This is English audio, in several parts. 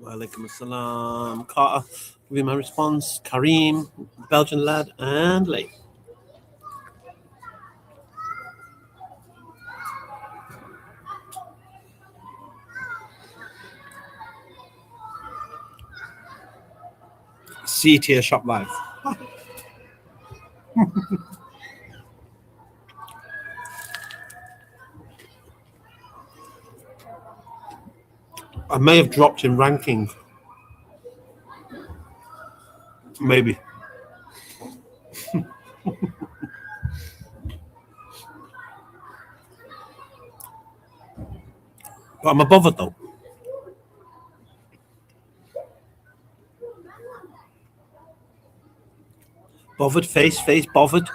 Alaikum assalam. Carter, give me my response. Kareem, Belgian lad, and Lee. C-tier shop live. I may have dropped in ranking. Maybe. But I'm above it though. Bothered, face, bothered.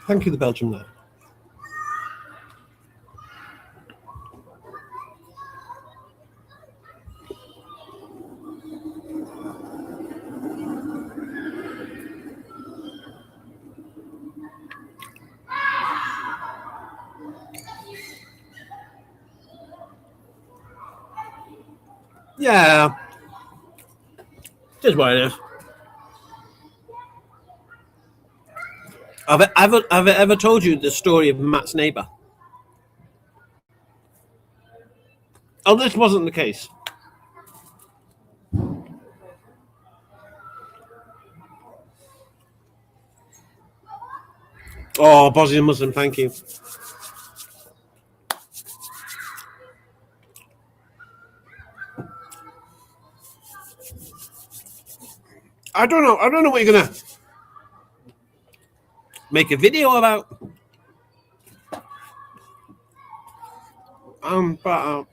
Thank you, the Belgian lad. Yeah. Just what it is. Have I ever told you the story of Matt's neighbour? Oh, this wasn't the case. Oh, Bosnian Muslim, thank you. I don't know what you're gonna make a video about. But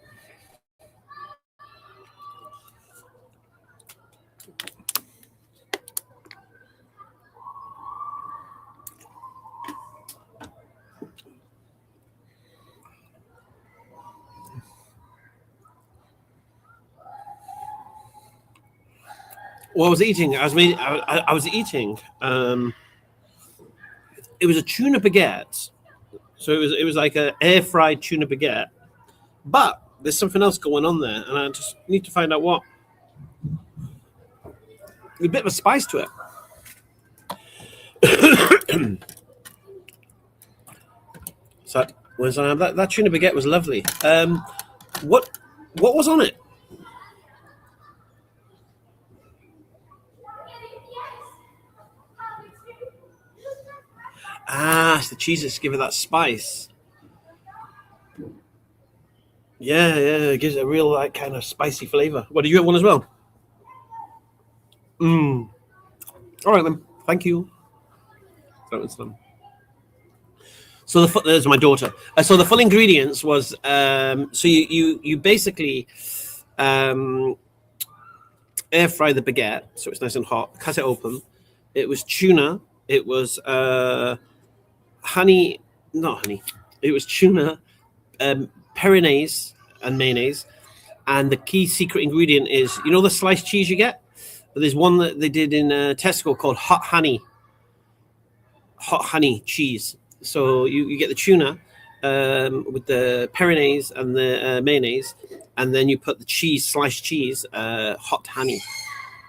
what I was eating, I was eating. It was a tuna baguette, so it was like an air fried tuna baguette. But there's something else going on there, and I just need to find out what. A bit of a spice to it. So that tuna baguette was lovely. What was on it? It's the cheese that's giving that spice. Yeah, it gives it a real like kind of spicy flavor. What, did you get one as well? All right then. Thank you. So there's my daughter. So the full ingredients was so you basically air fry the baguette so it's nice and hot. Cut it open. It was tuna. It was honey. Not honey. It was tuna, Peronaise and mayonnaise, and the key secret ingredient is, you know, the sliced cheese you get. But there's one that they did in Tesco called hot honey cheese. So you get the tuna with the Peronaise and the mayonnaise, and then you put the cheese, sliced cheese, hot honey,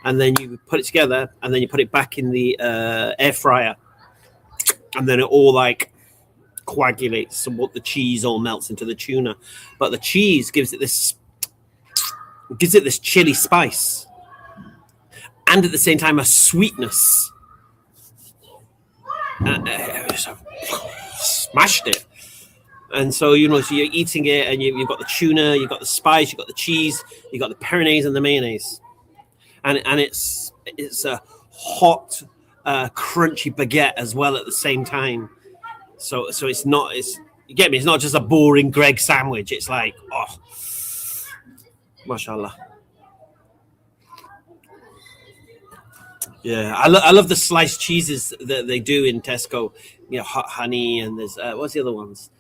and then you put it together, and then you put it back in the air fryer, and then it all like coagulates, so what the cheese all melts into the tuna, but the cheese gives it this chili spice, and at the same time a sweetness. Smashed it. And so, you know, so you're eating it, and you've got the tuna, you've got the spice, you've got the cheese, you've got the Peronaise and the mayonnaise, and it's a hot, crunchy baguette as well at the same time. So it's you get me. It's not just a boring Greg sandwich. It's like, oh, mashallah. Yeah, I love the sliced cheeses that they do in Tesco. You know, hot honey, and there's what's the other ones?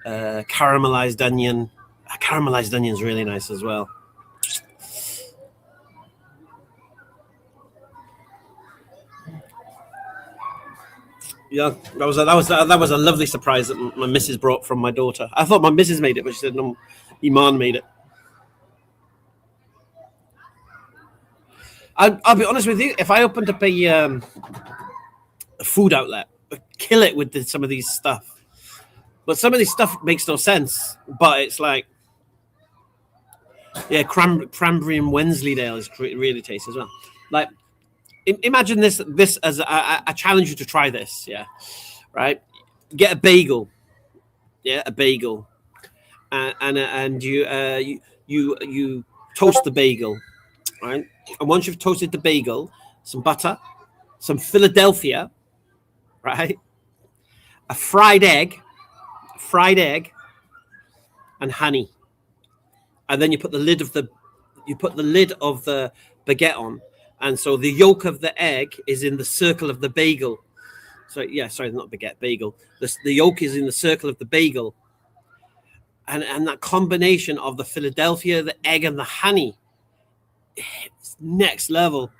Caramelized onion. Caramelized onion is really nice as well. Yeah, that was a lovely surprise that my missus brought from my daughter. I thought my missus made it, but she said no, Iman made it. I'll be honest with you. If I opened up a food outlet, I'd kill it with some of these stuff. But some of this stuff makes no sense. But it's like, yeah, cranberry and Wensleydale is really tasty as well. Like, imagine this as I challenge you to try this. Yeah, right. Get a bagel. Yeah, a bagel, and you toast the bagel, right? And once you've toasted the bagel, some butter, some Philadelphia, right? A fried egg, and honey, and then you put the lid of the baguette on, and so the yolk of the egg is in the circle of the bagel. So yeah, sorry, not baguette, bagel. The yolk is in the circle of the bagel, and that combination of the Philadelphia, the egg, and the honey, it's next level.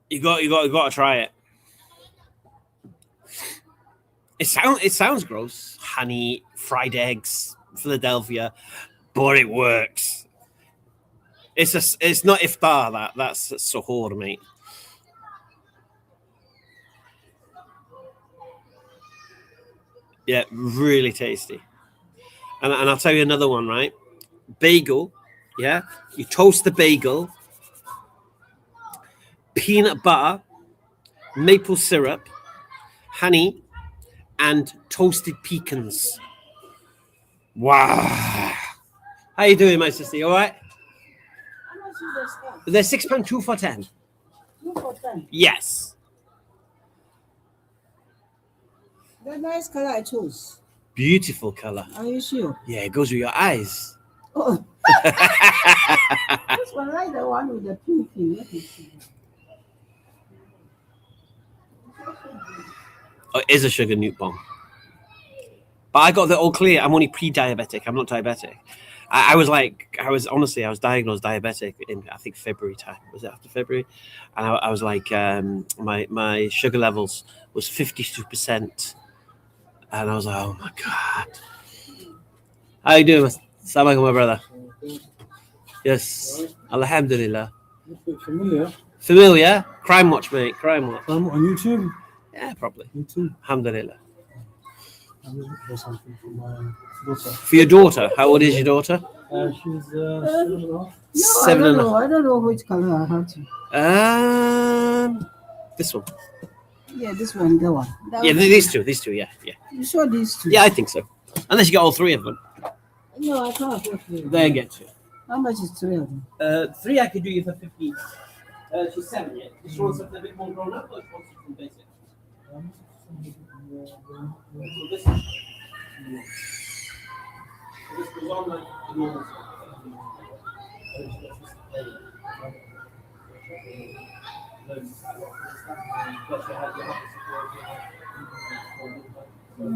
You got to try it. It sounds gross. Honey, fried eggs, Philadelphia, but it works. It's not iftar, that's suhoor, mate. Yeah, really tasty. And I'll tell you another one, right? Bagel, yeah? You toast the bagel, peanut butter, maple syrup, honey, and toasted pecans. Wow. How you doing, my sister? You all right? How much is the stuff? They're £6, 2 for 10. 2 for 10. Yes. The nice color I chose. Beautiful color. Are you sure? Yeah, it goes with your eyes. Oh. This one, like the one with the pink thing. Let me see. Oh, it is a sugar nut bomb. But I got the all clear. I'm only pre-diabetic. I'm not diabetic. I was diagnosed diabetic in, I think, February time. Was it after February? And I was like, my sugar levels was 52%. And I was like, oh my God. How you doing? Assalamu alaikum, my brother. Yes. Alhamdulillah. Familiar? Crime Watch, mate. Crime Watch. On YouTube? Yeah, probably. YouTube. Alhamdulillah. I'm looking for something for my daughter. For your daughter? How old is your daughter? She's 7.5. No, 7 and a half. I don't know which color I have to. This one. Yeah, this one, that one. Yeah, these two, yeah. You saw these two? Yeah, I think so. Unless you get all three of them. No, I can't afford 3. There, get two. How much is 3 of them? 3 I could do you for 15. She's 7 yet. Does she want something a bit more grown up, or she wants something basic? So this goes on like the normal stuff.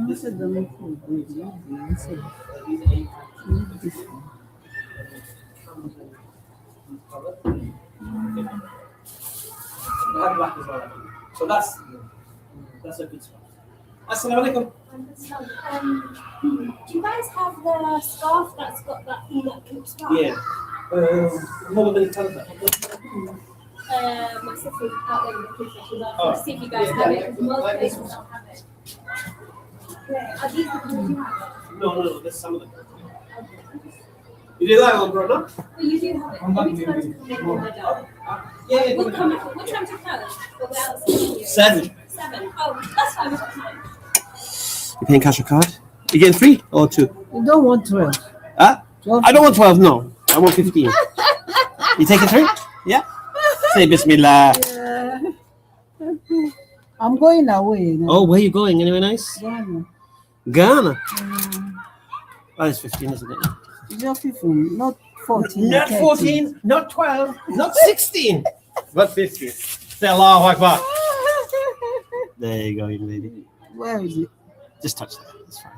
This is the main food. Black as well. So that's a good spot. Assalamu alaikum. Do you guys have the scarf that's got that thing that can scarf? Yeah. What many colours? My sister's out there with the kids. She's asked to see if you guys have it, because most places don't have it. Are these the colours you have? No, there's some of them. You do that one, brother? Well, you do have it. Which one's make more the job? Yeah. We'll come back. Which one's your colours? But without seeing you. 7. 7. Oh, that's fine. We've got time. You paying cash or card? You getting 3 or 2? You don't want 12. Huh? 12. I don't want 12, no. I want 15. You taking 3? Yeah? Say Bismillah. Yeah. I'm going away. You know. Oh, where are you going? Anywhere nice? Ghana. Ghana. Oh, it's 15, isn't it? Just 15, not 14. Not 13. 14, not 12, not 16, but 15. Say Allahu Akbar. There you go, young lady. Where is it? Just touch that. It's fine.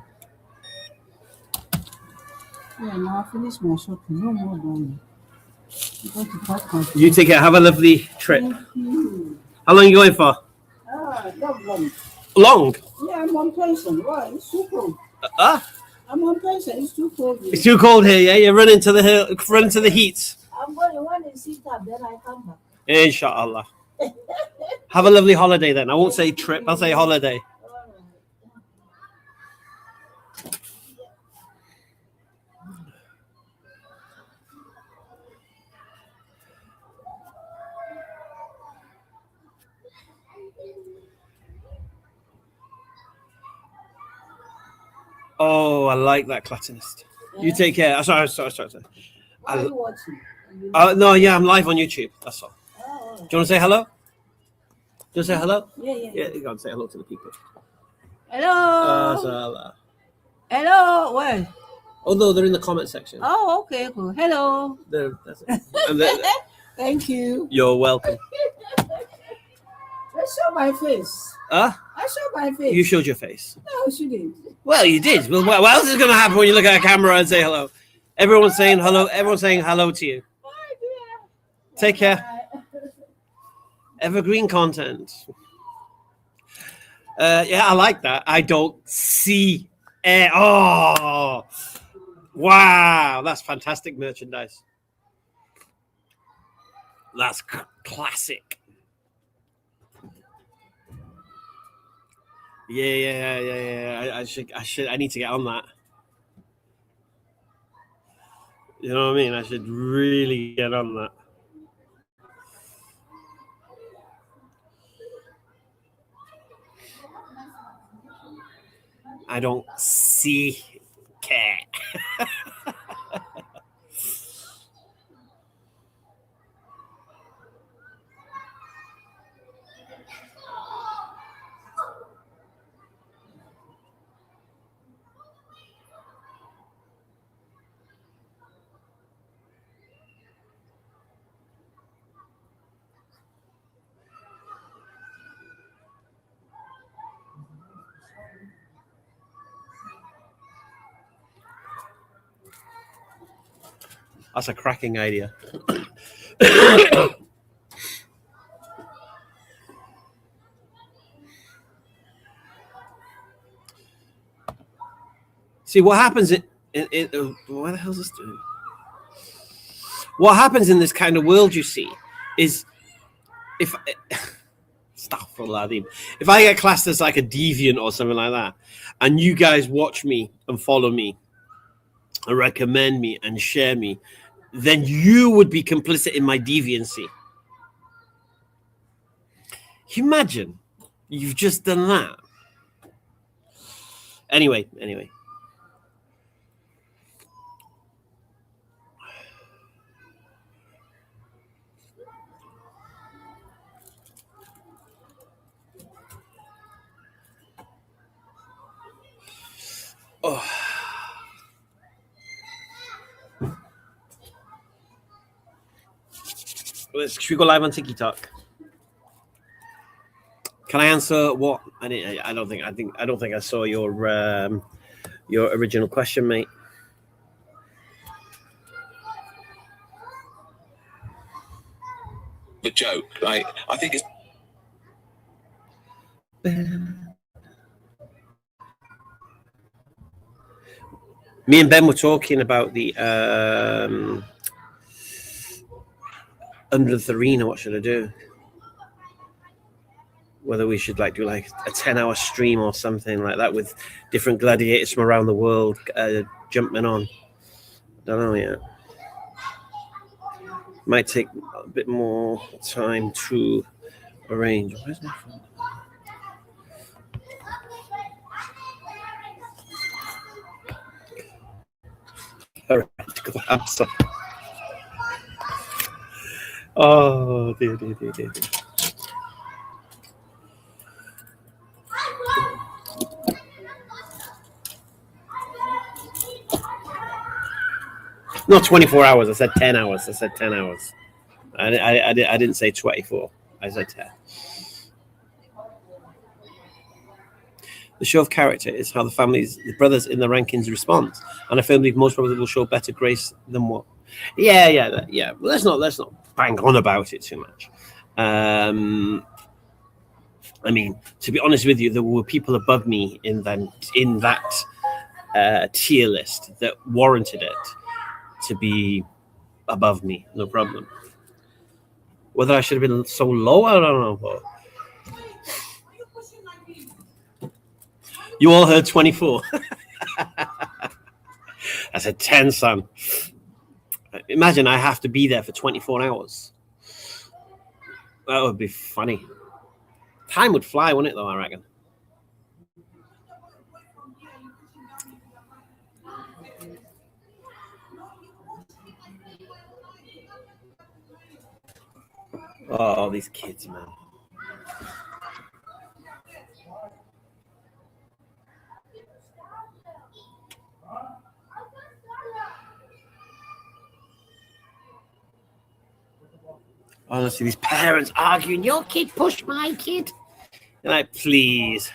Yeah, now I finished my shopping. No more buying. I'm going to pack my You take it. Have a lovely trip. Thank you. How long are you going for? Oh, Why? That long. Long. Yeah, I'm on pension. Why? It's too cold. Ah, I'm on pension. It's too cold. here. it's too cold here. Yeah, you run into the hill, run into the heat. I'm going when it's heat up, then I come back. Inshallah. Have a lovely holiday then. I won't say trip. I'll say holiday. All right. Oh, I like that clatinist. You take care. Sorry. Why are you watching? No, yeah, I'm live on YouTube. That's all. Oh, Do you want to say hello? Do you want to say hello? yeah. Yeah, you go and say hello to the people. Hello. So, Hello. Where? although they're in the comment section. Oh, okay. Cool. Hello. That's it. And then, Thank you. you're welcome. I show my face. Huh? I show my face. You showed your face. No, she didn't. Well, you did. Well, what else is going to happen when you look at a camera and say hello? Everyone's saying hello. Everyone's saying hello to you. Bye, dear. Take care. Bye. Evergreen content. Yeah, I like that. I don't see. Oh, wow. That's fantastic merchandise. That's classic. Yeah. I need to get on that. You know what I mean? I should really get on that. I don't see care. That's a cracking idea. See what happens why the hell is this doing? What happens in this kind of world, you see, is if Astaghfirullah, if I get classed as like a deviant or something like that, and you guys watch me and follow me and recommend me and share me, then you would be complicit in my deviancy. Imagine you've just done that. Anyway. Oh. Should we go live on TikTok? Can I answer what? I don't think I saw your original question, mate. The joke, right? I think it's me and Ben were talking about the 100th arena. What should I do? Whether we should do a 10-hour stream or something like that with different gladiators from around the world jumping on. Don't know yet. Might take a bit more time to arrange. Where's my phone? Collapse. Oh dear. Not 24 hours. I said 10 hours. I didn't say 24. I said 10. The show of character is how the brothers in the rankings respond, and I firmly believe most probably will show better grace than what. Yeah. Well, let's not bang on about it too much. I mean, to be honest with you, there were people above me in that tier list that warranted it to be above me, no problem. Whether I should have been so low, I don't know. But you all heard 24. I said 10, son. Imagine I have to be there for 24 hours. That would be funny. Time would fly, wouldn't it, though, I reckon? Oh, these kids, man. Honestly, these parents arguing, your kid pushed my kid. And like, please.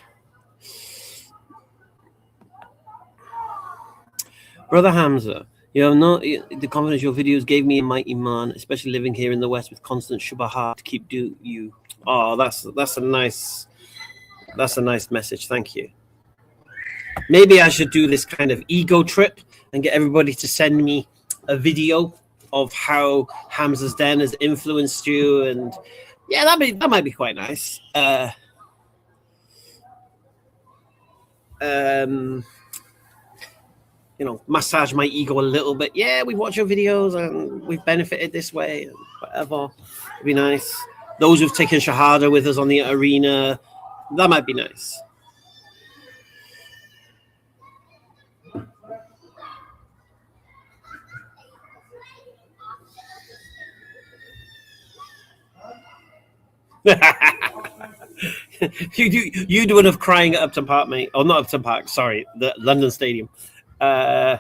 Brother Hamza, you have not the confidence your videos gave me in my iman, especially living here in the West with constant shubahat to keep you. Oh, that's a nice message. Thank you. Maybe I should do this kind of ego trip and get everybody to send me a video of how Hamza's Den has influenced you, and yeah, that might be quite nice. You know, massage my ego a little bit. Yeah, we watch your videos and we've benefited this way, and whatever. It'd be nice. Those who've taken Shahada with us on the arena, that might be nice. you do enough crying at Upton Park, mate. Oh, not Upton Park. Sorry, the London Stadium. Hamza,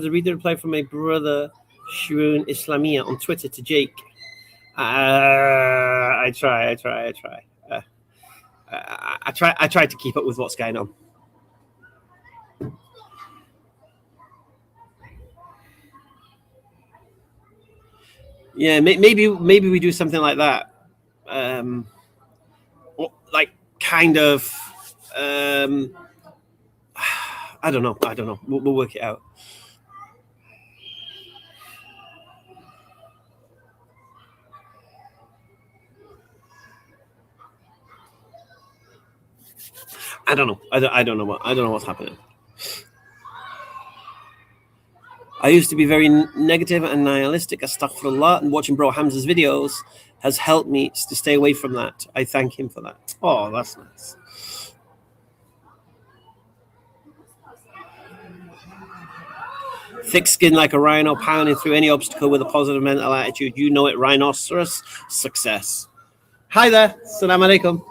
read the reply from my brother Shirun Islamia on Twitter to Jake. I try. I try to keep up with what's going on. Yeah, maybe we do something like that. Like kind of. I don't know. We'll work it out. I don't know. I don't know what's happening. I used to be very negative and nihilistic, astaghfirullah, and watching Bro Hamza's videos has helped me to stay away from that. I thank him for that. Oh, that's nice. Thick skin like a rhino, pounding through any obstacle with a positive mental attitude. You know it, rhinoceros. Success. Hi there. Assalamu alaikum.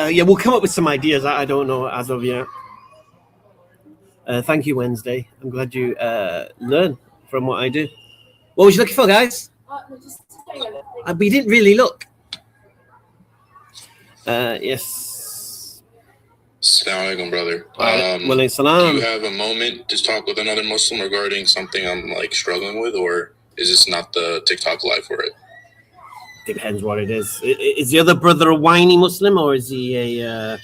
Yeah, we'll come up with some ideas. I don't know as of yet. Thank you, Wednesday. I'm glad you learn from what I do. What was you looking for, guys? But you didn't really look. Yes. Assalamu alaikum, brother. Walaikum salam. Do you have a moment to talk with another Muslim regarding something I'm like struggling with, or is this not the TikTok live for it? Depends what it is. Is the other brother a whiny Muslim, or is he a...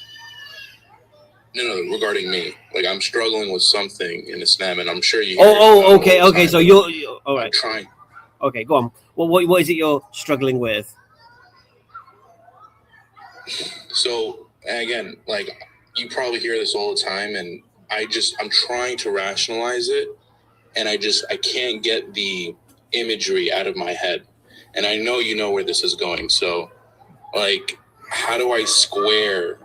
No, regarding me. Like, I'm struggling with something in Islam, and I'm sure you... Okay. So you're all right. I'm trying. Okay, go on. Well, what is it you're struggling with? So, again, like, you probably hear this all the time, and I'm trying to rationalize it, and I can't get the imagery out of my head. And I know you know where this is going. So, like, how do I square it?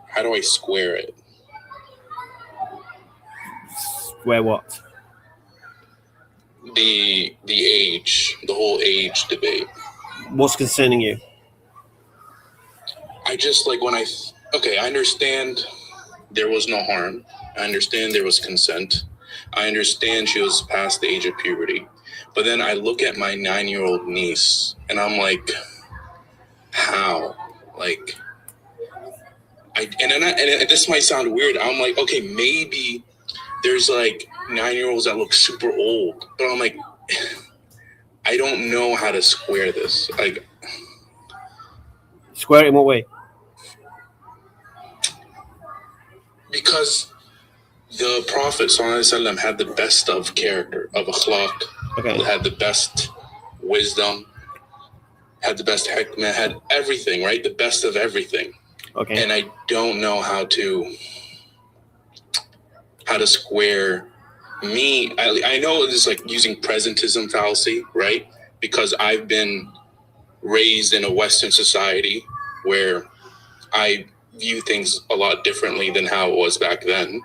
Square what? The whole age debate. What's concerning you? I just like I understand there was no harm. I understand there was consent. I understand she was past the age of puberty. But then I look at my 9-year-old niece and I'm like, how? Like, and this might sound weird. I'm like, okay, maybe there's like 9-year-olds that look super old, but I'm like, I don't know how to square this. Like, Square it in what way? because the Prophet ﷺ had the best of character, of akhlaq, Okay. had the best wisdom, had the best hikmah, had everything, right? The best of everything. Okay. And I don't know how to square me. I know it's like using presentism fallacy, right? Because I've been raised in a Western society where I view things a lot differently than how it was back then.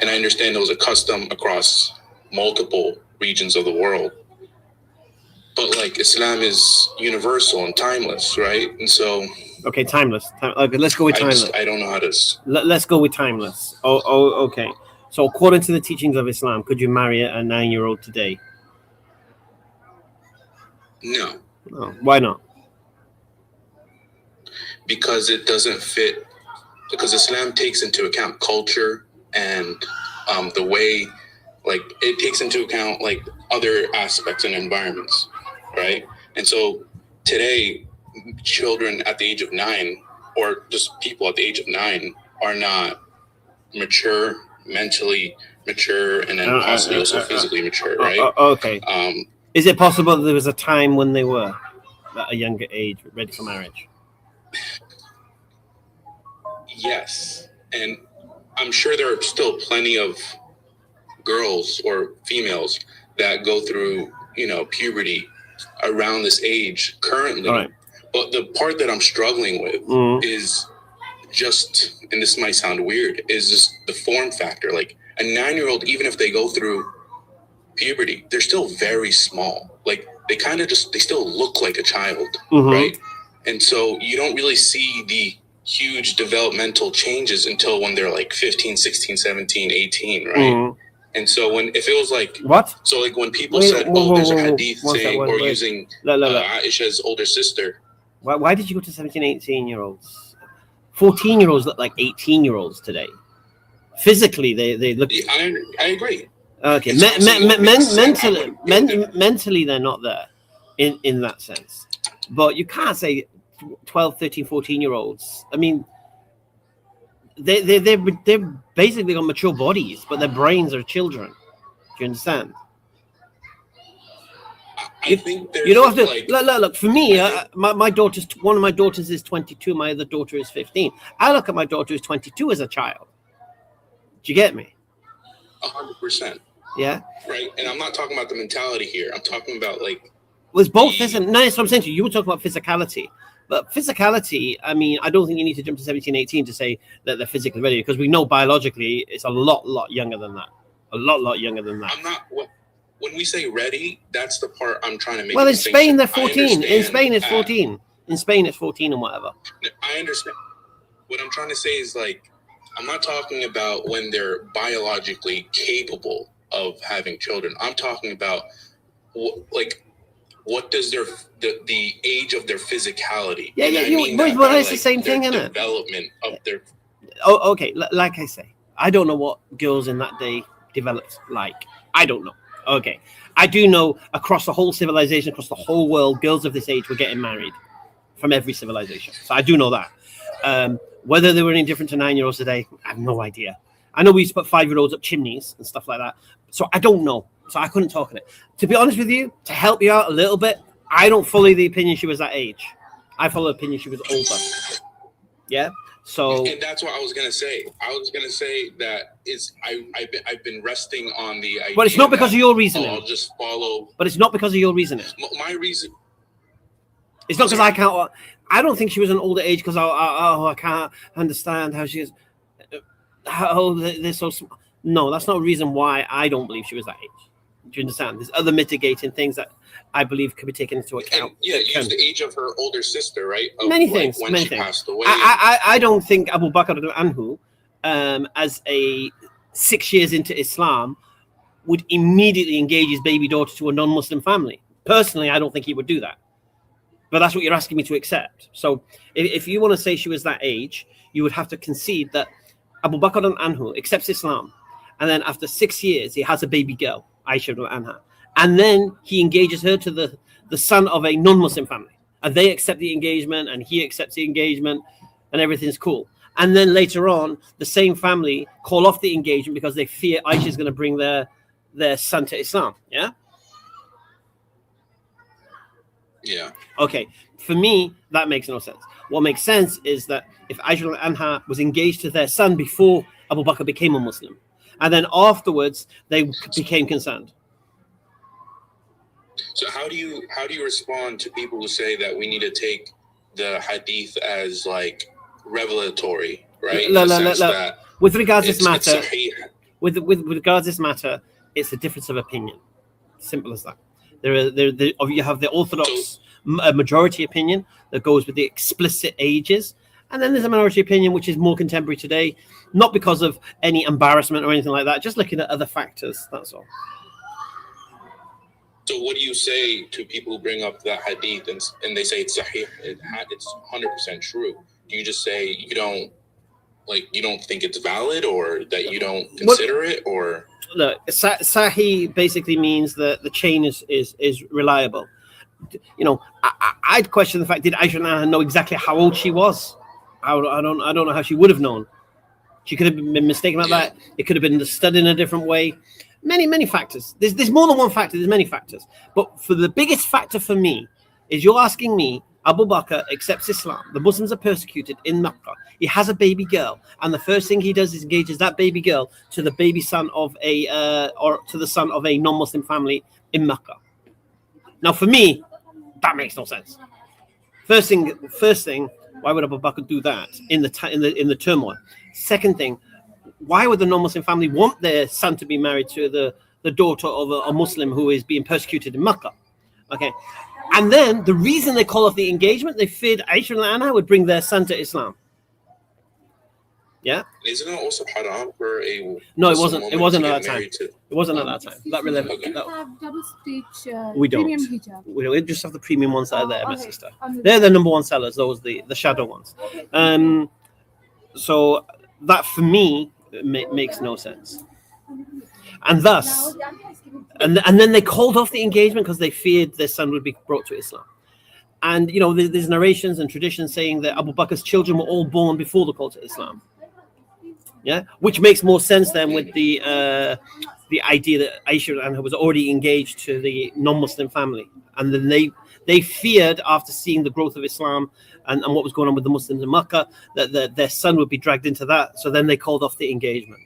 And I understand it was a custom across multiple regions of the world. But like Islam is universal and timeless, right? And so Okay, timeless. Okay, let's go with timeless. I don't know how to. Let's go with timeless. Okay. So according to the teachings of Islam, could you marry a 9-year-old today? No, Oh, why not? because it doesn't fit. Because Islam takes into account culture and the way, like, it takes into account like other aspects and environments, right? And so today, children at the age of 9, or just people at the age of 9, are not mature, mentally mature, and then possibly also physically mature, right? Okay. Is it possible that there was a time when they were at a younger age, ready for marriage? Yes, and I'm sure there are still plenty of girls or females that go through, puberty around this age currently. All right. But the part that I'm struggling with is just, and this might sound weird, is just the form factor. Like a 9-year-old, even if they go through puberty, they're still very small. Like they still look like a child, right? And so you don't really see the huge developmental changes until when they're like 15, 16, 17, 18, right? And so if it was like, what? So like when people said, there's a hadith saying, or using Look. Aisha's older sister. Why did you go to 17, 18-year-olds? 14-year-olds look like 18-year-olds today. Physically, they look. I agree. Okay, mentally, they're not there in that sense. But you can't say 12, 13, 14-year-olds. I mean, they're basically got mature bodies, but their brains are children. Do you understand? I think you don't have to look. For me, my daughter's one of my daughters is 22. My other daughter is 15. I look at my daughter who's 22 as a child. Do you get me? 100%. Yeah. Right, and I'm not talking about the mentality here. I'm talking about like. Well, it's both. No, that's what I'm saying to you. You were talking about physicality. But physicality, I mean, I don't think you need to jump to 17, 18 to say that they're physically ready, because we know biologically it's a lot younger than that. A lot younger than that. I'm not. When we say ready, that's the part I'm trying to make. Well, in Spain, they're 14. In Spain, it's 14. In Spain, it's 14 and whatever. I understand. What I'm trying to say is, like, I'm not talking about when they're biologically capable of having children. I'm talking about, what does the age of their physicality? Yeah. Well, it's the same thing, isn't it? Development of their. Oh, okay. Like I say, I don't know what girls in that day developed like. I don't know. Okay. I do know across the whole civilization, across the whole world, girls of this age were getting married from every civilization. So I do know that. Whether they were any different to 9-year-olds today, I have no idea. I know we used to put 5-year-olds up chimneys and stuff like that. So I don't know. So I couldn't talk on it. To be honest with you, to help you out a little bit, I don't follow the opinion she was that age. I follow the opinion she was older. Yeah. So. And that's what I was gonna say. I was gonna say that I've been resting on the idea. But it's not because of your reasoning. I'll just follow. But it's not because of your reasoning. My reason. It's not because I can't. I don't think she was an older age because I can't understand how she is. How they're so small. No, that's not a reason why I don't believe she was that age. Do you understand? There's other mitigating things that I believe could be taken into account. And, use the age of her older sister, right? Many things. When she passed away. I don't think Abu Bakr anhu, as a 6 years into Islam, would immediately engage his baby daughter to a non-Muslim family. Personally, I don't think he would do that. But that's what you're asking me to accept. So if you want to say she was that age, you would have to concede that Abu Bakr anhu accepts Islam. And then after 6 years, he has a baby girl, Aisha anha. And then he engages her to the son of a non-Muslim family. And they accept the engagement and he accepts the engagement and everything's cool. And then later on, the same family call off the engagement because they fear Aisha is going to bring their son to Islam. Yeah? Yeah. Okay, for me, that makes no sense. What makes sense is that if Aisha anha was engaged to their son before Abu Bakr became a Muslim, and then afterwards they became concerned. So how do you respond to people who say that we need to take the hadith as like revelatory, right? In the sense that With regards to this it's matter, sahih. with regards to this matter, it's a difference of opinion. Simple as that. You have the orthodox majority opinion that goes with the explicit ages, and then there's a minority opinion which is more contemporary today, not because of any embarrassment or anything like that, just looking at other factors. That's all. So what do you say to people who bring up the hadith and they say it's sahih, it's 100% true? Do you just say you don't think it's valid, or that you don't consider it, or? Look, Sahih basically means that the chain is reliable. You know, I'd question the fact, did Aisha anha know exactly how old she was? I don't know how she would have known. She could have been mistaken about that. It could have been understood in a different way. Many factors. There's more than one factor. There's many factors. But for the biggest factor for me is you're asking me, Abu Bakr accepts Islam. The Muslims are persecuted in Mecca. He has a baby girl, and the first thing he does is engages that baby girl to the baby son of to the son of a non-Muslim family in Mecca. Now, for me, that makes no sense. First thing, why would Abu Bakr do that in the turmoil? Second thing, why would the non-Muslim family want their son to be married to the daughter of a Muslim who is being persecuted in Mecca? Okay. And then the reason they call off the engagement, they feared Aisha anha would bring their son to Islam. Yeah. Isn't it also haram for a? No, it wasn't. It wasn't at that time. To... It wasn't at that time. That relevant. Okay. No. Have double stitch We don't. premium hijab. We don't. We just have the premium ones that are there, my Okay. sister. Understood. They're the number one sellers. Those the shadow ones. So that for me makes no sense. And thus, and then they called off the engagement because they feared their son would be brought to Islam. And you know, there's narrations and traditions saying that Abu Bakr's children were all born before the call to Islam. Yeah, which makes more sense than with the idea that Aisha anha was already engaged to the non-Muslim family, and then they feared after seeing the growth of Islam and what was going on with the Muslims in Makkah that their son would be dragged into that. So then they called off the engagement.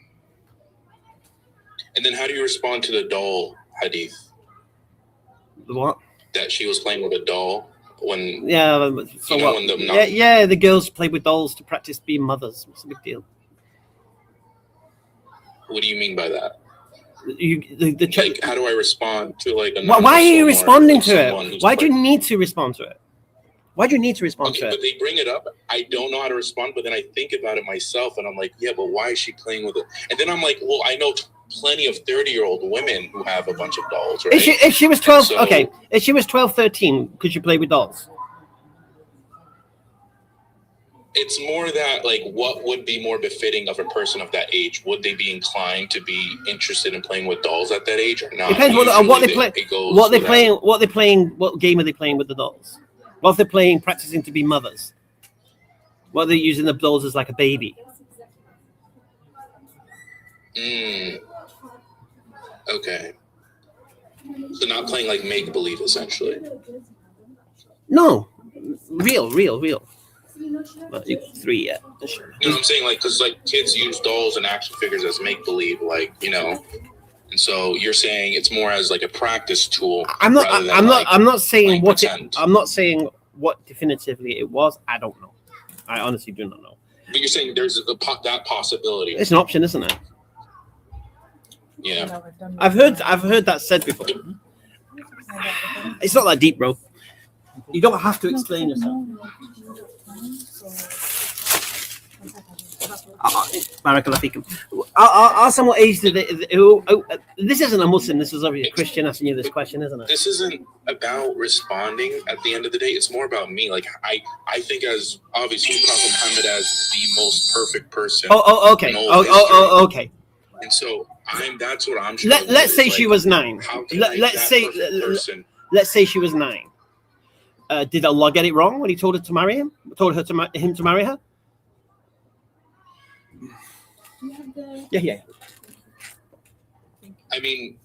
And then how do you respond to the doll hadith? The what? That she was playing with a doll when Yeah. So you know, what? when the Yeah. The girls played with dolls to practice being mothers. What's the big deal? What do you mean by that? Like, how do I respond to like a why are you responding to someone it? Why do you need to respond to it? Why do you need to respond Okay, to but it? they bring it up. I don't know how to respond, but then I think about it myself, and I'm like, yeah, but why is she playing with it? And then I'm like, well, I know plenty of 30-year-old women who have a bunch of dolls, right? If she was 12, So- okay. If she was 12, 13, could you play with dolls? It's more that like, what would be more befitting of a person of that age? Would they be inclined to be interested in playing with dolls at that age or not? Depends what Usually they play. it goes What they without- playing? What they playing? What game are they playing with the dolls? What if they're playing, practicing to be mothers? What are they using the dolls as like a baby? Okay. So not playing like make believe essentially. No, real. Well, 3, yeah. Sure. You know what I'm saying? Like, because like kids use dolls and action figures as make believe, like, you know. And so you're saying it's more as like a practice tool. I'm not. rather than, I'm not. like, I'm not saying playing what. pretend. I'm not saying what definitively it was. I don't know. I honestly do not know. But you're saying there's that possibility. It's an option, isn't it? Yeah. I've heard that said before. It's not that deep, bro. You don't have to explain yourself. Barakallahu feekum. Ask what age did they? This isn't a Muslim. This is a Christian asking you this question, isn't it? This isn't about responding at the end of the day. It's more about me. Like I think as obviously Prophet Muhammad as the most perfect person. Okay. in all history. Okay. And so that's what I'm. Let's say she was 9. Let's say person. let's say she was 9. Did Allah get it wrong when He told her to marry him? Told her him to marry her? Yeah. I mean,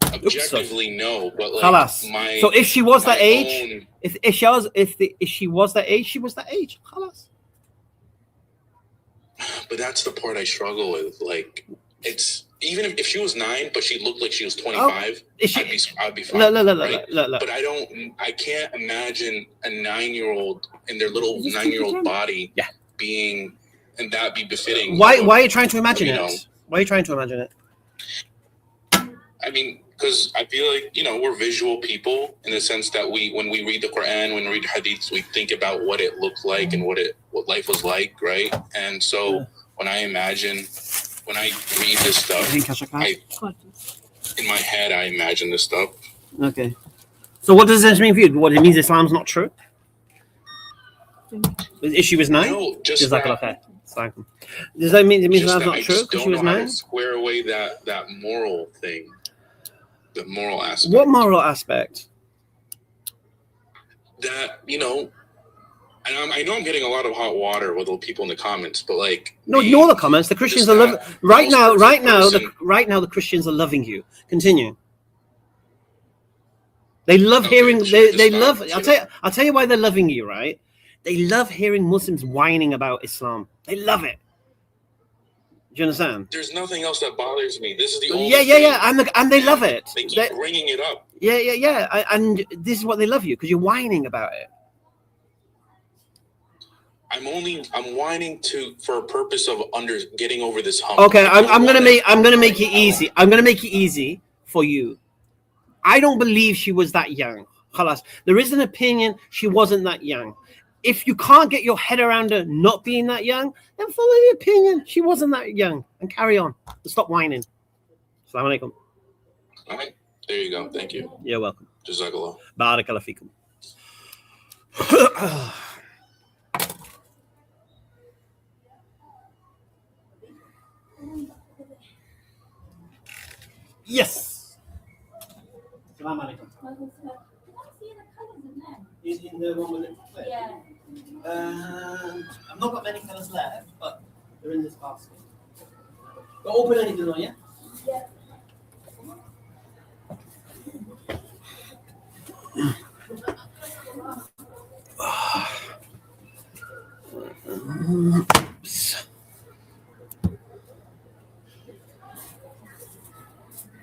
objectively, no, but like Khalas. So if she was that age, if she was that age, she was that age. Khalas. But that's the part I struggle with. Like, it's even if she was 9, but she looked like she was 25, I'd be fine. Look. But I can't imagine a 9-year-old in their little 9-year-old body being. And that be befitting. Why are you trying to imagine it? Why are you trying to imagine it? I mean, because I feel like, we're visual people in the sense that when we read the Quran, when we read hadiths, we think about what it looked like and what life was like, right? And so when I read this stuff, in my head, I imagine this stuff. Okay. So what does this mean for you? What, it means Islam's not true? If she was 9? No, just does that mean Islam's not true because she was 9? Square away that moral thing, the moral aspect. What moral aspect? That and I know I'm getting a lot of hot water with the people in the comments, but like no, ignore the comments. The Christians are loving right now. The Christians are loving you. Continue. They love hearing. They love. I'll tell you why they're loving you. Right. They love hearing Muslims whining about Islam. They love it. Do you understand? There's nothing else that bothers me. This is the only thing. And they love it. They keep bringing it up. Yeah. And this is what they love you because you're whining about it. I'm whining for a purpose of getting over this hump. Okay, I'm gonna make it easy. I'm gonna make it easy for you. I don't believe she was that young. Khalas. There is an opinion she wasn't that young. If you can't get your head around her not being that young, then follow the opinion she wasn't that young and carry on. Stop whining. Assalamu alaikum. All right, there you go. Thank you. You're welcome. Jazakallah. Barakallah feekum. Yes. Assalamu alaikum. In the one with it? Yeah. I've not got many colours left, but they're in this basket. But open anything on, yeah? Yeah.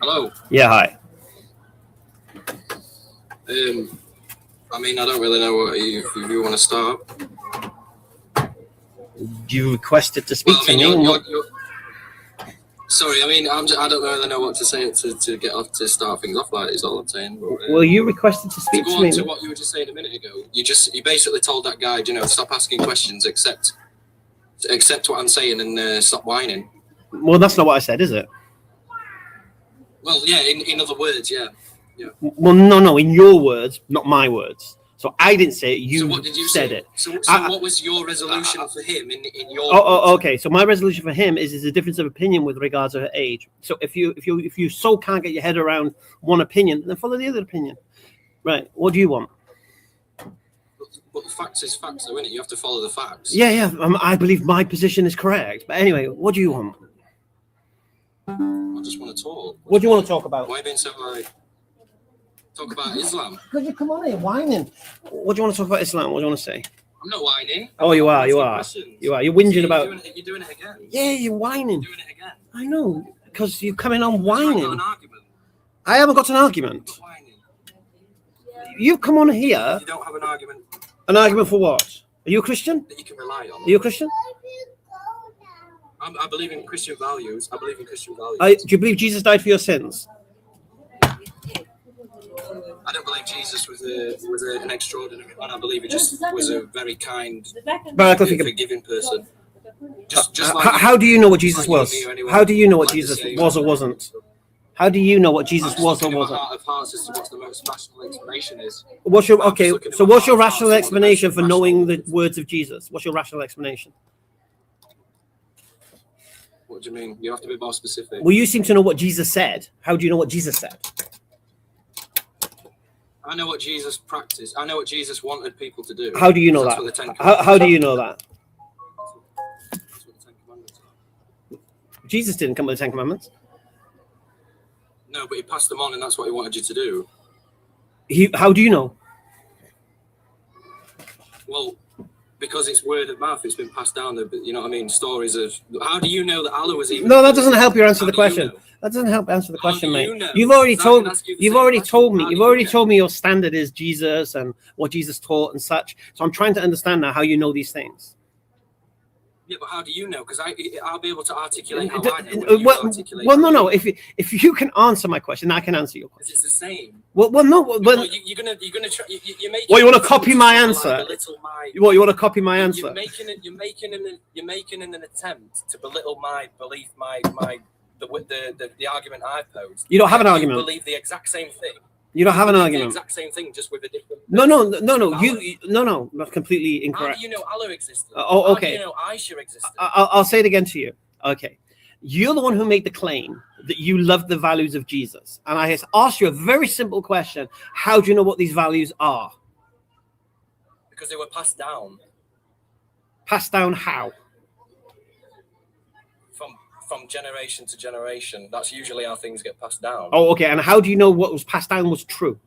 Hello. Yeah, hi. I mean, I don't really know what if you want to start. You requested to speak to me. Sorry, I mean, I don't really know what to say to get off to start things off like is all I'm saying. But, well, you requested to speak to me. To what you were just saying a minute ago. You basically told that guy, stop asking questions, accept what I'm saying, and stop whining. Well, that's not what I said, is it? Well, yeah. In other words, yeah. Well, no. In your words, not my words. So I didn't say it. You, what did you said say? it. So what was your resolution for him in your? Okay. So my resolution for him is a difference of opinion with regards to her age. So if you so can't get your head around one opinion, then follow the other opinion. Right. What do you want? But facts is facts, though, isn't it? You have to follow the facts. Yeah. I believe my position is correct. But anyway, what do you want? I just want to talk. What do you want to talk about? Why being so like? Talk about Islam. Because you come on here whining. What do you want to talk about Islam? What do you want to say? I'm not whining. Oh, you are. You're whinging about. You're doing it again. Yeah, you're whining. You're doing it again. I know, because you're coming on whining. Got an argument. I haven't got an argument. Whining. You've come on here. You don't have an argument. An argument for what? Are you a Christian? That you can rely on. Are you a Christian? I believe in Christian values. Do you believe Jesus died for your sins? I don't believe Jesus was an extraordinary man. I believe he just was a very kind, forgiving person. Just How do you know what Jesus like was? me or anyone How do you know what like to Jesus say- was or wasn't? How do you know what Jesus was or looking in my wasn't? heart of hearts as to what the most rational explanation is. What's your I'm just okay? looking at So, my what's your heart of rational hearts, what the explanation most for knowing the rational- words of Jesus? What's your rational explanation? What do you mean? You have to be more specific. Well, you seem to know what Jesus said. How do you know what Jesus said? I know what Jesus practiced. I know what Jesus wanted people to do. How do you know That's that? what the Ten How do you know that? That's what the Ten Commandments are. Jesus didn't come with the Ten Commandments. No, but he passed them on, and that's what he wanted you to do. How do you know? Well, because it's word of mouth, it's been passed down. You know what I mean? Stories of. How do you know that Allah was even? No, that doesn't help you answer How the do you question. know? That doesn't help answer the How question, do mate. you know? You've already So I told. can ask you the You've same already question. told me. How You've do you already know? told me your standard is Jesus and what Jesus taught and such. So I'm trying to understand now how you know these things. Yeah, but how do you know? Because I'll be able to articulate how I know. When you Well, articulate well, how no, you no. know. If you can answer my question, I can answer your Because question. it's the same. Well, no. Well, Well, you're gonna try. You're making. What, you wanna it copy to my sort of answer? Like belittle my. what you want to copy my You're answer? making an attempt to belittle my belief, the argument I posed. You don't have an You argument. believe the exact same thing. You don't have an believe argument. The exact same thing, just with a different. No. Allah. No. That's completely incorrect. How do you know Allah existed? Oh, How okay. do you know Aisha existed? I'll say it again to you. Okay. You're the one who made the claim that you love the values of Jesus. And I asked you a very simple question. How do you know what these values are? Because they were passed down Passed down how? from generation to generation. That's usually how things get passed down. Oh, okay. And how do you know what was passed down was true?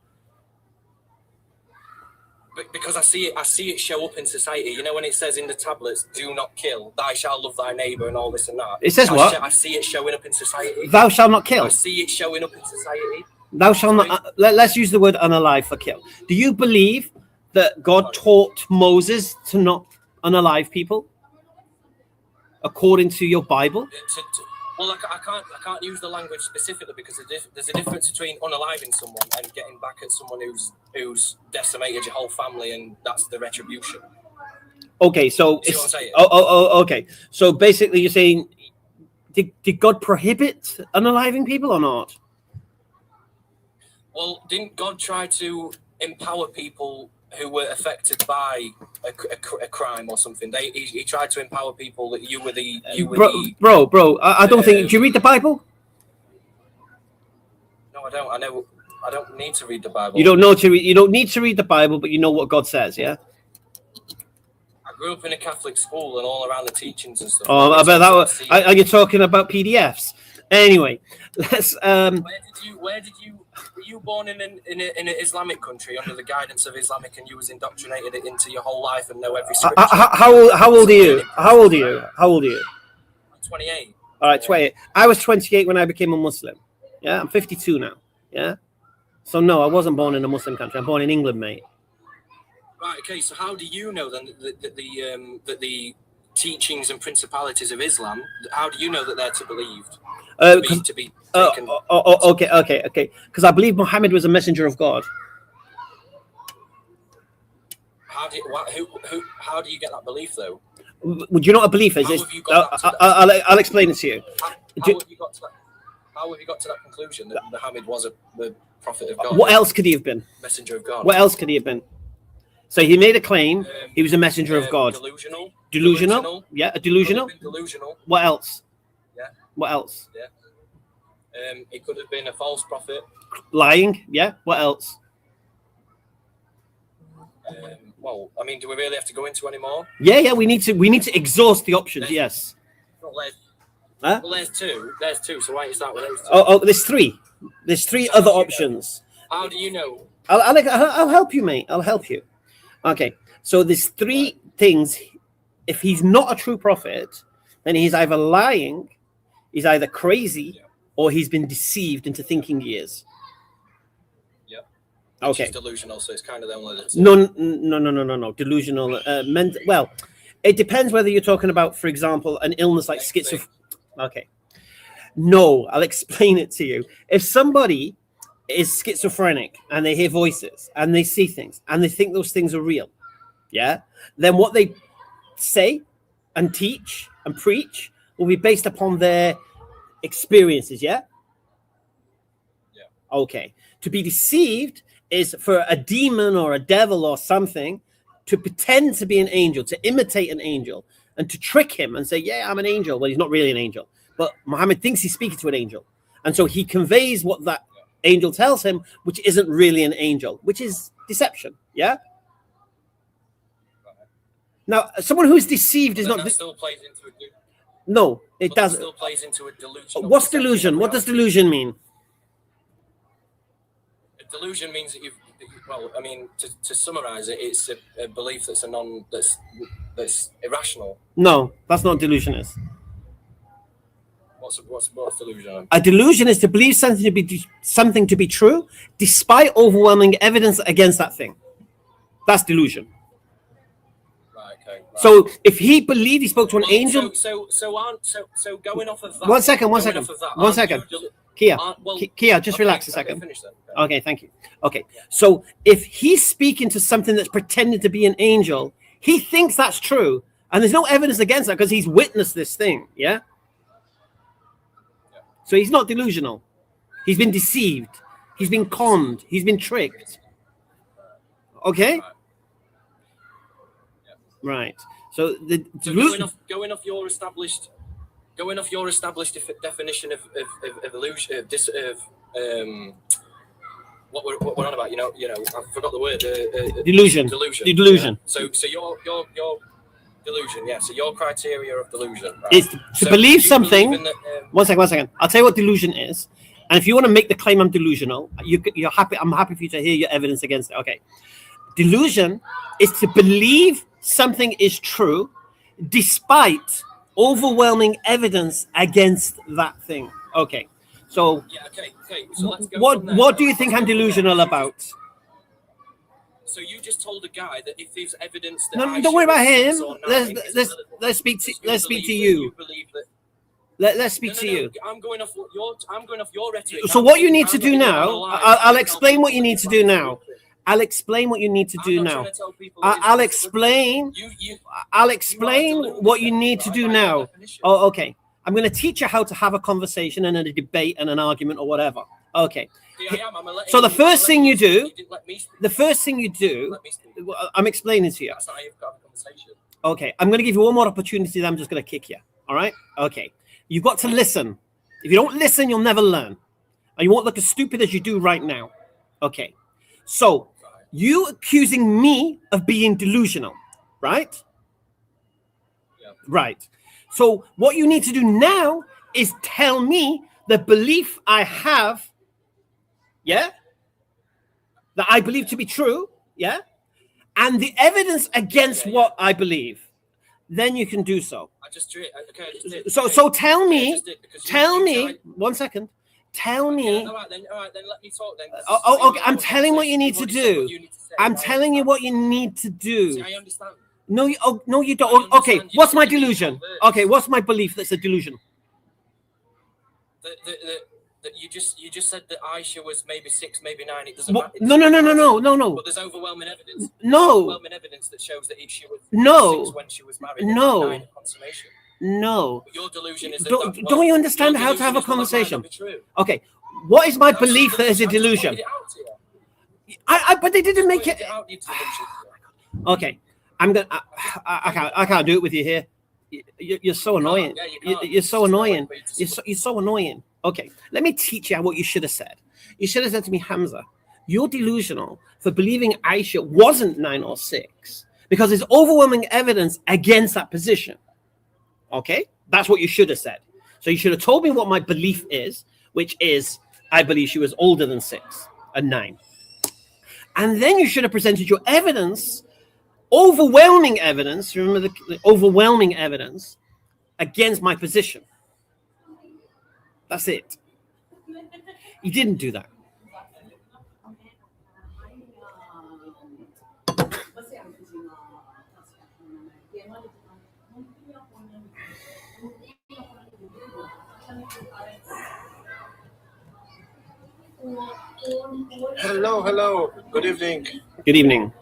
Because I see it show up in society. You know, when it says in the tablets, "Do not kill, thou shalt love thy neighbor," and all this and that. It says what? I see it showing up in society. Thou shalt not kill. I see it showing up in society. Thou shalt not. Let's use the word unalive for kill. Do you believe that God taught Moses to not unalive people? According to your Bible? Well, I can't use the language specifically because there's a difference between unaliving someone and getting back at someone who's decimated your whole family, and that's the retribution. Okay, so See what I'm saying? okay. So basically, you're saying, did God prohibit unaliving people or not? Well, didn't God try to empower people who were affected by a crime or something? He tried to empower people that you were the Bro. I don't think. Do you read the Bible? No, I don't. I don't need to read the Bible. You don't know to read. You don't need to read the Bible, but you know what God says. Yeah. I grew up in a Catholic school and all around the teachings and stuff. Oh, I bet that was. Are you talking about PDFs? Anyway, let's. Where did you? Were you born in an Islamic country under the guidance of Islamic, and you was indoctrinated it into your whole life and know every scripture? How old are you? How old are you? How old are you? I'm 28. All right, 28. I was 28 when I became a Muslim. Yeah, I'm 52 now. Yeah. So no, I wasn't born in a Muslim country. I'm born in England, mate. Right. Okay. So how do you know then that the teachings and principalities of Islam? How do you know that they're to believed? To be taken. Okay. Because I believe Muhammad was a messenger of God. How do you get that belief though? Would you know what a belief is? How have you got that I'll explain it to you. How have you got to that conclusion that Muhammad was the prophet of God? What else could he have been? Messenger of God. What else could he have been? So he made a claim. He was a messenger of God. Delusional. Yeah, a delusional. Delusional. What else? Yeah. What else? Yeah. It could have been a false prophet. Lying. Yeah. What else? Well, I mean, do we really have to go into any more? Yeah. We need to exhaust the options. Yes. Well, Huh? there's two. There's two. So why don't you start with those two? Oh, there's three. There's three other options. How do you know? I'll help you, mate. I'll help you. Okay. So there's three things. If he's not a true prophet, then he's either lying, he's either crazy, or he's been deceived into thinking he is. Yeah. Okay. It's delusional, so it's kind of the only. No. Delusional. Well, it depends whether you're talking about, for example, an illness like schizophrenia. Okay. No, I'll explain it to you. If somebody is schizophrenic and they hear voices and they see things and they think those things are real, yeah, then what they say and teach and preach will be based upon their experiences, yeah? Yeah. Okay. To be deceived is for a demon or a devil or something to pretend to be an angel, to imitate an angel, and to trick him and say, yeah, I'm an angel. Well, he's not really an angel. But Muhammad thinks he's speaking to an angel. And so he conveys what that angel tells him, which isn't really an angel, which is deception, yeah? Now, someone who's deceived is not... That still plays into a No, it doesn't. Still plays into a delusion. What's delusion? What does delusion mean? A delusion means that well, I mean, to summarize it, it's a belief that's that's irrational. No, that's not what delusion is. What's delusion? A delusion is to believe something to be true, despite overwhelming evidence against that thing. That's delusion. Right. Okay. Right. So if he believed he spoke to an angel, So going off of that. One second. Kia, Kia, just relax a second. Okay, thank you. Okay, so if he's speaking to something that's pretending to be an angel, he thinks that's true, and there's no evidence against that because he's witnessed this thing, yeah? So he's not delusional. He's been deceived. He's been conned. He's been tricked. Okay? Right. So going off your established definition of illusion, what we're on about, you know, I forgot the word. Delusion. Yeah. So your delusion, yeah. So your criteria of delusion is to believe something. One second. I'll tell you what delusion is, and if you want to make the claim I'm delusional, you're happy. I'm happy for you to hear your evidence against it. Okay. Delusion is to believe something is true, despite overwhelming evidence against that thing. Okay. So, okay. So let's go what do you think I'm delusional about? So you just told a guy that if there's evidence that no, don't worry about him. Let's speak to you. Let's speak to you. I'm going off your rhetoric. So what you need to do now, I'll explain what you need to do now. I'll explain what you need to do now. I'll explain what you need to do now. Oh, okay. I'm going to teach you how to have a conversation and a debate and an argument or whatever. Okay. So the first thing you do, I'm explaining to you. Okay. I'm going to give you one more opportunity. Then I'm just going to kick you. All right. Okay. You've got to listen. If you don't listen, you'll never learn. And you won't look as stupid as you do right now. Okay. So you accusing me of being delusional, right? Yeah. Right. So what you need to do now is tell me the belief I have, yeah, that I believe to be true, yeah, and the evidence against what I believe. Then you can do so. So tell me, one second. Tell me. All right, then let me talk then. Okay. I'm telling what you need to do. I'm telling you what you need to do. See, I understand. No, you don't. Okay, what's my delusion? Okay, what's my belief that's a delusion? That you just said that Aisha was maybe 6, maybe 9. It doesn't matter. No. But there's overwhelming evidence. Overwhelming evidence that shows that she was 6 when she was married. 9 consummation. No. But your delusion is don't you understand how to have a conversation? Okay, what is my belief that is a delusion? But they didn't make it. Okay, I can't do it with you here. You're so annoying. You're so annoying. You're so annoying. Okay, let me teach you what you should have said. You should have said to me, Hamza, you're delusional for believing Aisha wasn't 9 or 6 because there's overwhelming evidence against that position. Okay, that's what you should have said. So you should have told me what my belief is, which is I believe she was older than 6 and 9. And then you should have presented your evidence, overwhelming evidence, remember the overwhelming evidence against my position. That's it. You didn't do that. Hello. Good evening. Good evening.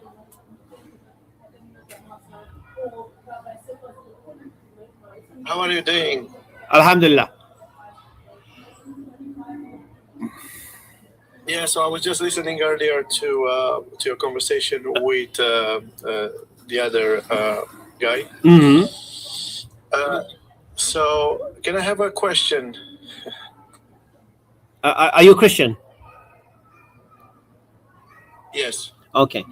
How are you doing? Alhamdulillah. Yeah, so I was just listening earlier to your conversation with the other guy. Mm-hmm. So can I have a question? Are you a Christian? Yes. Okay.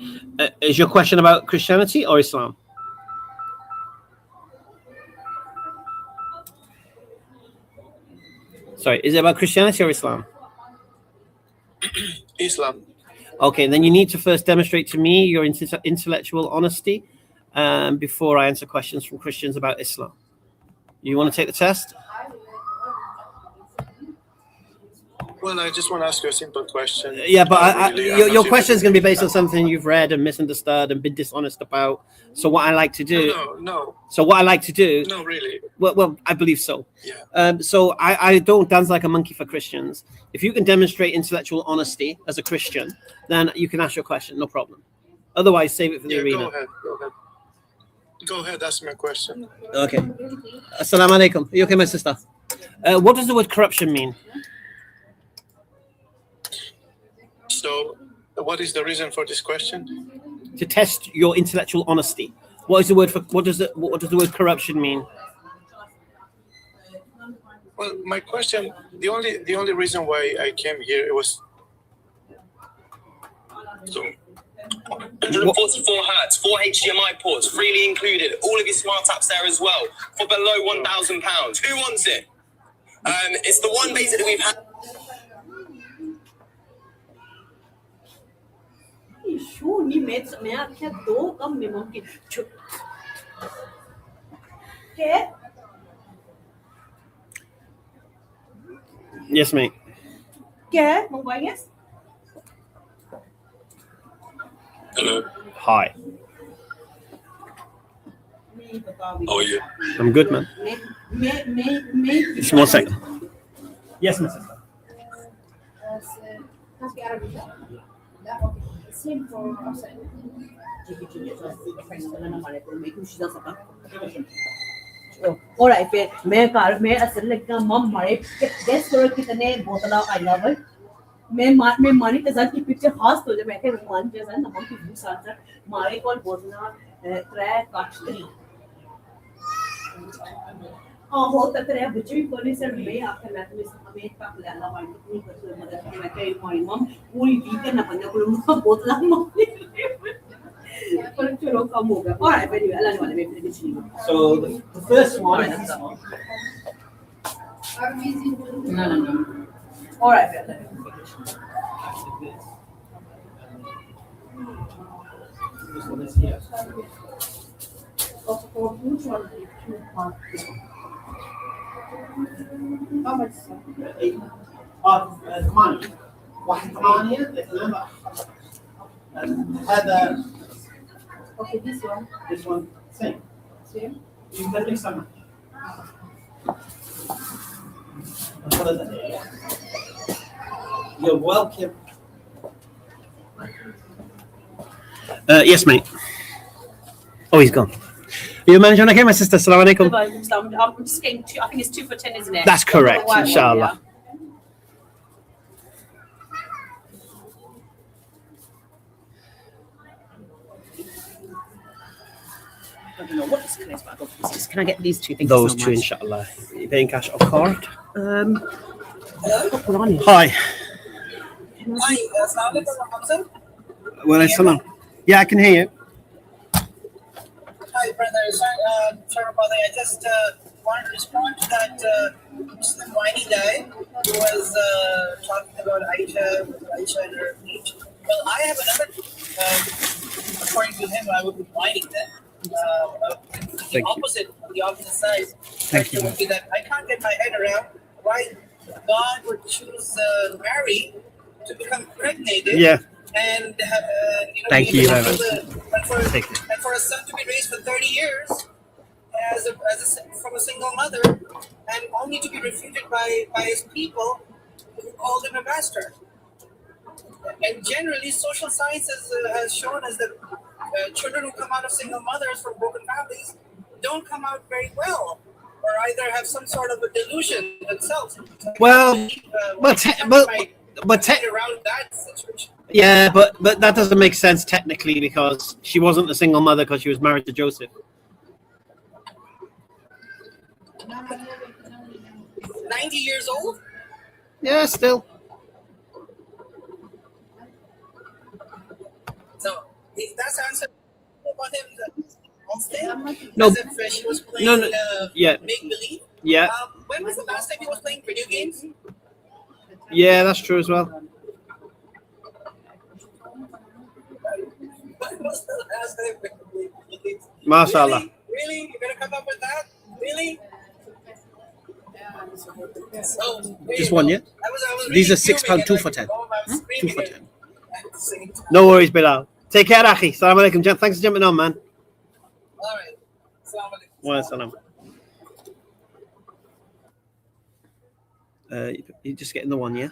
Is your question about Christianity or Islam? Sorry, is it about Christianity or Islam? Islam. Okay, then you need to first demonstrate to me your intellectual honesty before I answer questions from Christians about Islam. You want to take the test? Well, I just want to ask you a simple question. Yeah, but your not question is going to be based on something you've read and misunderstood and been dishonest about. So what I like to do... No, So what I like to do... no, really. Well, I believe so. Yeah. So I don't dance like a monkey for Christians. If you can demonstrate intellectual honesty as a Christian, then you can ask your question, no problem. Otherwise, save it for the arena. Go ahead, ask me a question. Okay. Assalamu alaikum. Are you okay, my sister? What does the word corruption mean? So, what is the reason for this question? To test your intellectual honesty. What is the word for? What does the word corruption mean? Well, my question, the only reason why I came here, it was... So, 144 hertz, 4 HDMI ports, freely included. All of your smart apps there as well, for below £1,000. Who wants it? It's the one basically we've had. Yes, mate. hello, Hi. how are you? I'm good, man. Just 1 second. Yes, my sister. Same for outside. Alright, मैं असल लगा मम मारे guess करो कितने बोतला आइला भाई मैं मानी के साथ की पिक्चर खास तो जब मैं के मान के साथ नमक की भूख साथ मारे कौन बोतना ट्रैक काटती हो तक रे बच्चे भी कोने से मैं आपके मैं तो हमें पाक लाला वाली नहीं कर मदद मैं के मारी मम पूरी वीक ना बंदा को बोतला मम Alright, very well. I want to make the So the first one. No. Alright, well. How much? ثمانية 1 هذا Okay, this one. same. Same. You can mix them. You're welcome. Yes, mate. Oh, he's gone. Are you managing okay, my sister? Assalamu alaikum. I'm just getting I think it's 2 for 10, isn't it? That's correct, inshallah. I don't know what this is, but can I get these two things? Those two, inshallah. Are you paying cash or card? Hi. Well, salam. Yeah, I can hear you. Hi, brother. Sorry about that. I just wanted to respond to that Muslim whiny guy who was talking about Aisha and her age. Well, I have another. According to him, I would be whining then. The opposite side. Thank you. Would be that I can't get my head around why God would choose Mary to become impregnated. Yeah. And Thank you very much. And for a son to be raised for 30 years from a single mother, and only to be refuted by his people who called him a bastard. And generally, social sciences has shown us that children who come out of single mothers from broken families don't come out very well. or either have some sort of a delusion themselves. Well, but around that situation. yeah, but that doesn't make sense technically because she wasn't a single mother because she was married to Joseph. 90 years old? Yeah, still. So that's answer about him. No. As if she was playing No. Yeah. make believe. Yeah. When was the last time he was playing video games? Yeah, that's true as well. When was the last time he played video games? Mashallah. Really? You're gonna come up with that? Really? So, Just one, yeah? I was These are really £6, fuming 2 and for like, 10. oh, I was 2 screaming for it 10. at the same time. No worries, Bilal. Take care, Akhi. Salam alaikum. Thanks for jumping on, man. All right. Assalamu alaikum. Wa salam. You're just getting the one, yeah?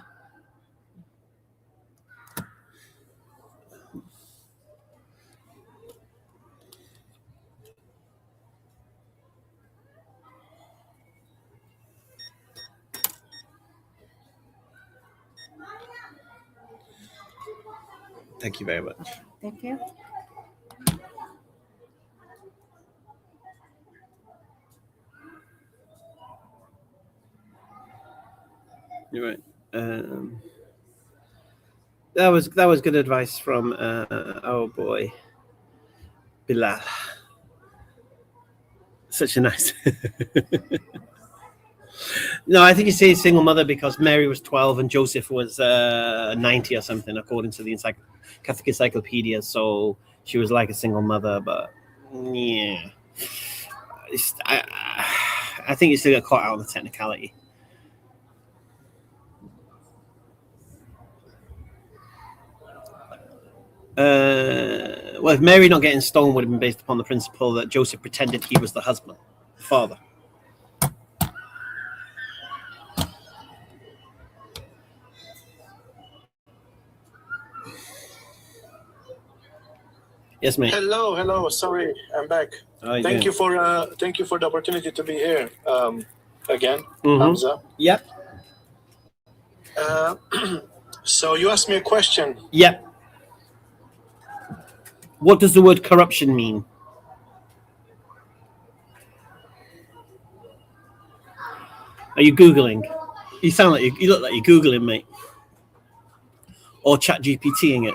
Thank you very much. Thank you. You're right. That was good advice from our boy Bilal. Such a nice. No, I think he's saying single mother because Mary was 12 and Joseph was 90 or something, according to the Catholic Encyclopedia. So she was like a single mother, but yeah, I think you still get caught out on the technicality. Well, if Mary not getting stoned would have been based upon the principle that Joseph pretended he was the husband, the father. Yes, mate. Hello. Sorry, I'm back. Thank you for the opportunity to be here again, Hamza. Yep. So you asked me a question. Yep. What does the word corruption mean? Are you Googling? You sound like you look like you're Googling, mate. Or ChatGPTing it.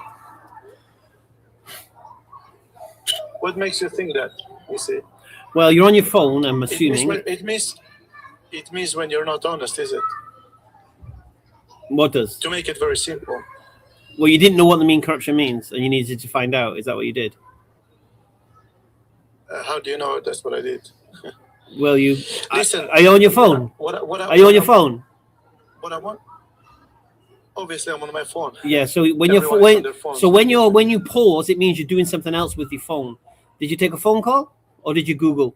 What makes you think that? You see, Well, you're on your phone, I'm assuming. it means when you're not honest, is it? What does? To make it very simple. Well, you didn't know what the mean corruption means, and you needed to find out. Is that what you did? How do you know that's what I did? Well, you Listen. Are you on your phone? Are you on your phone? What I want? Obviously, I'm on my phone. Yeah. So when Everyone's on their phones. when you pause, it means you're doing something else with your phone. Did you take a phone call or did you Google?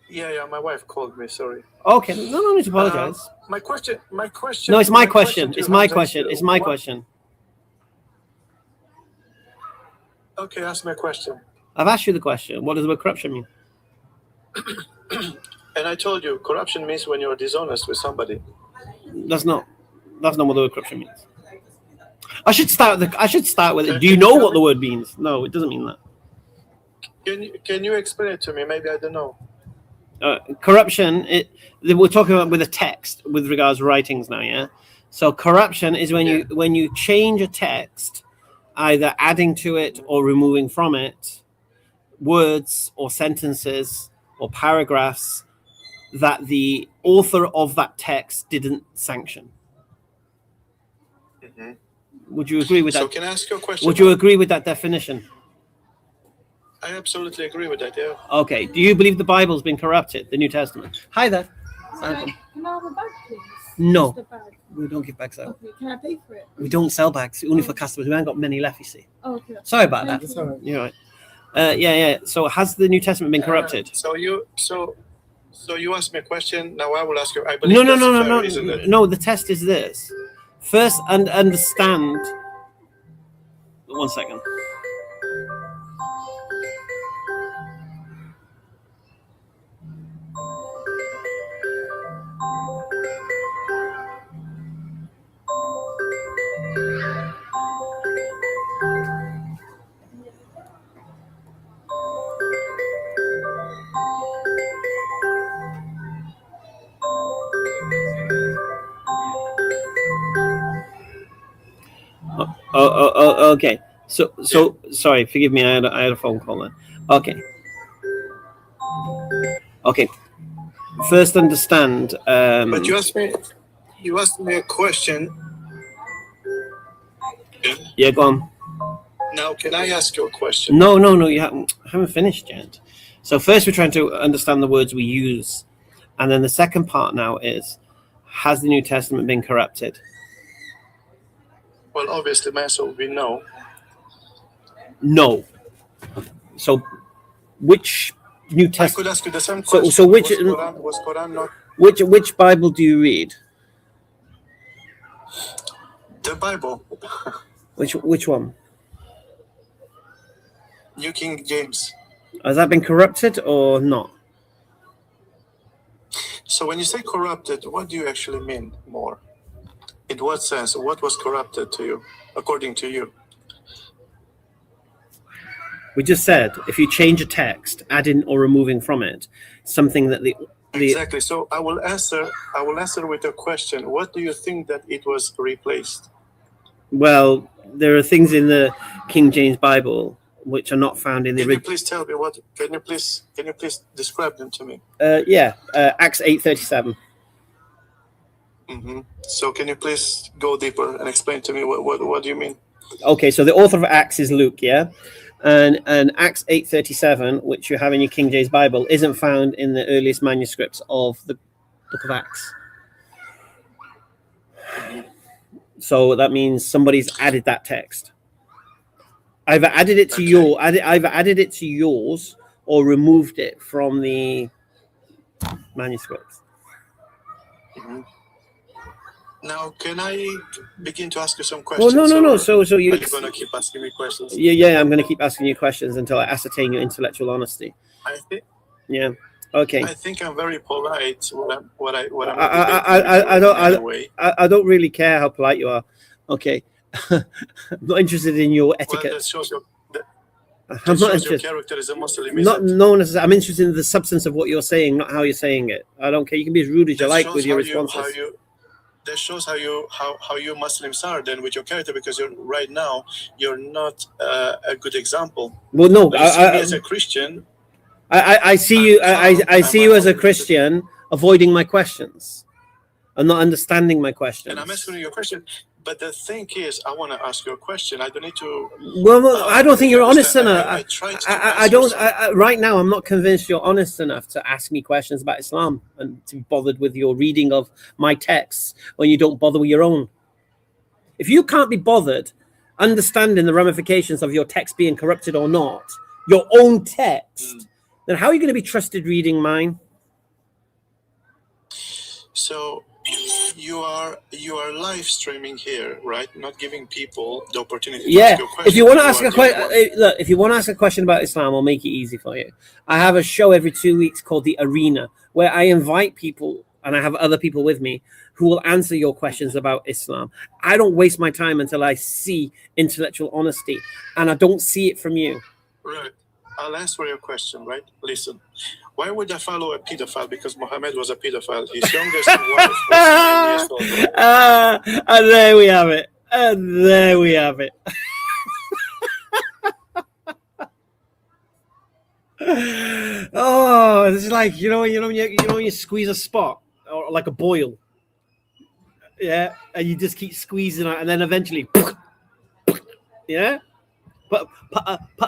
Yeah. My wife called me. Sorry. Okay. No need to apologize. My question. No, it's my question. to It's my Hamza is, question. It's my what- question. Okay, ask me a question. I've asked you the question. What does the word corruption mean? And I told you, corruption means when you're dishonest with somebody. That's not what the word corruption means. I should start with it. Do you know what the word means? No, it doesn't mean that. Can you explain it to me? Maybe I don't know. Corruption. We're talking about with a text with regards to writings now. Yeah. So corruption is when you change a text, either adding to it or removing from it words or sentences or paragraphs that the author of that text didn't sanction. Mm-hmm. Would you agree with that? So can I ask you a question? Would you agree with that definition? I absolutely agree with that. Yeah. Okay. Do you believe the Bible's been corrupted, the New Testament? Hi there. Can I have a bag, please? No. Just a bag. We don't give bags out. Okay, can I pay for it? We don't sell bags, only for customers. We haven't got many left, you see. Okay. Sorry about that. Thank It's all right. You're right. Yeah. So has the New Testament been corrupted? So you asked me a question. Now I will ask you. I believe No. that's fair, isn't it? No, the test is this. First, and understand. 1 second. Okay. So sorry, forgive me. I had a phone call then. Okay. Okay. First, understand. But you asked me a question. Yeah, go on. Now, can I ask you a question? No. You haven't finished yet. So first, we're trying to understand the words we use, and then the second part now is: has the New Testament been corrupted? Well, obviously, my answer would be no. No. So, which New I Testament? could ask you the same question. So which was Quran not which Bible do you read? the Bible? Which one? New King James. Has that been corrupted or not? So when you say corrupted, what do you actually mean more? In what sense? What was corrupted to you, according to you? We just said if you change a text, adding or removing from it something that the Exactly. So I will answer with a question. What do you think that it was replaced? well, there are things in the King James Bible which are not found in the Can you original. please tell me what? Can you please describe them to me? Acts 8:37. So can you please go deeper and explain to me what do you mean? Okay, so the author of Acts is Luke, yeah, and Acts 8:37, which you have in your King James Bible, isn't found in the earliest manuscripts of the Book of Acts. So that means somebody's added that text. Either added it to either added it to yours or removed it from the manuscripts. Now, can I begin to ask you some questions? Well, no. So you're going to keep asking me questions? Yeah. I'm going to keep asking you questions until I ascertain your intellectual honesty. I think. Yeah. Okay. I think I'm very polite. I don't really care how polite you are. Okay. I'm not interested in your etiquette. Well, that shows your character is a Muslim. I'm interested in the substance of what you're saying, not how you're saying it. I don't care. You can be as rude as you like with your responses. That shows how you Muslims are then with your character, because right now you're not a good example. Well, no, as a Christian, I see you. I see you as a Christian avoiding my questions and not understanding my questions. And I'm asking you a question. But the thing is, I want to ask you a question. I don't need to. Well, I don't think you're honest enough. I don't. Right now, I'm not convinced you're honest enough to ask me questions about Islam and to be bothered with your reading of my texts when you don't bother with your own. If you can't be bothered understanding the ramifications of your text being corrupted or not, your own text, then how are you going to be trusted reading mine? So. You are live streaming here, right? Not giving people the opportunity to ask you a question. If you want to ask a question, look, if you want to ask a question about Islam, I'll make it easy for you. I have a show every 2 weeks called The Arena, where I invite people, and I have other people with me, who will answer your questions about Islam. I don't waste my time until I see intellectual honesty, and I don't see it from you. Right. I'll answer your question, right? Listen. Why would I follow a pedophile? Because Muhammad was a pedophile. His youngest wife was 9 years old. And there we have it. And there we have it. Oh, it's like you know when you squeeze a spot or like a boil. Yeah, and you just keep squeezing it, and then eventually, yeah, put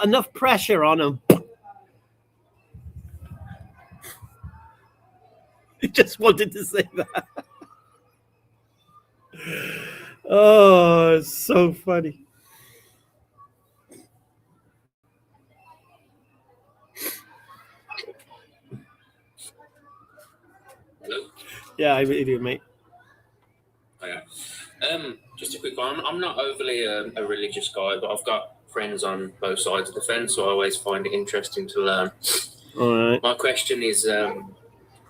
enough pressure on them. I just wanted to say that. Oh, it's so funny. Hello? Yeah, I really do, mate. Okay. Just a quick one. I'm not overly a religious guy, but I've got friends on both sides of the fence, so I always find it interesting to learn. All right. My question is,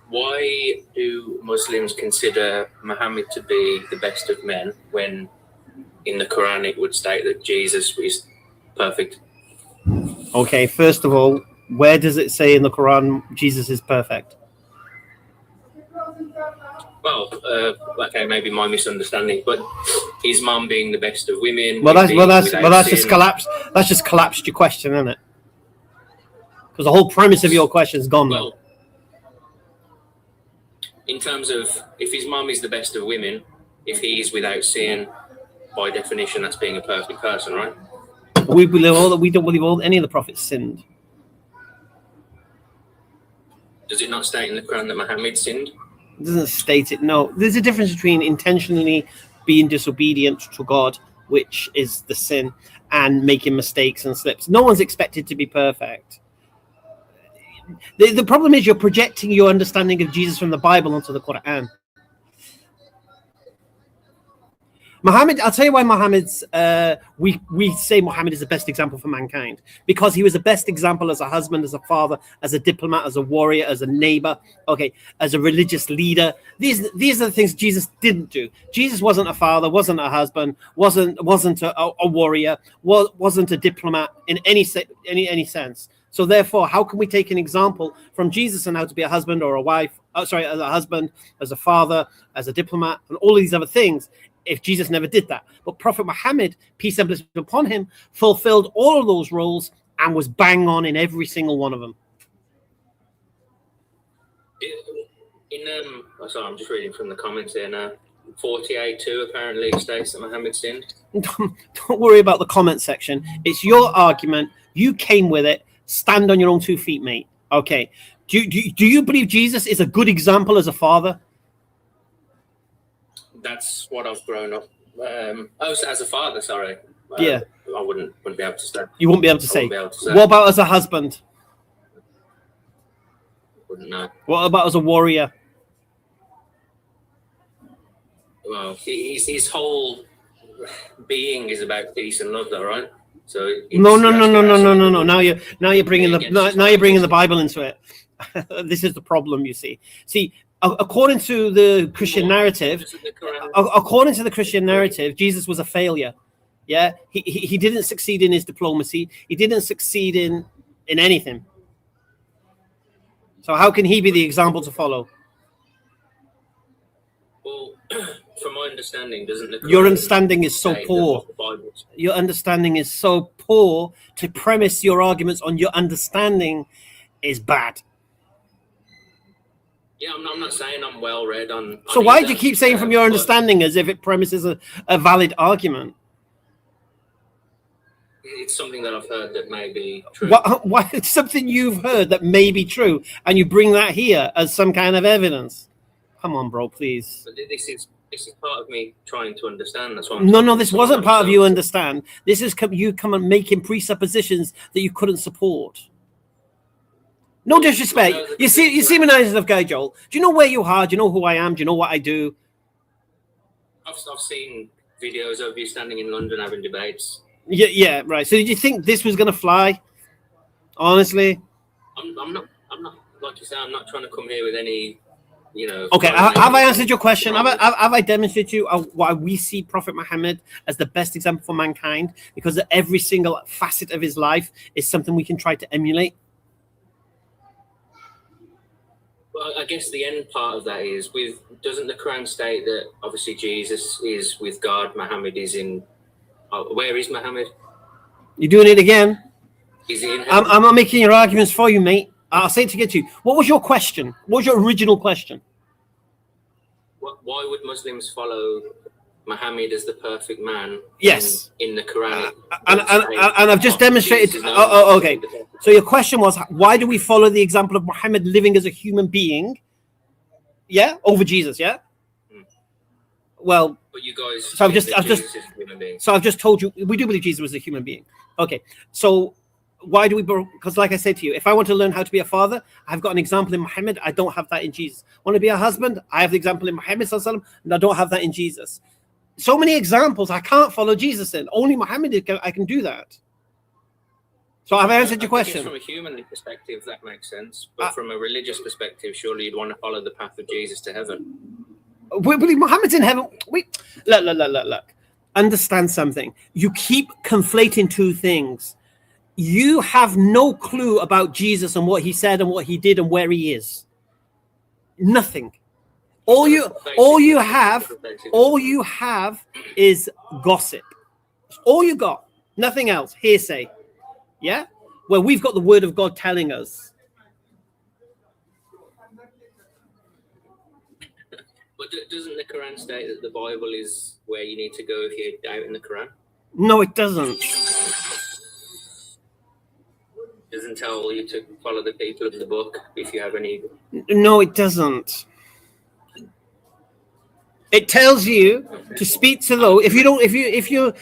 why do Muslims consider Muhammad to be the best of men when in the Quran it would state that Jesus is perfect? Okay, first of all, where does it say in the Quran Jesus is perfect? Well, okay, maybe my misunderstanding, but his mum being the best of women. Well, that's without just sin. collapsed. That's just collapsed your question, isn't it? Because the whole premise of your question is gone now. Well, in terms of if his mum is the best of women, if he is without sin, by definition, that's being a perfect person, right? We don't believe any of the prophets sinned. Does it not state in the Quran that Muhammad sinned? It doesn't state it. No, there's a difference between intentionally being disobedient to God, which is the sin, and making mistakes and slips. No one's expected to be perfect. The problem is you're projecting your understanding of Jesus from the Bible onto the Quran. Muhammad, I'll tell you why Muhammad's we say Muhammad is the best example for mankind, because he was the best example as a husband, as a father, as a diplomat, as a warrior, as a neighbor, okay, as a religious leader. These are the things Jesus didn't do. Jesus wasn't a father, wasn't a husband, wasn't a warrior, wasn't a diplomat in any sense. So therefore, how can we take an example from Jesus on how to be a husband or a wife? As a husband, as a father, as a diplomat, and all these other things, if Jesus never did that? But Prophet Muhammad, peace and blessings upon him, fulfilled all of those roles and was bang on in every single one of them. Sorry, I'm just reading from the comments here now. 48:2 apparently states that Muhammad sinned. Don't worry about the comment section. It's your argument. You came with it. Stand on your own 2 feet, mate. Okay. Do you believe Jesus is a good example as a father? That's what I've grown up. As a father, sorry. Yeah. I wouldn't be able to say. You wouldn't be able to say. Be able to say. What about as a husband? Wouldn't know. What about as a warrior? Well, his whole being is about peace and love, though, right? So No. Now you're bringing the Bible into it. This is the problem, you see. See, according to the Christian narrative, Jesus was a failure. Yeah, he didn't succeed in his diplomacy. He didn't succeed in anything. So how can he be the example to follow? Well, from my understanding, doesn't the Your understanding is so poor. Your understanding is so poor. To premise your arguments on your understanding is bad. Yeah, I'm not saying I'm well read on. So why do you keep saying from your understanding as if it premises a valid argument? It's something that I've heard that may be true. Why it's something you've heard that may be true, and you bring that here as some kind of evidence? Come on, bro, please. But this is part of me trying to understand. That's what No, this wasn't part of you understand. This is you come and making presuppositions that you couldn't support. No disrespect. You see me nice enough guy, Joel. Do you know where you are? Do you know who I am? Do you know what I do? I've seen videos of you standing in London having debates. Yeah, right. So did you think this was gonna fly? Honestly, I'm not like you say. I'm not trying to come here with any, Okay, have I answered your question? Have I demonstrated to you why we see Prophet Muhammad as the best example for mankind? Because every single facet of his life is something we can try to emulate. Well, I guess the end part of that is doesn't the Quran state that obviously Jesus is with God, Muhammad is in. Where is Muhammad? You're doing it again. Is he in heaven? I'm not making your arguments for you, mate. I'll say it to get to you. What was your question? What was your original question? Why would Muslims follow Muhammad as the perfect man? Yes. In the Quran. And I've just demonstrated. Okay. So your question was, why do we follow the example of Muhammad living as a human being? Yeah, over Jesus. Yeah. Well. But you guys. So I've just told you we do believe Jesus was a human being. Okay. So why do we? Because like I said to you, if I want to learn how to be a father, I've got an example in Muhammad. I don't have that in Jesus. Want to be a husband? I have the example in Muhammad sallallahu alaihi wasallam, and I don't have that in Jesus. So many examples I can't follow Jesus in. Only Muhammad I can do that. So I've answered your question. From a human perspective, that makes sense. But from a religious perspective, surely you'd want to follow the path of Jesus to heaven. We believe Muhammad's in heaven. Look. Understand something. You keep conflating two things. You have no clue about Jesus and what he said and what he did and where he is. Nothing. All you have is gossip. All you got, nothing else. Hearsay. Yeah? Well, we've got the word of God telling us. But doesn't the Quran state that the Bible is where you need to go if you doubt in the Quran? No, it doesn't. Doesn't tell you to follow the people of the book if you have any. No, it doesn't. It tells you to speak to those. If you're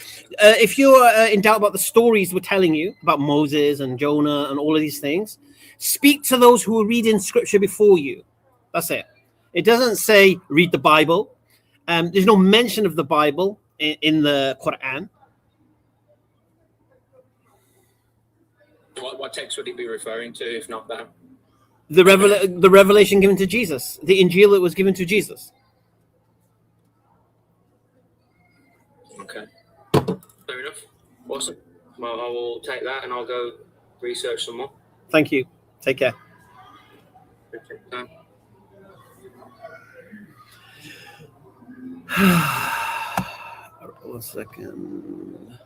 in doubt about the stories we're telling you about Moses and Jonah and all of these things, speak to those who are reading scripture before you. That's it. It doesn't say read the Bible. There's no mention of the Bible in the Quran. What text would it be referring to if not that? The revelation given to Jesus, the Injil that was given to Jesus. Okay, fair enough. Awesome. Well, I will take that and I'll go research some more. Thank you. Take care. Okay. 1 second.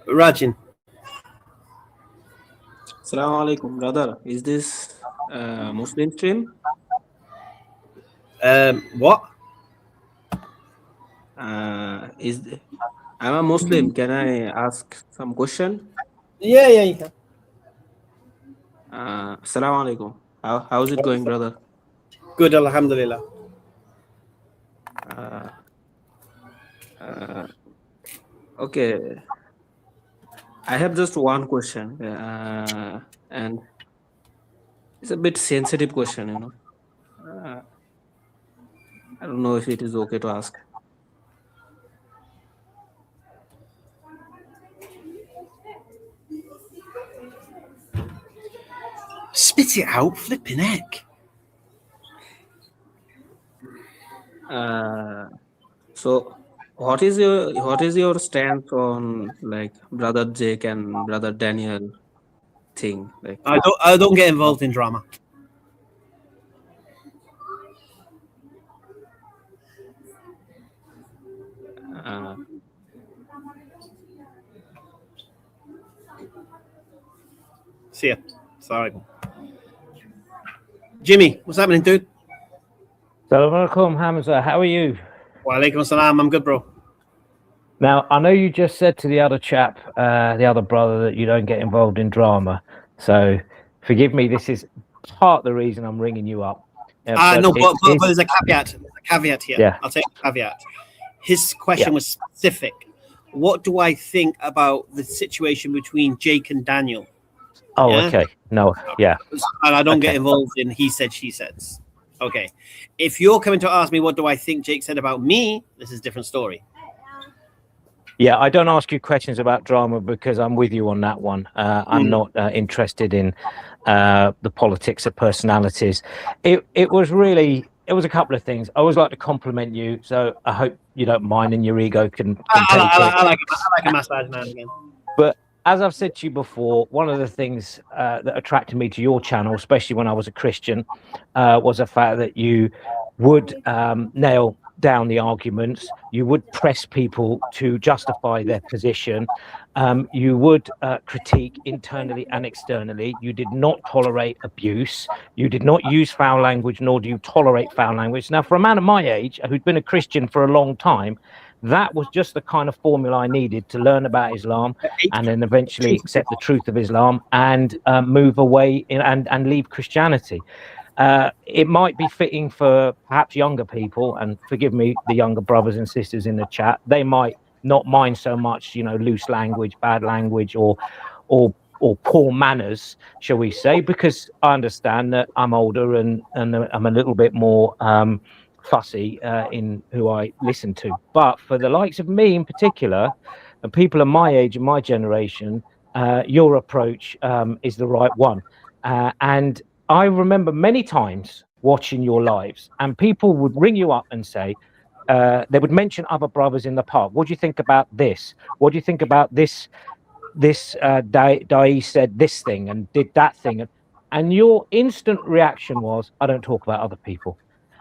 Rajin. Assalamu alaikum, brother. Is this Muslim stream? What? I'm a Muslim. Can I ask some question? Yeah, you can. Assalamu alaikum. How's it going, brother? Good, alhamdulillah. Okay. I have just one question, and it's a bit sensitive question, you know. I don't know if it is okay to ask. Spit it out, flipping heck. So what is your stance on like brother Jake and brother Daniel thing? Like I don't get involved in drama. See ya. Sorry. Jimmy, what's happening, dude? Assalamu alaikum, Hamza. How are you? Wa alaikum assalam. I'm good, bro. Now, I know you just said to the other chap, the other brother, that you don't get involved in drama. So, forgive me. This is part of the reason I'm ringing you up. No, but there's a caveat. There's a caveat here. Yeah. I'll take a caveat. His question was specific. What do I think about the situation between Jake and Daniel? Oh, okay. No, yeah. And I don't get involved in he said, she says. Okay. If you're coming to ask me what do I think Jake said about me, this is a different story. Yeah, I don't ask you questions about drama because I'm with you on that one. I'm not interested in the politics of personalities. It was a couple of things. I always like to compliment you, so I hope you don't mind and your ego can take it. I like a massage man again. But as I've said to you before, one of the things that attracted me to your channel, especially when I was a Christian, was the fact that you would nail down the arguments. You would press people to justify their position. You would critique internally and externally. You did not tolerate abuse. You did not use foul language, nor do you tolerate foul language. Now, for a man of my age who'd been a Christian for a long time, that was just the kind of formula I needed to learn about Islam and then eventually accept the truth of Islam and move away and leave Christianity. It might be fitting for perhaps younger people, and forgive me, the younger brothers and sisters in the chat, they might not mind so much, loose language, bad language, or poor manners, shall we say, because I understand that I'm older and I'm a little bit more fussy in who I listen to. But for the likes of me in particular, and people of my age and my generation, your approach is the right one. And I remember many times watching your lives, and people would ring you up and say, they would mention other brothers in the park. What do you think about this? What do you think about this this Dai said this thing and did that thing, and your instant reaction was, I don't talk about other people,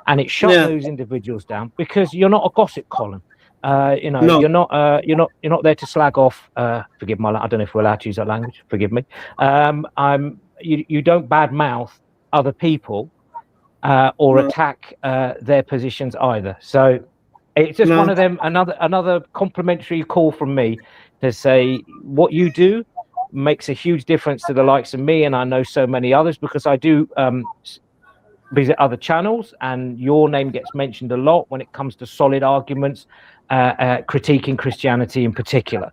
and it shut those individuals down because you're not a gossip column. You know, No. you're not there to slag off. Forgive my, I don't know if we're allowed to use that language. Forgive me. You don't badmouth other people or attack their positions either. So it's just one of them. Another complimentary call from me to say what you do makes a huge difference to the likes of me, and I know so many others because I do visit other channels, and your name gets mentioned a lot when it comes to solid arguments, critiquing Christianity in particular.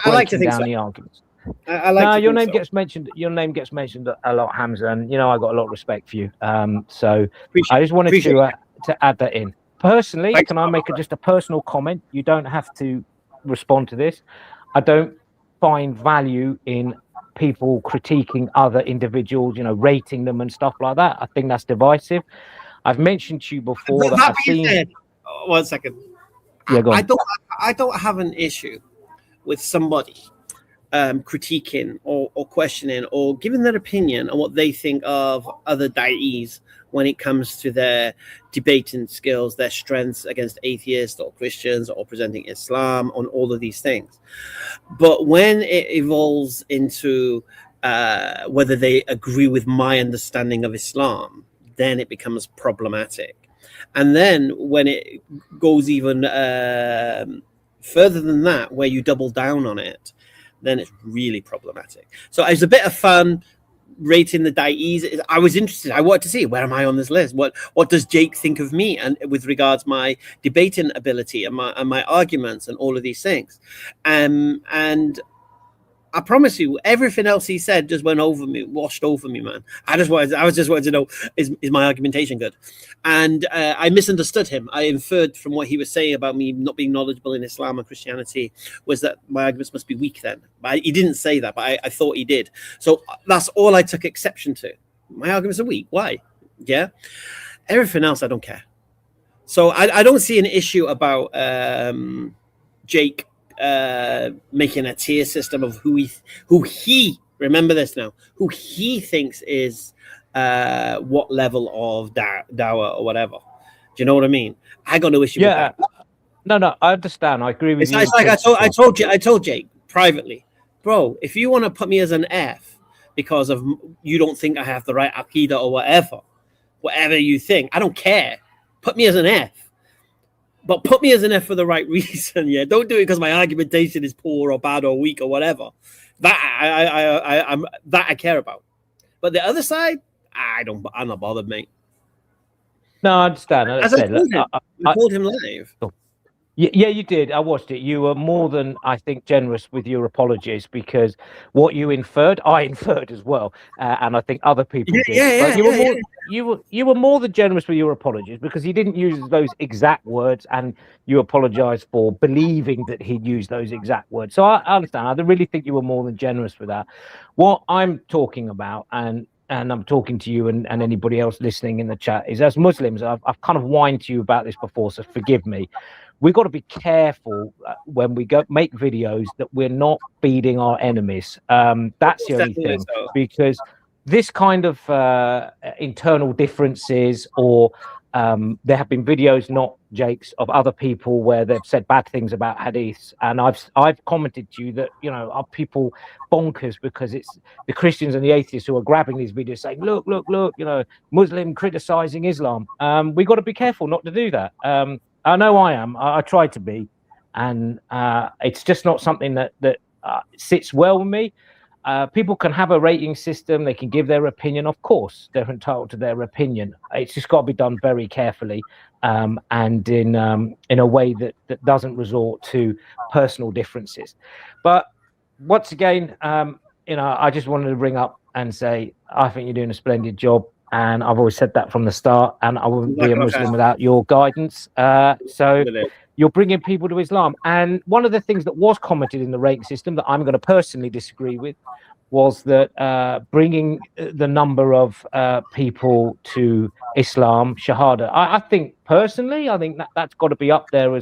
I like to think down so. the arguments. I like to your think name so. gets mentioned. Your name gets mentioned a lot, Hamza, and you know I got a lot of respect for you. So I just wanted to add that in. Personally, can I make just a personal comment? You don't have to respond to this. I don't find value in people critiquing other individuals, you know, rating them and stuff like that. I think that's divisive. I've mentioned to you before that I've seen. Said, 1 second. Yeah, go on. I don't have an issue with somebody critiquing or questioning or giving their opinion on what they think of other da'is when it comes to their debating skills, their strengths against atheists or Christians or presenting Islam, on all of these things. But when it evolves into whether they agree with my understanding of Islam, then it becomes problematic. And then when it goes even further than that, where you double down on it, then it's really problematic. So it's a bit of fun rating the da'is. I was interested. I wanted to see, where am I on this list? What does Jake think of me, and with regards my debating ability and my arguments and all of these things. And I promise you, everything else he said just went over me, washed over me, man. I was just wanted to know, is my argumentation good? And I misunderstood him. I inferred from what he was saying about me not being knowledgeable in Islam and Christianity was that my arguments must be weak then. But he didn't say that, but I thought he did. So that's all I took exception to. My arguments are weak. Why? Yeah. Everything else, I don't care. So I don't see an issue about Jake making a tier system of who he remember this now, who he thinks is what level of dawah or whatever. Do you know what I mean? I got no issue with that. No, I understand. I agree with you. It's like I told Jake privately, bro, if you want to put me as an F because of you don't think I have the right aqidah or whatever you think, I don't care. Put me as an F. But put me as an F for the right reason, yeah. Don't do it because my argumentation is poor or bad or weak or whatever. That I care about. But the other side, I'm not bothered, mate. No, I understand. As I told him live. Oh. Yeah, you did. I watched it. You were more than, I think, generous with your apologies, because what you inferred, I inferred as well, and I think other people did. You were more than generous with your apologies, because he didn't use those exact words, and you apologized for believing that he'd used those exact words. So I understand. I really think you were more than generous with that. What I'm talking about, and I'm talking to you and anybody else listening in the chat, is as Muslims, I've kind of whined to you about this before, so forgive me. We've got to be careful when we make videos that we're not feeding our enemies. That's the only thing, because this kind of internal differences, or there have been videos, not Jake's, of other people where they've said bad things about hadiths, and I've commented to you that, you know, are people bonkers because it's the Christians and the atheists who are grabbing these videos saying, look, you know, Muslim criticizing Islam. We've got to be careful not to do that. I know I am. I try to be, and it's just not something that sits well with me. People can have a rating system; they can give their opinion. Of course, they're entitled to their opinion. It's just got to be done very carefully, and in a way that doesn't resort to personal differences. But once again, you know, I just wanted to bring up and say I think you're doing a splendid job. And I've always said that from the start, and I wouldn't be a Muslim without your guidance. So you're bringing people to Islam. And one of the things that was commented in the rating system that I'm going to personally disagree with was that bringing the number of people to Islam, Shahada. I think personally, I think that's got to be up there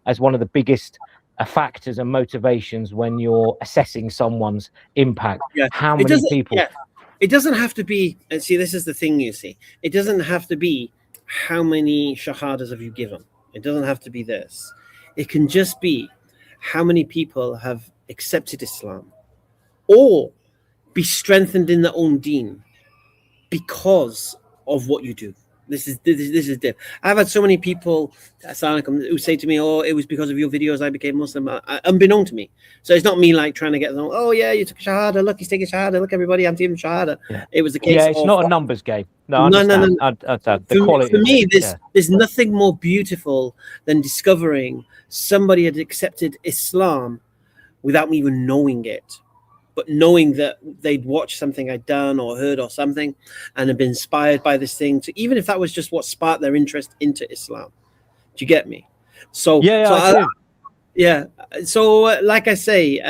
as one of the biggest factors and motivations when you're assessing someone's impact. Yeah. How many people? Yeah. It doesn't have to be, and see, this is the thing, you see. It doesn't have to be how many shahadas have you given. It doesn't have to be this. It can just be how many people have accepted Islam or be strengthened in their own deen because of what you do. This is different. I've had so many people who say to me, "Oh, it was because of your videos I became Muslim," unbeknown to me. So it's not me like trying to get them. Oh yeah, you took a shahada. Look, he's taking shahada. Look, everybody, I'm taking shahada. Yeah. It was a case. Yeah, it's not a numbers game. No. For me, there's nothing more beautiful than discovering somebody had accepted Islam without me even knowing it. But knowing that they'd watched something I'd done or heard or something and had been inspired by this thing, to even if that was just what sparked their interest into Islam. Do you get me? So So like I say,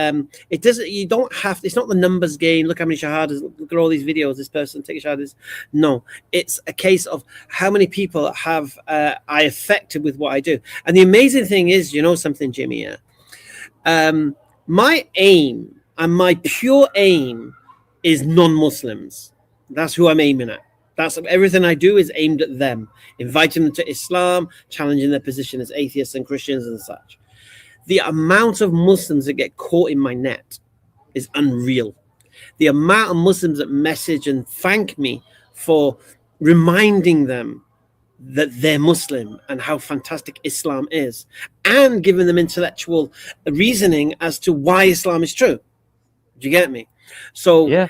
it doesn't. You don't have. It's not the numbers game. Look how many shahadas. Look at all these videos. This person take a shahadas. No, it's a case of how many people have I affected with what I do. And the amazing thing is, you know something, Jimmy. My aim. And my pure aim is non-Muslims. That's who I'm aiming at. That's everything I do is aimed at them, inviting them to Islam, challenging their position as atheists and Christians and such. The amount of Muslims that get caught in my net is unreal. The amount of Muslims that message and thank me for reminding them that they're Muslim and how fantastic Islam is, and giving them intellectual reasoning as to why Islam is true. Do you get me? So yeah.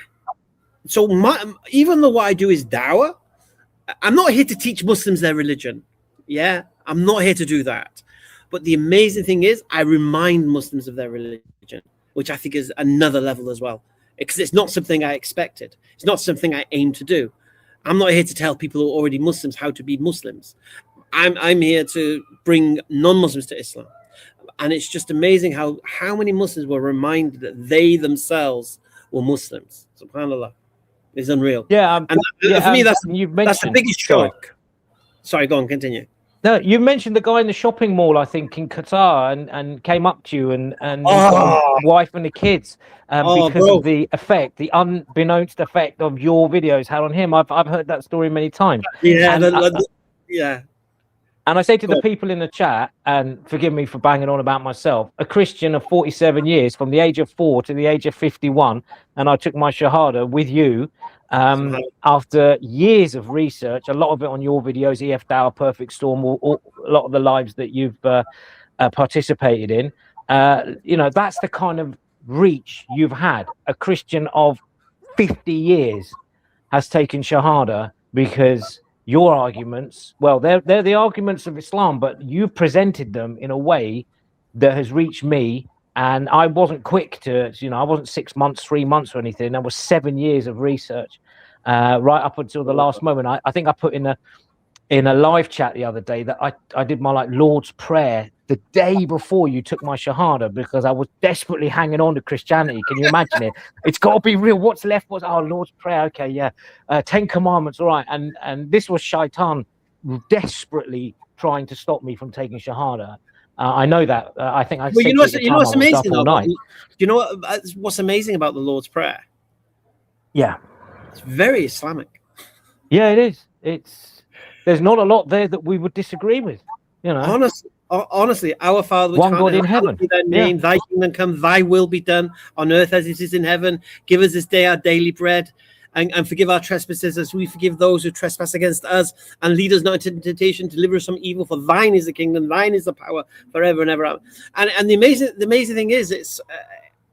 So even though what I do is dawah, I'm not here to teach Muslims their religion. Yeah, I'm not here to do that. But the amazing thing is, I remind Muslims of their religion, which I think is another level as well. Because it's not something I expected. It's not something I aim to do. I'm not here to tell people who are already Muslims how to be Muslims. I'm here to bring non-Muslims to Islam. And it's just amazing how many Muslims were reminded that they themselves were Muslims. SubhanAllah. It's unreal. Yeah. For me, that's the biggest shock. Sorry, go on, continue. No, you mentioned the guy in the shopping mall, I think, in Qatar, and came up to you and his wife and the kids because of the effect, the unbeknownst effect of your videos had on him. I've heard that story many times. Yeah, yeah. And I say to the people in the chat, and forgive me for banging on about myself, a Christian of 47 years, from the age of 4 to the age of 51, and I took my Shahada with you after years of research, a lot of it on your videos, EF Dawah, Perfect Storm, a lot of the lives that you've participated in. That's the kind of reach you've had. A Christian of 50 years has taken Shahada because your arguments, well, they're the arguments of Islam, but you've presented them in a way that has reached me. And I wasn't quick to, I wasn't 6 months, 3 months or anything. That was 7 years of research, right up until the last moment. I think I put in a live chat the other day that I did my Lord's Prayer the day before you took my Shahada, because I was desperately hanging on to Christianity. Can you imagine it? It's got to be real. What's left was Lord's Prayer. Okay, yeah. 10 Commandments. All right. And this was Shaitan desperately trying to stop me from taking Shahada. I know that. I think I. Well, you know what's amazing though? You know what's amazing about the Lord's Prayer? Yeah, it's very Islamic. Yeah, it is. There's not a lot there that we would disagree with. Honestly, our Father, which one God in heaven. Be thy name, thy kingdom come, thy will be done on earth as it is in heaven. Give us this day our daily bread. And forgive our trespasses as we forgive those who trespass against us, and lead us not into temptation, deliver us from evil, for thine is the kingdom, thine is the power forever and ever. And the amazing thing is, it's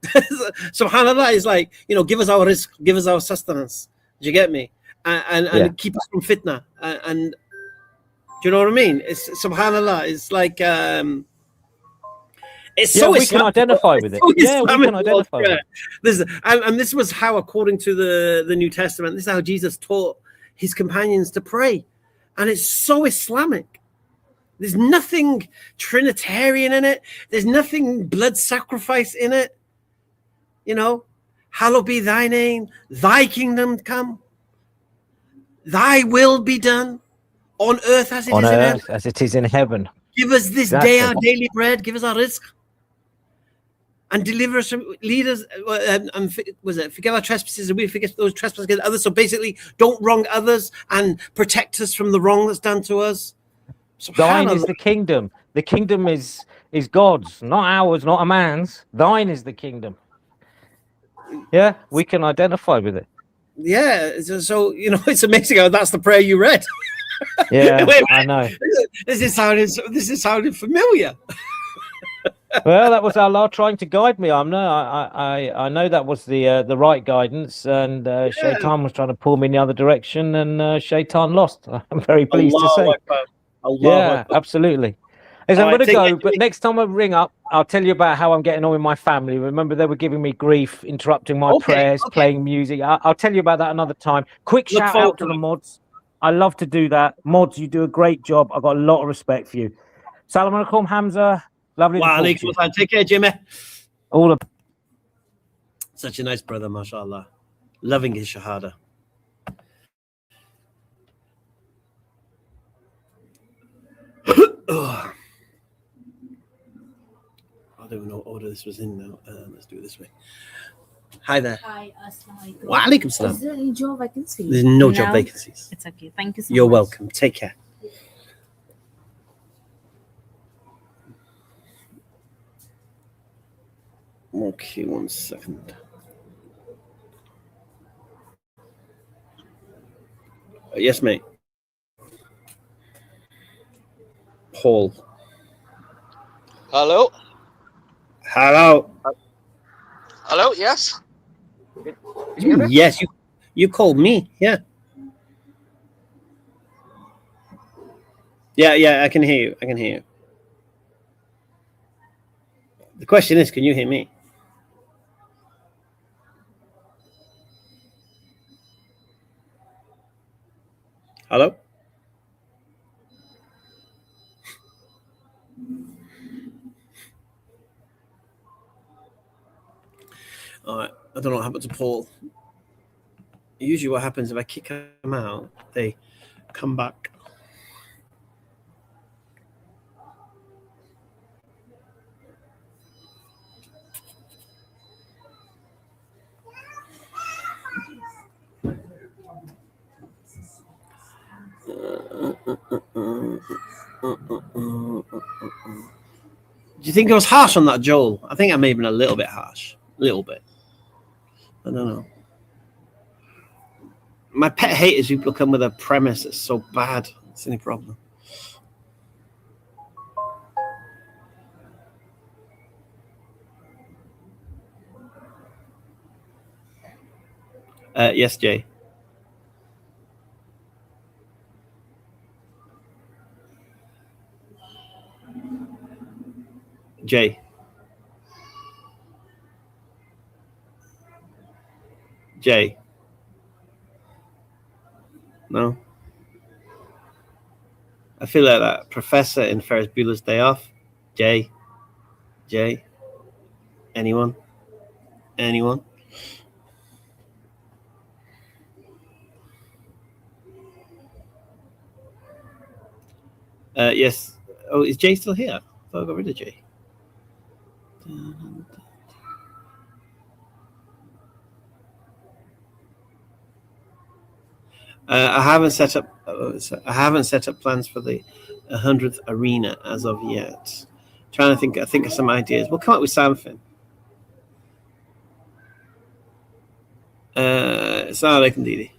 SubhanAllah is like, give us our rizq, give us our sustenance. Do you get me? And keep us from fitna. And do you know what I mean? It's SubhanAllah. It's like it's so we can identify with it. Yeah, we can identify with it. And this was how, according to the New Testament, this is how Jesus taught his companions to pray. And it's so Islamic. There's nothing Trinitarian in it. There's nothing blood sacrifice in it. Hallowed be thy name, thy kingdom come, thy will be done on earth as it is in heaven. As it is in heaven. Give us this day our daily bread. Give us our rizq. and deliver us from leaders, forgive our trespasses and we forget those trespasses against others. So basically, don't wrong others and protect us from the wrong that's done to us. Thine is the kingdom. The kingdom is God's, not ours, not a man's. Thine is the kingdom. Yeah, we can identify with it. Yeah, so you know, it's amazing how that's the prayer you read. Yeah, I know. This is sounding familiar. Well, that was Allah trying to guide me. I know that was the right guidance, and Shaitan was trying to pull me in the other direction, and Shaitan lost. I'm very pleased to say. Yeah, absolutely. As I'm going to go, but next time I ring up, I'll tell you about how I'm getting on with my family. Remember, they were giving me grief, interrupting my prayers, playing music. I'll tell you about that another time. Quick shout out to the mods. I love to do that. Mods, you do a great job. I've got a lot of respect for you. Salam alaikum, Hamza. Lovely to talk to you. Take care, Jimmy. All of such a nice brother, mashallah. Loving his shahada. I don't even know what order this was in now. Let's do it this way. Hi there. Hi, assalamualaikum. Wa alaikum salam. Is there any job vacancy? There's no job vacancies. It's okay. Thank you so much. You're welcome. Take care. Okay, 1 second. Yes, mate. Paul. Hello. Hello. Hello. Yes. Yes, you called me. Yeah. Yeah. I can hear you. The question is, can you hear me? Hello? All right. I don't know what happened to Paul. Usually what happens if I kick them out, they come back. Do you think I was harsh on that, Joel? I think I may have been a little bit harsh. A little bit. I don't know. My pet hate is people come with a premise that's so bad. It's any problem. Yes, Jay. Jay. Jay. No. I feel like that professor in Ferris Bueller's Day Off. Jay. Anyone? Yes. Oh, is Jay still here? I thought I got rid of Jay. I haven't set up plans for the 100th arena as of yet. Trying to think of some ideas. We'll come up with something. Assalamu alaikum, Didi.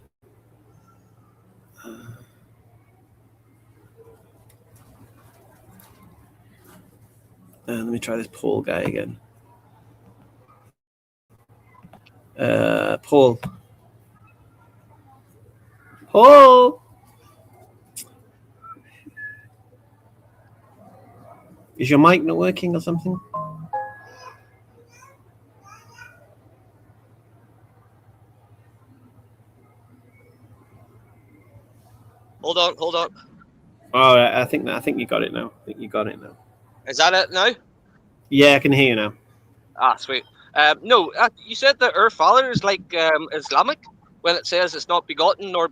Let me try this Paul guy again. Paul. Is your mic not working or something? Hold on. All right, I think you got it now. Is that it now? Yeah, I can hear you now. Ah, sweet. No, you said that our father is like Islamic when it says it's not begotten nor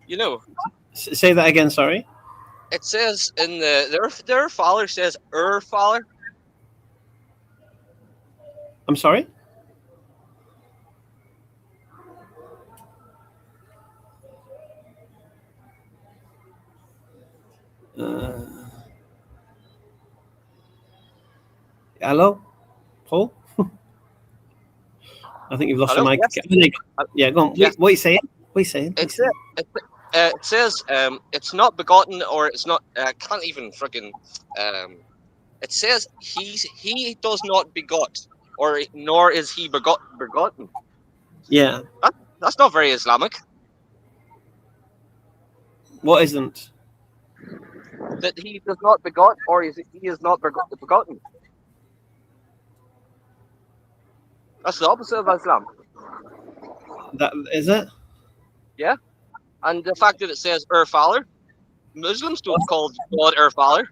you know. Say that again. Sorry. It says in their father says father. I'm sorry? Hello, Paul? I think you've lost Hello? your mic. Yes. Yeah, go on. Yes. What are you saying? What are you saying? It says it's not begotten, or it's not. Can't even friggin'. It says he does not begot, or nor is he begotten. Yeah. That's not very Islamic. What isn't? That he does not begot, or he is not begotten. That's the opposite of Islam. That is it? Yeah. And the fact that it says Father, Muslims don't call God Father.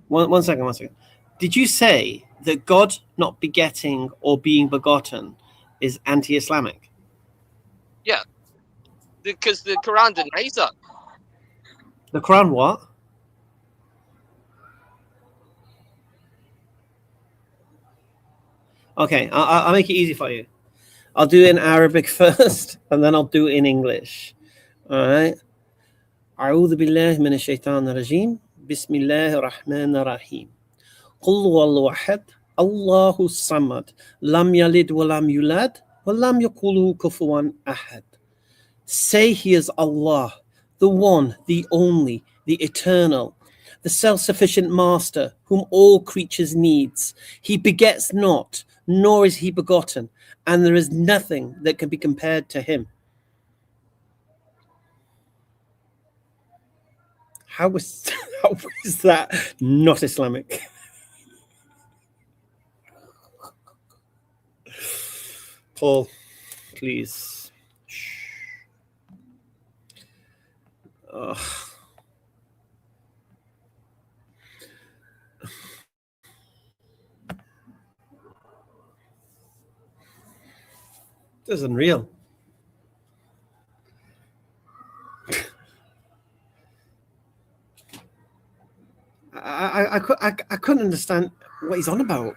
One second. Did you say that God not begetting or being begotten is anti-Islamic? Yeah. Because the Quran denies that. The Quran what? Okay, I'll make it easy for you. I'll do it in Arabic first, and then I'll do it in English. All right. أعوذ بالله من الشيطان الرجيم بسم الله الرحمن الرحيم قل هو الله أحد الله الصمد لم يلد ولم يولد ولم يكن له كفوا أحد. Say he is Allah, the one, the only, the eternal, the self-sufficient master whom all creatures needs. He begets not, nor is he begotten, and there is nothing that can be compared to him. How is that not Islamic? Paul, please. This is unreal. I couldn't understand what he's on about.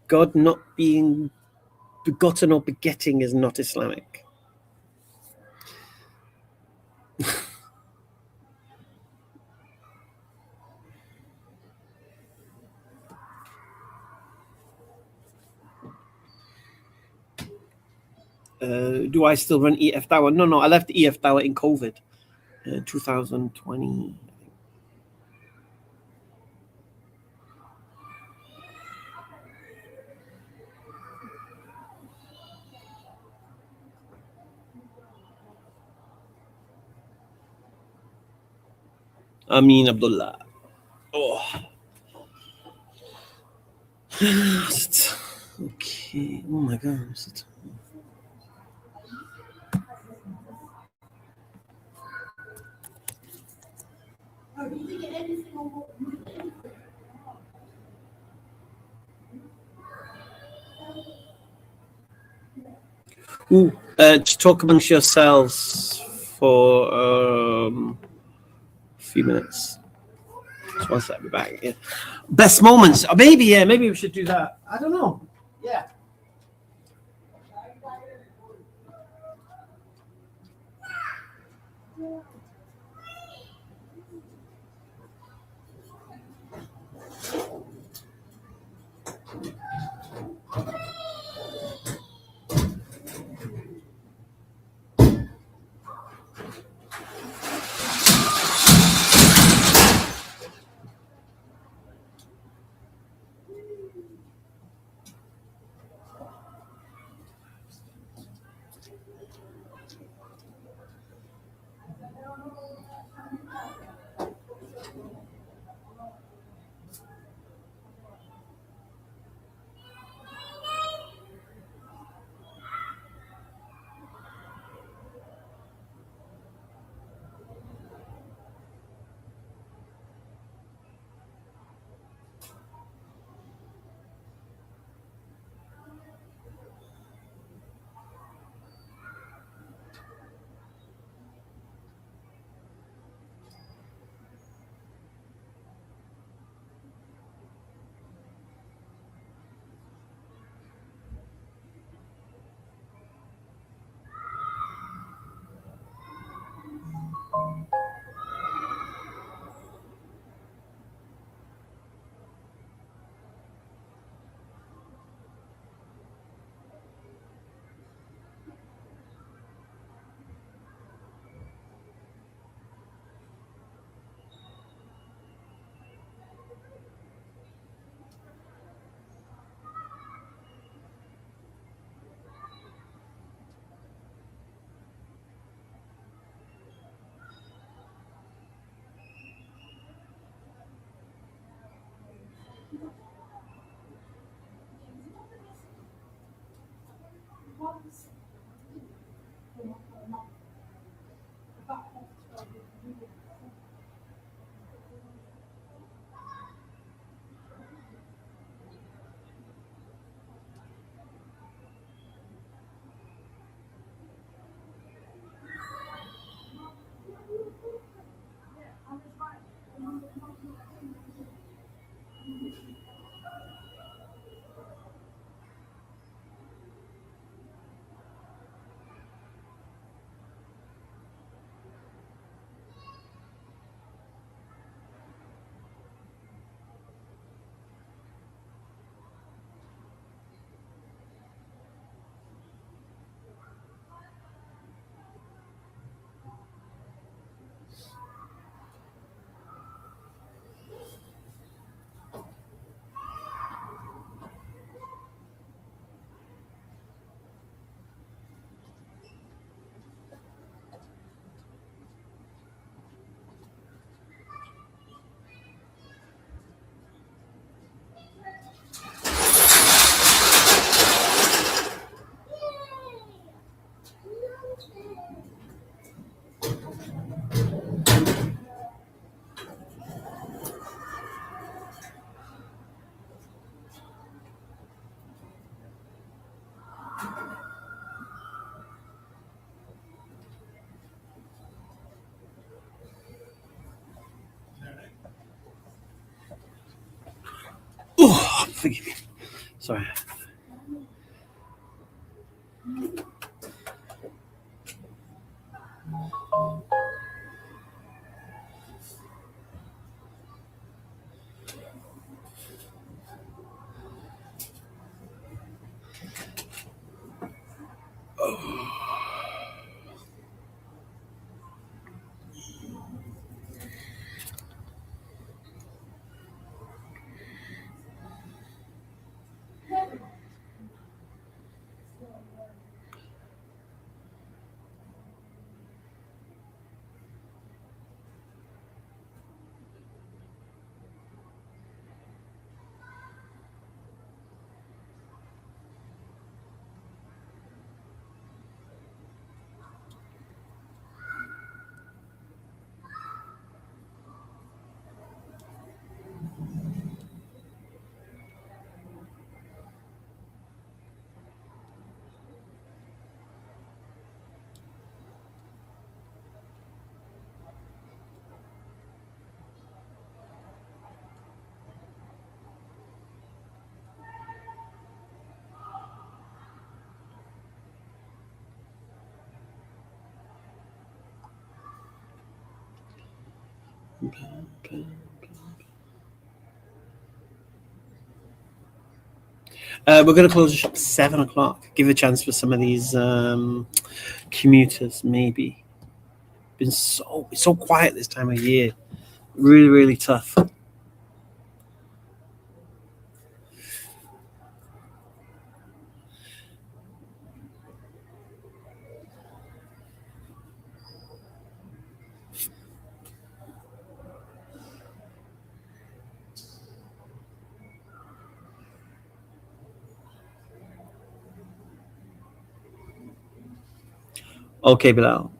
God not being begotten or begetting is not Islamic. Do I still run EF Tower? No, I left EF Tower in COVID, 2020. Amin Abdullah. Oh. Okay. Oh my God. Just talk amongst yourselves for a few minutes. Just one sec, I'll be back. Yeah. Best moments. Maybe we should do that. I don't know. Yeah. Oh, forgive me. Sorry. We're going to close the shop at 7 o'clock. Give a chance for some of these commuters, maybe. It's so quiet this time of year. Really, really tough. Okay, Bilal.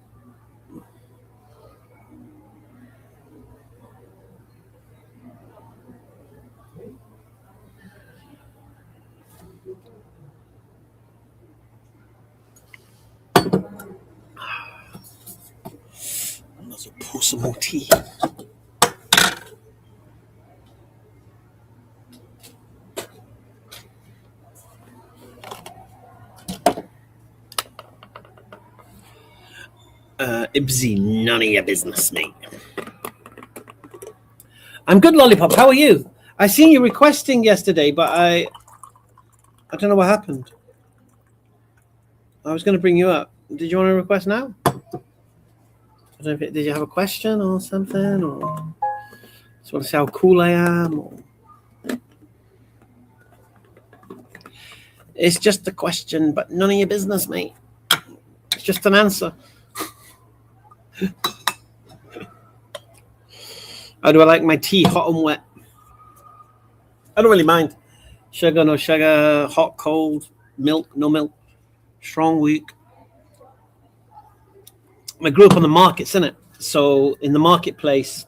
Let's pour some more tea. Ibsy, none of your business, mate. I'm good, Lollipop. How are you? I seen you requesting yesterday, but I don't know what happened. I was going to bring you up. Did you want to request now? I don't know if did you have a question or something, or just want to see how cool I am? Or... It's just a question, but none of your business, mate. It's just an answer. How do I like my tea? Hot and wet. I don't really mind. Sugar, no sugar. Hot, cold. Milk, no milk. Strong, weak. I grew up on the markets, innit? So in the marketplace,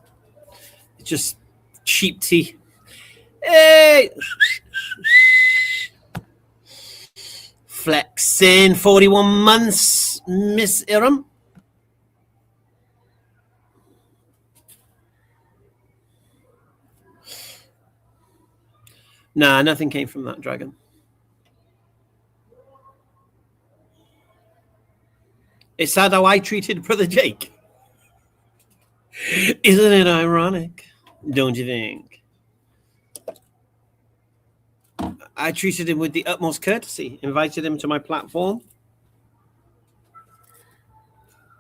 it's just cheap tea. Hey! Flexing 41 months, Miss Iram. Nah, nothing came from that dragon. It's sad how I treated Brother Jake. Isn't it ironic? Don't you think? I treated him with the utmost courtesy, invited him to my platform.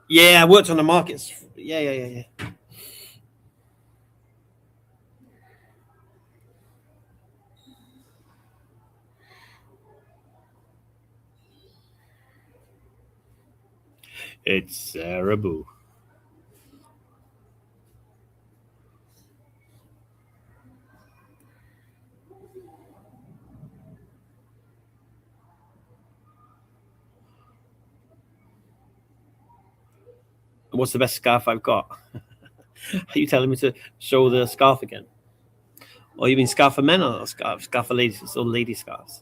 Yeah, I worked on the markets. Yeah. It's Sarabu. What's the best scarf I've got? Are you telling me to show the scarf again? Or you mean scarf for men or scarf for ladies? It's all lady scarves.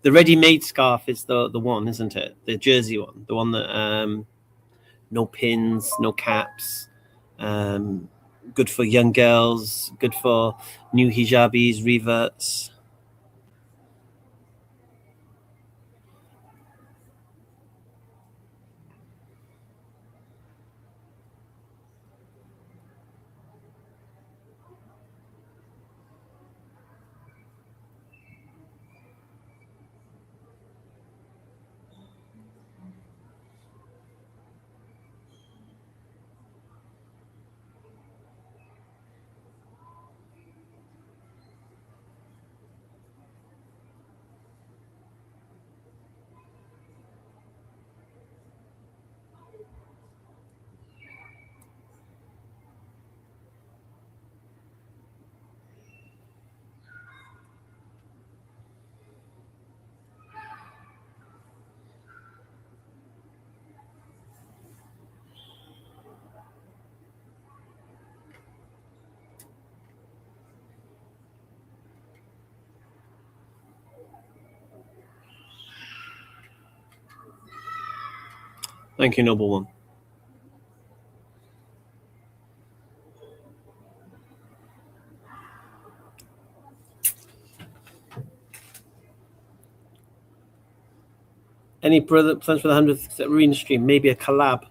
The ready-made scarf is the one, isn't it? The jersey one, the one that no pins, no caps, good for young girls, good for new hijabis, reverts. Thank you, Noble One. Any plans for the 100th arena stream? Maybe a collab.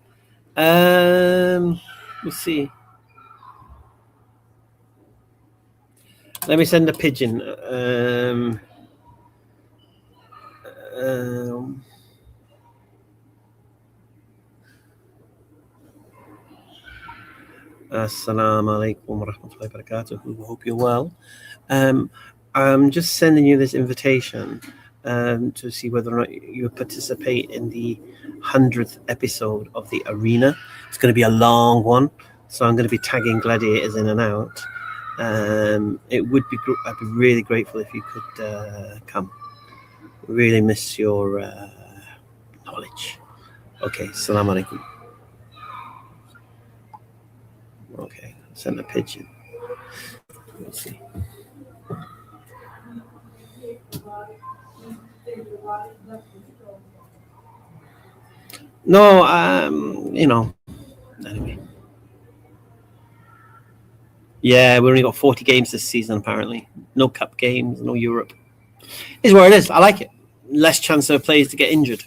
We'll see. Let me send a pigeon. Assalamu alaikum wa rahmatullahi wa barakatuh. Hope you're well. I'm just sending you this invitation to see whether or not you participate in the 100th episode of the arena. It's going to be a long one, so I'm going to be tagging gladiators in and out. It would be I'd be really grateful if you could come. Really miss your knowledge. Okay, salam alaikum. Okay, send a pigeon. Let's see. No, anyway. Yeah, we only got 40 games this season, apparently. No cup games, no Europe. Is where it is. I like it. Less chance of players to get injured.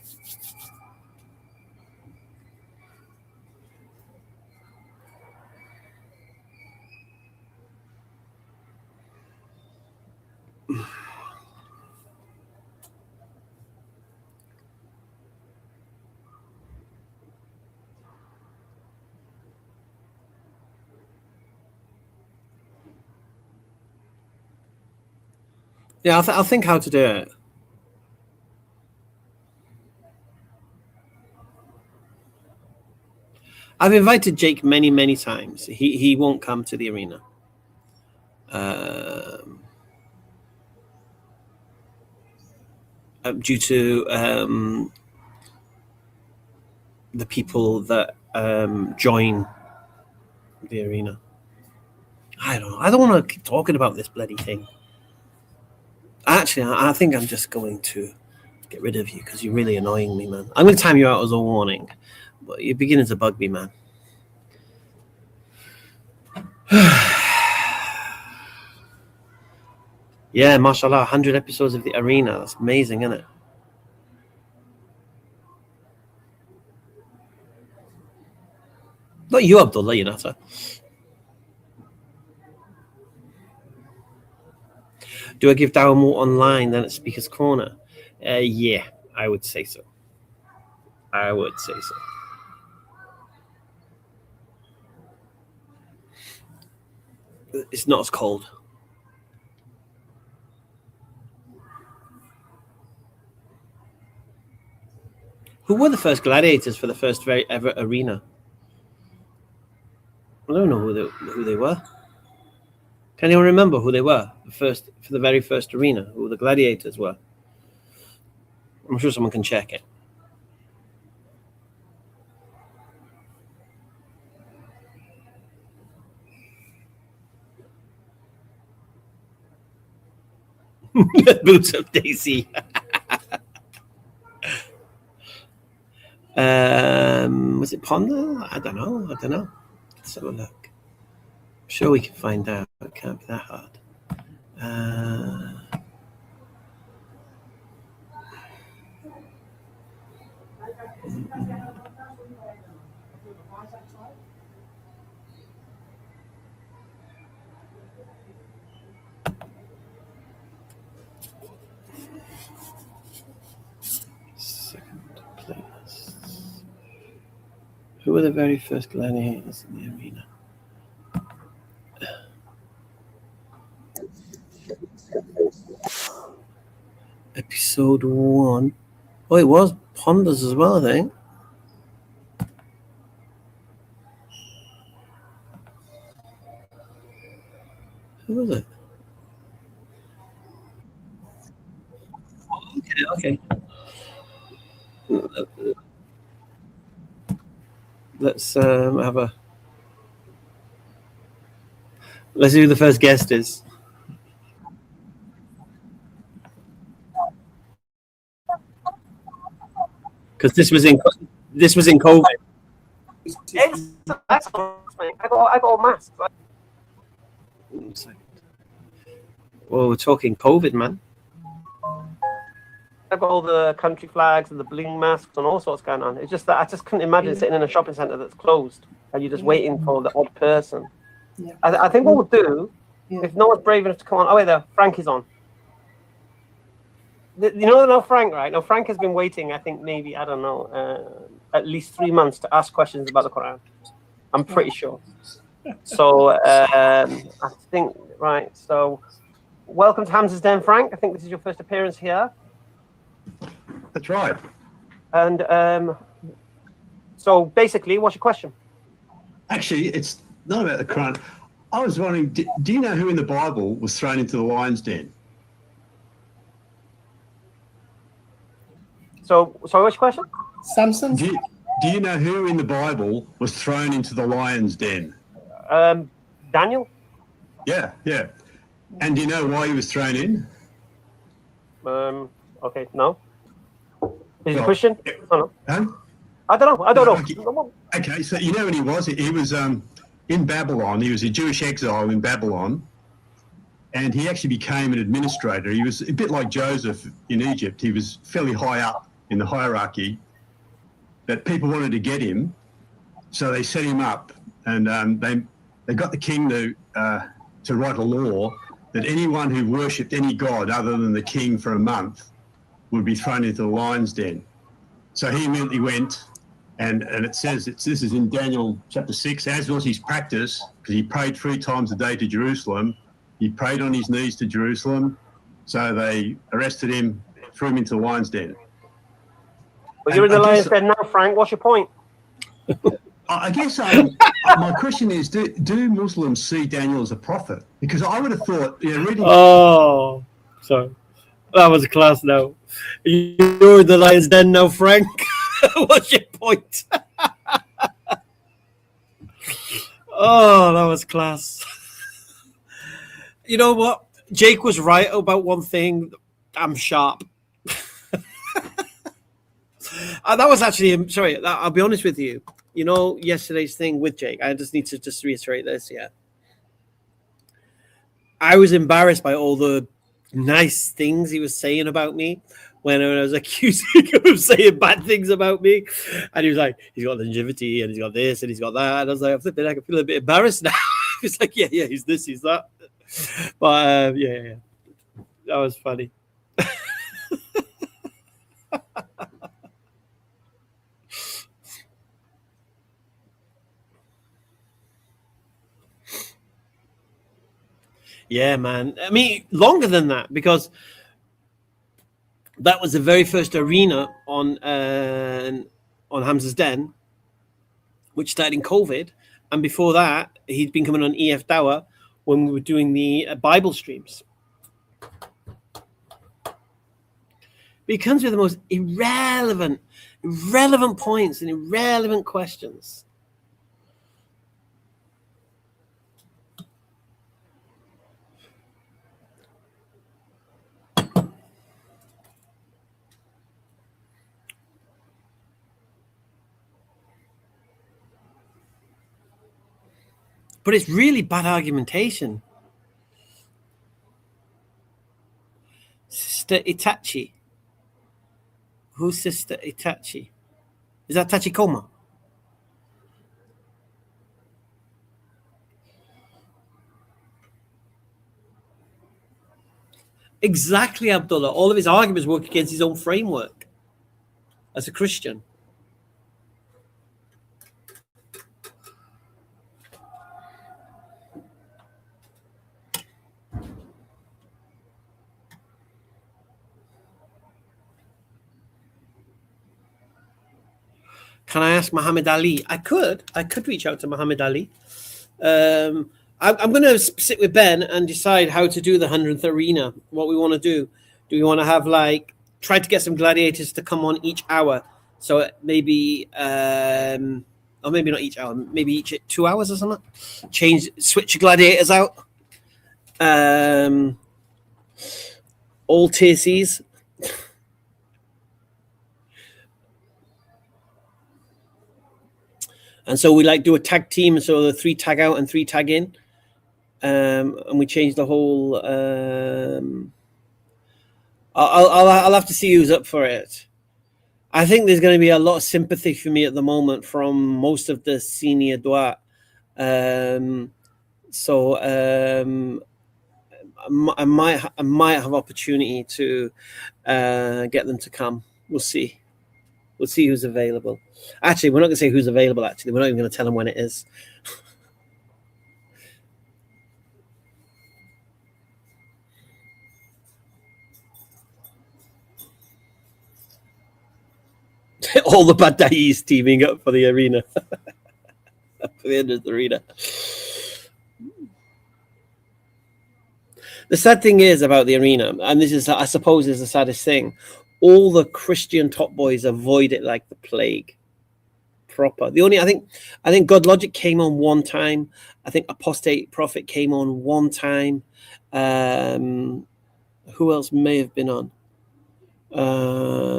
Yeah, I'll think how to do it. I've invited Jake many times. He won't come to the arena. Due to the people that join the arena. I don't know. I don't want to keep talking about this bloody thing. Actually, I think I'm just going to get rid of you because you're really annoying me, man. I'm going to time you out as a warning, but you're beginning to bug me, man. Yeah, mashallah, 100 episodes of the arena. That's amazing, isn't it? Not you, Abdullah, you nutter. Do I give Dawah more online than at Speaker's Corner? Yeah, I would say so. I would say so. It's not as cold. Who were the first gladiators for the first very ever arena? I don't know who they were. Can anyone remember who they were? For the very first arena, who the gladiators were? I'm sure someone can check it. Boots of Daisy. Was it Ponder? I don't know. Let's have a look. sure we can find out. It can't be that hard. Second playlists. Who were the very first gladiators in the arena? Episode 1. Oh, it was Ponders as well, I think. Who was it? Okay. Let's have a. Let's see who the first guest is. Because this was in COVID. I got masks. One second. Well, we're talking COVID, man. I've got all the country flags and the bling masks and all sorts going on. It's just that I just couldn't imagine sitting in a shopping centre that's closed and you're just waiting for the odd person. Yeah. I think what we'll do, if no one's brave enough to come on. Oh, wait, there, Frank is on. You know, now Frank, right? Now Frank has been waiting, I think maybe, I don't know, at least 3 months to ask questions about the Quran. I'm pretty sure. So I think, right, so welcome to Hamza's Den, Frank. I think this is your first appearance here. That's right. And so basically, what's your question? Actually, it's not about the Quran. I was wondering, do you know who in the Bible was thrown into the lion's den? So what's your question? Samson? Do you know who in the Bible was thrown into the lion's den? Daniel? Yeah. And do you know why he was thrown in? Okay, no. Is it Well, a Christian? Oh, no. Huh? I don't know. Okay, so you know when he was? He was in Babylon. He was a Jewish exile in Babylon. And he actually became an administrator. He was a bit like Joseph in Egypt. He was fairly high up in the hierarchy. But people wanted to get him. So they set him up. And they got the king to write a law that anyone who worshipped any god other than the king for a month would be thrown into the lion's den. So he immediately went, and it says, this is in Daniel chapter 6, as was his practice, because he prayed 3 times a day to Jerusalem. He prayed on his knees to Jerusalem. So they arrested him, threw him into the lion's den. Well, you're in the lion's den now, Frank. What's your point? I guess my question is, do Muslims see Daniel as a prophet? Because I would have thought, reading... Oh, sorry. That was a class now. You're in the lion's den now, Frank. What's your point? Oh, that was class. You know what? Jake was right about one thing. I'm sharp. That was actually, sorry, I'll be honest with you. You know, yesterday's thing with Jake, I just need to just reiterate this, yeah. I was embarrassed by all the nice things he was saying about me when I was accusing him of saying bad things about me. And he was like, he's got longevity and he's got this and he's got that. And I was like, I can feel a bit embarrassed now. He's like, yeah, he's this, he's that. But yeah, that was funny. Yeah, man. I mean, longer than that, because that was the very first arena on Hamza's Den, which started in COVID. And before that, he'd been coming on EF Dawah when we were doing the Bible streams. But he comes with the most irrelevant points and irrelevant questions. But it's really bad argumentation. Sister Itachi. Who's Sister Itachi? Is that Tachikoma? Exactly, Abdullah. All of his arguments work against his own framework as a Christian. Can I ask Muhammad Ali? I could reach out to Muhammad Ali. I'm going to sit with Ben and decide how to do the 100th arena, what we want to do. Do we want to have try to get some gladiators to come on each hour? So maybe, or maybe not each hour, maybe each 2 hours or something. Switch gladiators out. All TCs. And so we do a tag team, so the 3 tag out and 3 tag in, and we change the whole. I'll have to see who's up for it. I think there's going to be a lot of sympathy for me at the moment from most of the senior Dua. I might have opportunity to get them to come. We'll see. We'll see who's available. Actually, we're not going to say who's available. Actually, we're not even going to tell them when it is. All the bad days teaming up for the arena. For the end of the arena. The sad thing is about the arena, and this is, I suppose, is the saddest thing. All the Christian top boys avoid it like the plague. Proper. I think God Logic came on one time. I think Apostate Prophet came on one time. Who else may have been on?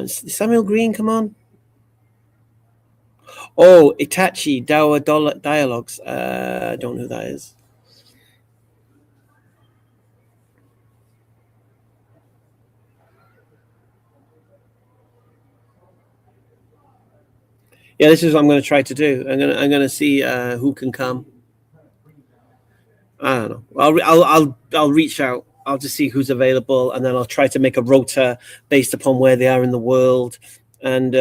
Samuel Green come on? Oh, Itachi Dawa Dialogues. I don't know who that is. Yeah, this is what I'm going to try to do. I'm going to see who can come. I don't know. I'll reach out. I'll just see who's available, and then I'll try to make a rota based upon where they are in the world, and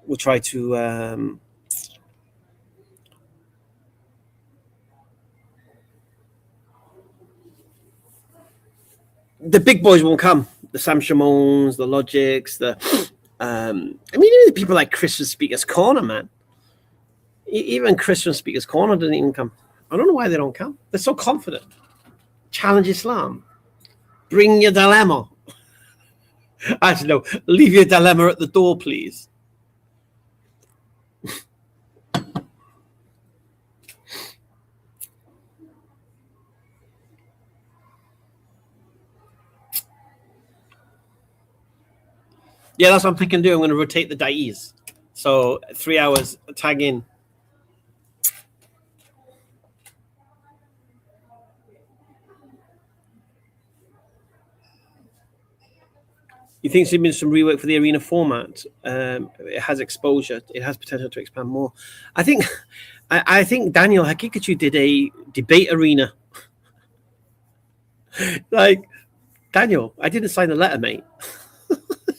we'll try to. The big boys won't come. The Sam Shimons, the Logics, even the people like Christian Speakers Corner, man. Even Christian Speakers Corner didn't even come. I don't know why they don't come. They're so confident. Challenge Islam. Bring your dilemma. Actually, no. Leave your dilemma at the door, please. Yeah, that's what I'm thinking. I'm going to rotate the dais. So 3 hours tag in. You think there's been some rework for the arena format? It has exposure. It has potential to expand more. I think Daniel Hakikachu did a debate arena. Daniel, I didn't sign the letter, mate.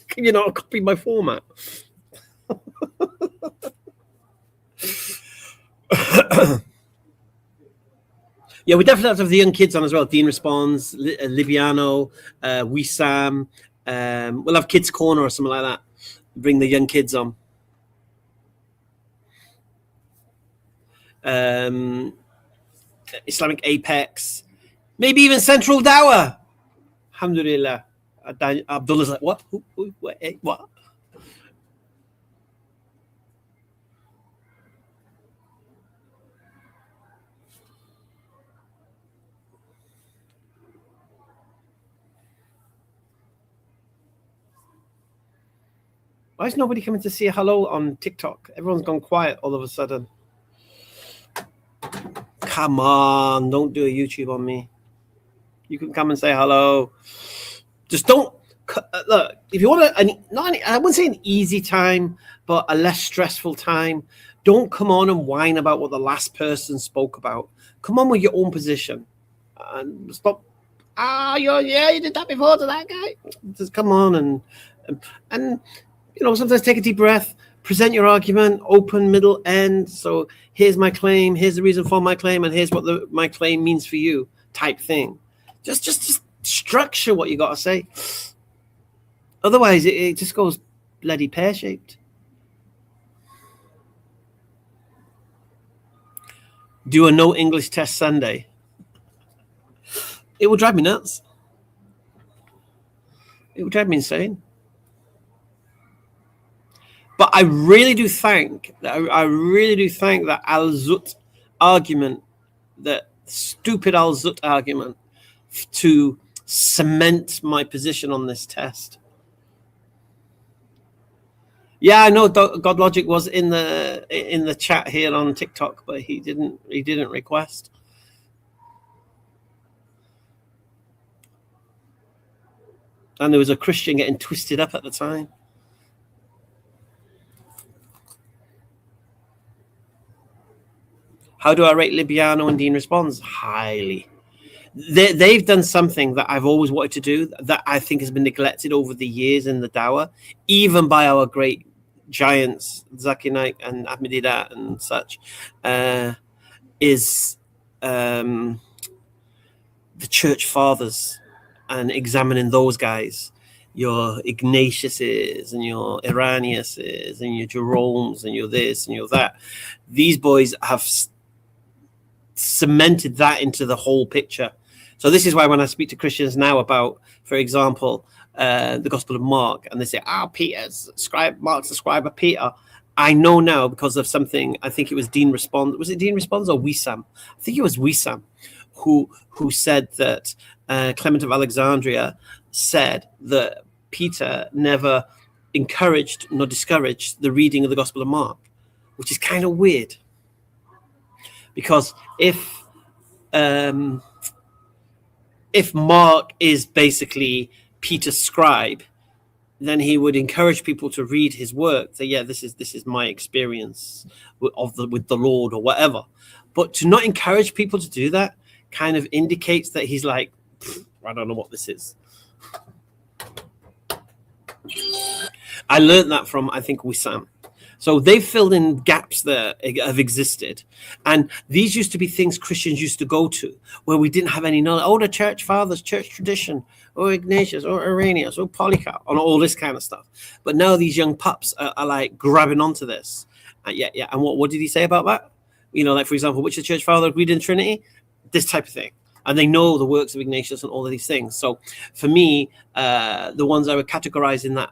Can you not copy my format? Yeah, we definitely have to have the young kids on as well. Dean Responds, Liviano, Wissam. We'll have Kids Corner or something like that. Bring the young kids on. Islamic Apex. Maybe even Central Dawah. Alhamdulillah. Abdullah's like, what? What? Why is nobody coming to say hello on TikTok? Everyone's gone quiet all of a sudden. come on, don't do a YouTube on me. You can come and say hello. Just don't look. If you want I wouldn't say an easy time, but a less stressful time. Don't come on and whine about what the last person spoke about. Come on with your own position, and stop. You did that before to that guy. Just come on and sometimes take a deep breath. Present your argument, open, middle, end. So here's my claim, here's the reason for my claim, and here's what my claim means for you, type thing. Just structure what you got to say. Otherwise, it just goes bloody pear-shaped. Do a no English test Sunday. It will drive me nuts. It would drive me insane. But I really do think that Al-Zut argument, that stupid Al-Zut argument, to cement my position on this test. Yeah, I know God Logic was in the chat here on TikTok, but he didn't request. And there was a Christian getting twisted up at the time. How do I rate Libiano and Dean Responds? Highly. They've done something that I've always wanted to do, that I think has been neglected over the years in the Dawah, even by our great giants, Zakir Naik and Ahmadiyya and such, is the church fathers, and examining those guys, your Ignatiuses and your Iraniuses and your Jeromes and your this and your that. These boys have cemented that into the whole picture. So this is why when I speak to Christians now about, for example, the Gospel of Mark, and they say, Peter's scribe, Mark's the scribe of Peter. I know now because of something. I think it was Dean Responds. Was it Dean Responds or Wissam? I think it was Wissam who said that Clement of Alexandria said that Peter never encouraged nor discouraged the reading of the Gospel of Mark, which is kind of weird. Because if Mark is basically Peter's scribe, then he would encourage people to read his work. Say, yeah, this is my experience with the Lord or whatever. But to not encourage people to do that kind of indicates that he's like, I don't know what this is. I learned that from, I think, Wissam. So they've filled in gaps that have existed. And these used to be things Christians used to go to, where we didn't have any knowledge. Oh, the church fathers, church tradition, or Ignatius, or Irenaeus, or Polycarp, and all this kind of stuff. But now these young pups are like grabbing onto this. Yeah. And what did he say about that? Like, for example, which the church father agreed in Trinity? This type of thing. And they know the works of Ignatius and all of these things. So for me, the ones I would categorize in that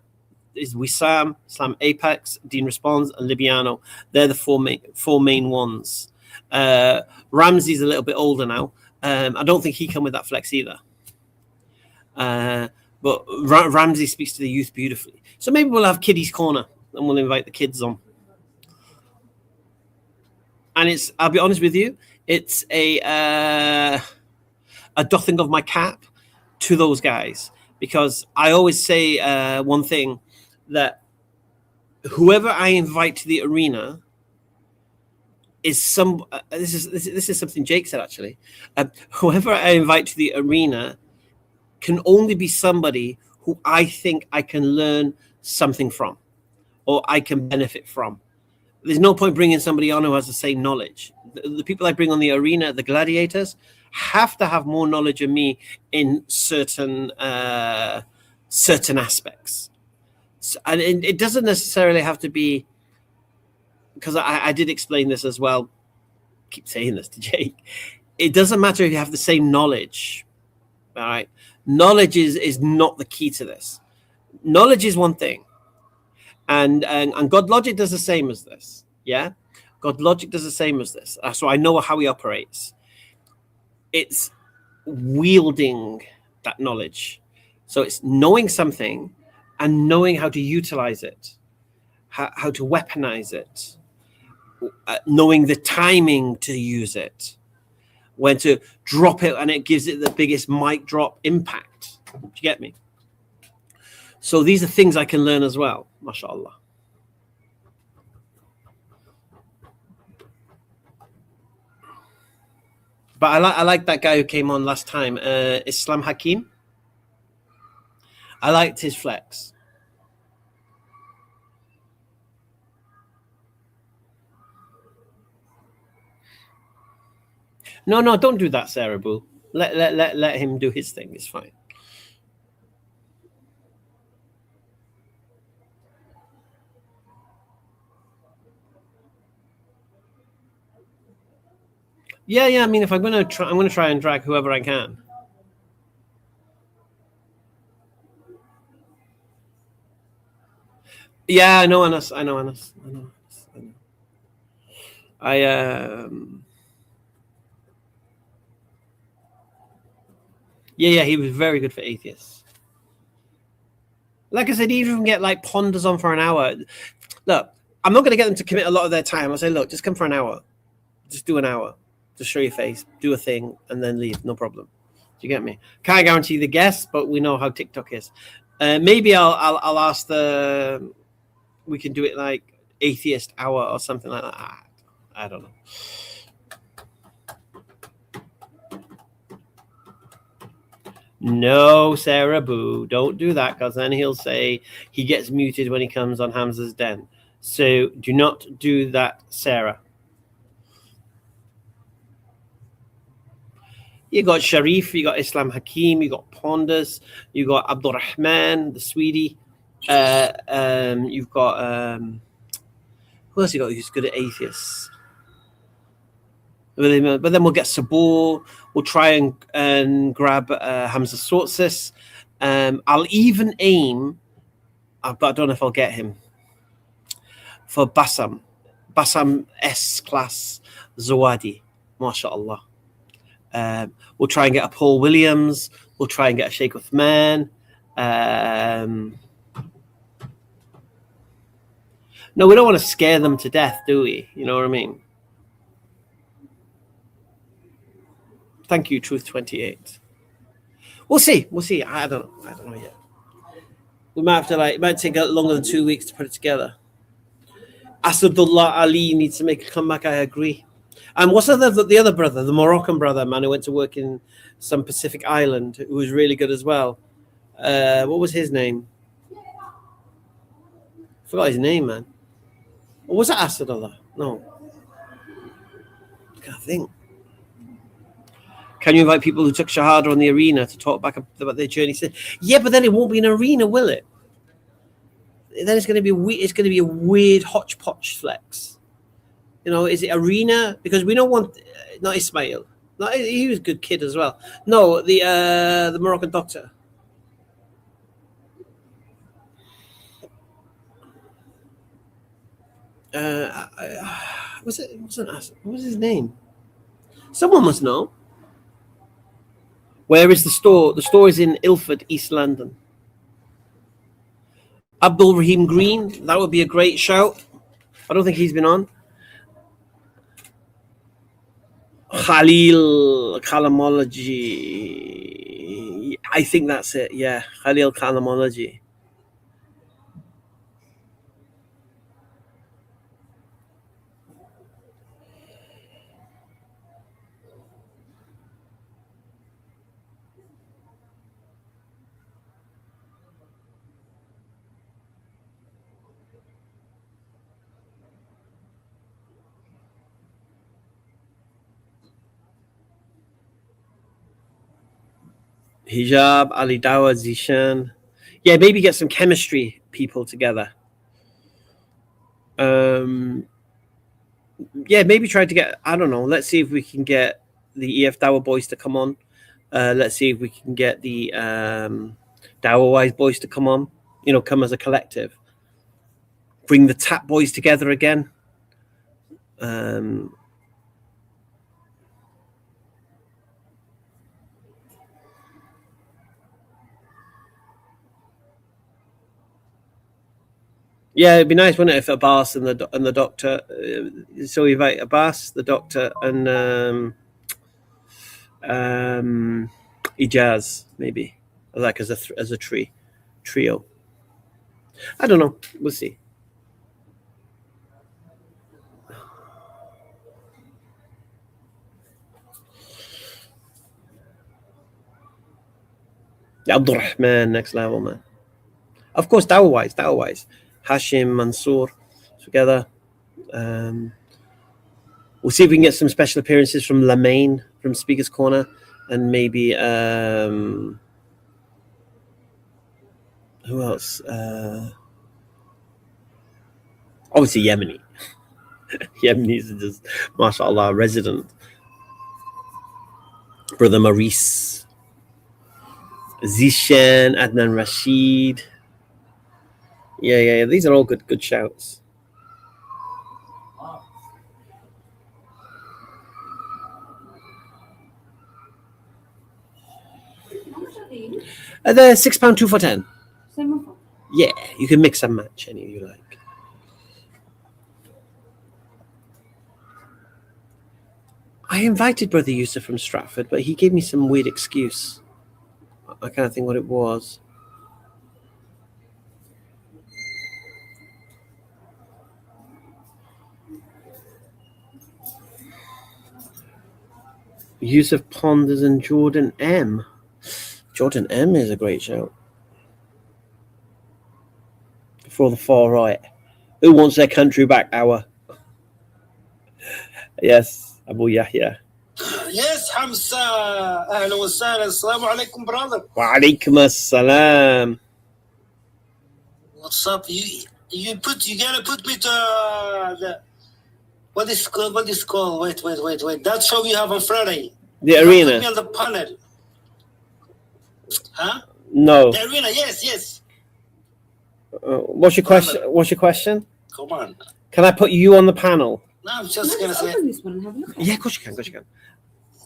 is Wissam, Islam Apex, Dean Responds, and Libiano. They're the four main ones. Ramsey's a little bit older now. I don't think he come with that flex either. But Ramsey speaks to the youth beautifully. So maybe we'll have Kiddies Corner and we'll invite the kids on. And I'll be honest with you, it's a doffing of my cap to those guys, because I always say one thing, that whoever I invite to the arena is this is something Jake said actually. Whoever I invite to the arena can only be somebody who I think I can learn something from, or I can benefit from. There's no point bringing somebody on who has the same knowledge. The people I bring on the arena, the gladiators, have to have more knowledge than me in certain aspects. And it doesn't necessarily have to be, because I did explain this as well. Keep saying this to Jake. It doesn't matter if you have the same knowledge. All right. Knowledge is not the key to this. Knowledge is one thing. And God Logic does the same as this. Yeah. God Logic does the same as this. So I know how he operates. It's wielding that knowledge. So it's knowing something and knowing how to utilize it, how to weaponize it, knowing the timing to use it. when to drop it, and it gives it the biggest mic drop impact. Do you get me? So these are things I can learn as well, mashallah. But I like that guy who came on last time, Islam Hakim. I liked his flex. No, don't do that, Sarah Boo. Let him do his thing. It's fine. Yeah. I mean, if I'm gonna try and drag whoever I can. Yeah, I know Anas. Yeah, he was very good for atheists. Like I said, even get like ponders on for an hour. Look, I'm not going to get them to commit a lot of their time. I'll say, look, just come for an hour. Just do an hour. Just show your face, do a thing, and then leave. No problem. Do you get me? Can't guarantee the guests, but we know how TikTok is. Maybe I'll ask we can do it like atheist hour or something like that. I don't know. No, Sarah Boo, don't do that, because then he'll say he gets muted when he comes on Hamza's Den. So do not do that, Sarah. You got Sharif, you got Islam Hakim, you got Ponders, you got Abdul Rahman, the Swede. You've got who else you got who's good at atheists? But then we'll get Sabur. We'll try and grab Hamza Sortsis. I'll even aim, but I don't know if I'll get him, for Bassam S class Zawadi, mashallah. We'll try and get a Paul Williams. We'll try and get a Sheikh Uthman. No, we don't want to scare them to death, do we? You know what I mean? Thank you, Truth28. We'll see. I don't know yet. We might have to it might take longer than 2 weeks to put it together. Asadullah Ali needs to make a comeback, I agree. And what's the other brother, the Moroccan brother, man, who went to work in some Pacific island, who was really good as well. What was his name? I forgot his name, man. Or was that Asadullah? No. I can't think. Can you invite people who took Shahada on the arena to talk back about their journey? Yeah, but then it won't be an arena, will it? Then it's going to be a weird hodgepodge flex. You know, is it arena? Because we don't want not Ismail. No, he was a good kid as well. No, the Moroccan doctor. Was it? What was his name? Someone must know. Where is the store? The store is in Ilford, East London. Abdul Rahim Green, that would be a great shout. I don't think he's been on. Khalil Kalamology. I think that's it. Yeah, Khalil Kalamology. Hijab, Ali Dawa, Zishan. Yeah, maybe get some chemistry people together. Yeah, maybe try to get, I don't know, let's see if we can get the EF Dawa boys to come on. Let's see if we can get the Dawa Wise boys to come on, you know, come as a collective. Bring the Tap boys together again. Yeah, it'd be nice, wouldn't it, if Abbas and the doctor. So we invite Abbas, the doctor, and Ijaz, maybe, like as a trio. I don't know. We'll see. Abdul Rahman, next level, man. Of course, dawah-wise. Hashim, Mansoor, together. We'll see if we can get some special appearances from Lamaine from Speaker's Corner, and maybe who else? Obviously Yemeni. Yemenis are just, mashallah, resident. Brother Maurice, Zishan, Adnan Rashid. Yeah. These are all good shouts. They're £6, 2 for 10. Yeah, you can mix and match any you like. I invited Brother Yusuf from Stratford, but he gave me some weird excuse. I can't think what it was. Yusuf Ponders and Jordan M. Jordan M is a great shout. For the far right. Who wants their country back? Our. Yes, Abu Yahya. Yes, Hamza. Ahlan wa sahlan. Assalamu alaikum, brother. Wa alaikum assalam. What's up? You gotta put me to the what is called? Wait. That show you have on Friday. The arena. Put me on the panel. Huh? No. The arena, yes. What's your question? Come on. Can I put you on the panel? No, I'm just gonna say. Yeah, of course you can.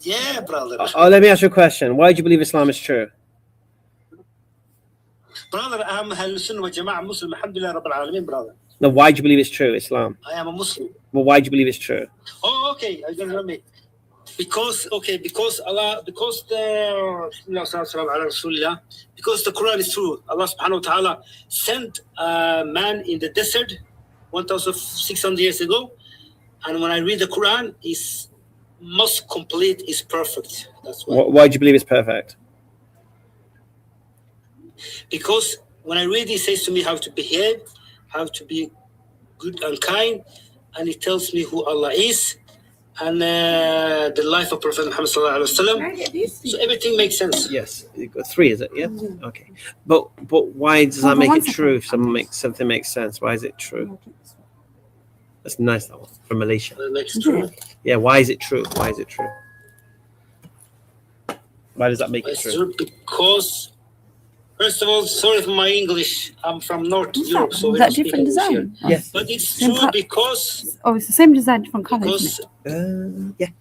Yeah, brother. Let me ask you a question. Why do you believe Islam is true? Brother, I'm Ahl Sunnah wa Jama'ah Muslim. Alhamdulillah Rabbil Alameen, brother. No, why do you believe it's true, Islam? I am a Muslim. Well, why do you believe it's true? Oh, okay. I don't know me. Because the Quran is true. Allah subhanahu wa ta'ala sent a man in the desert 1,600 years ago. And when I read the Quran, it's most complete, is perfect. That's why. Why do you believe it's perfect? Because when I read, it says to me how to behave, how to be good and kind, and it tells me who Allah is, and the life of Prophet Muhammad sallallahu alaihi wasallam. So everything makes sense. Yes, you've got 3, is it? Yeah. Okay. But why does that make it true? If something makes sense, why is it true? That's nice, that one from Malaysia. It makes true. Yeah. Why is it true? Why does that make it It's true? true because, first of all, sorry for my English. I'm from North Europe, so we that don't speak different English design? here. Yes. But it's Same true co- because Oh, it's the same design, different colour, isn't it? Yeah.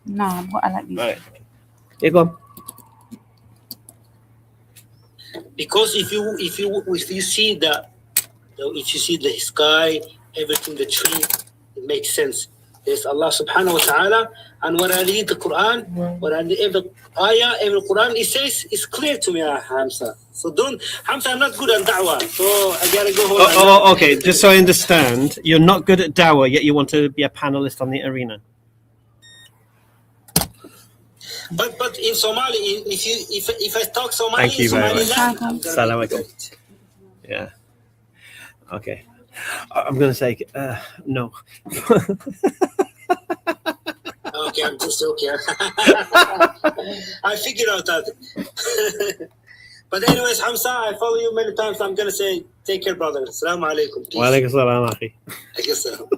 No, I like these. All right. Yeah, go on. Because if you see the sky, everything, the tree, it makes sense. There's Allah subhanahu wa ta'ala, and when I read the Quran, when I read every ayah, every Quran, it says it's clear to me, Hamza. So Hamza, I'm not good at da'wah, so I gotta go home. Okay. Just so I understand, you're not good at dawah, yet you want to be a panelist on the arena. But in Somali, if I talk Somali, Thank you very much. Somaliland, Salam alaikum. Yeah. Okay. I'm gonna say no. Okay, I'm just okay. I figured out that. But anyways, Hamza, I follow you many times. I'm gonna say, take care, brother. Assalamu alaikum. Wa alaikum salam, akhi. I guess so.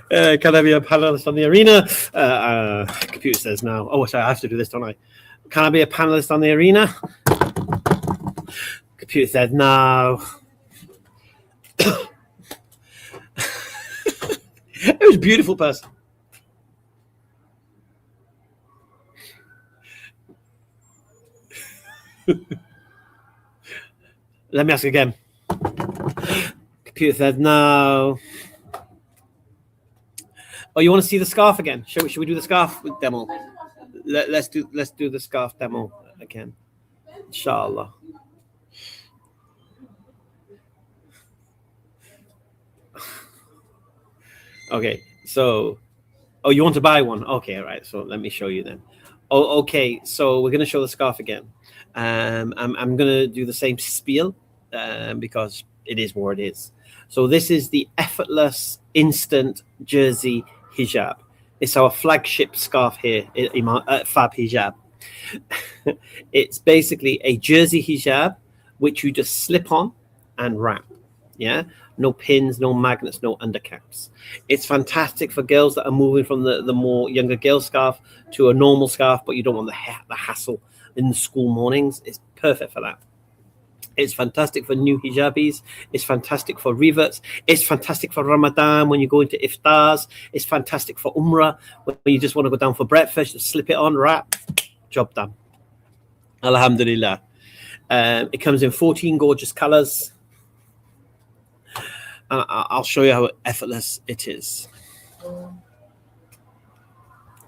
Can I be a panelist on the arena? Computer says no. Oh, sorry, I have to do this, don't I? Can I be a panelist on the arena? Computer said no. It was a beautiful person. Let me ask again. Computer said no. Oh, you want to see the scarf again? Should we do the scarf demo? Let's do the scarf demo again. Inshallah. Okay, so you want to buy one? Okay, all right. So let me show you then. Oh, okay. So we're gonna show the scarf again. I'm gonna do the same spiel because it is what it is. So this is the Effortless Instant Jersey Hijab. It's our flagship scarf here, Fab Hijab. It's basically a jersey hijab which you just slip on and wrap. Yeah, no pins, no magnets, no undercaps. It's fantastic for girls that are moving from the more younger girl scarf to a normal scarf, but you don't want the hassle in the school mornings. It's perfect for that. It's fantastic for new hijabis. It's fantastic for reverts. It's fantastic for Ramadan when you go into iftars. It's fantastic for Umrah when you just want to go down for breakfast. Just slip it on, wrap, job done. Alhamdulillah. It comes in 14 gorgeous colors. I'll show you how effortless it is.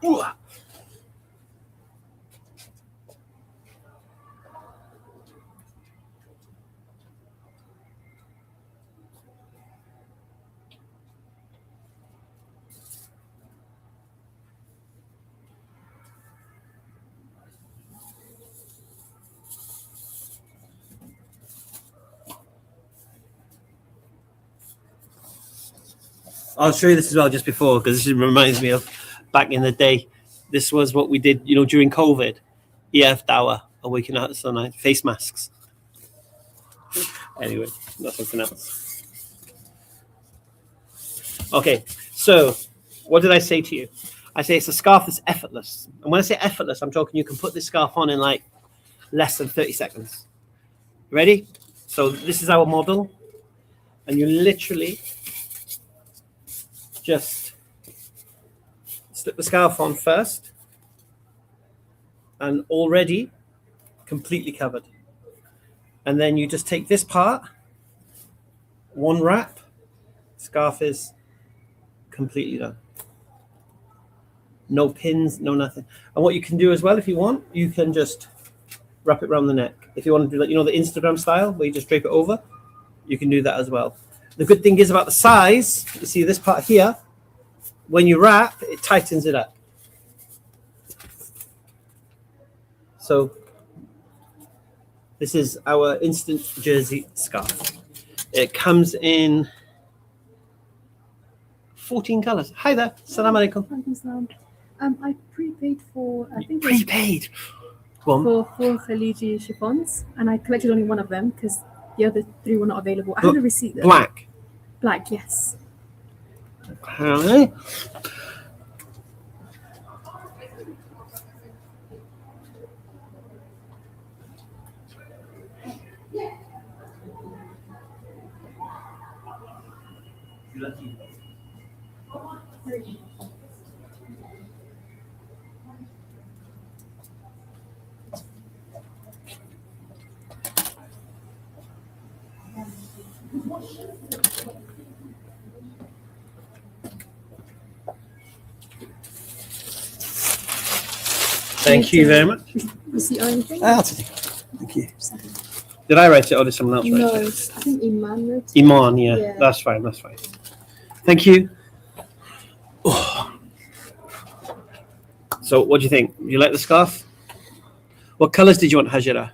Ooh. I'll show you this as well just before, because this reminds me of back in the day. This was what we did, during COVID. EF Dawah, Awakening Out the Sunlight, face masks. Anyway, that's something else. Okay, so what did I say to you? I say it's a scarf that's effortless. And when I say effortless, I'm talking you can put this scarf on in like less than 30 seconds. Ready? So this is our model. And you literally just slip the scarf on first, and already completely covered. And then you just take this part, one wrap, scarf is completely done. No pins, no nothing. And what you can do as well, if you want, you can just wrap it around the neck. If you want to do like, the Instagram style where you just drape it over, you can do that as well. The good thing is about the size, you see this part here, when you wrap, it tightens it up. So this is our instant jersey scarf. It comes in 14 colors. Hi there. Salam alaikum. I prepaid for, I think prepaid. Go on. For 4 Khaliji chiffons, and I collected only one of them because the other 3 were not available. I have the receipt though. Black. Black, yes. Okay. Thank you very much. Receipt or anything? That's it. Thank you. Did I write it or did someone else write No, it? I think Iman wrote it. Iman, yeah. That's fine. That's fine. Thank you. Oh. So, what do you think? You like the scarf? What colors did you want, Hajira?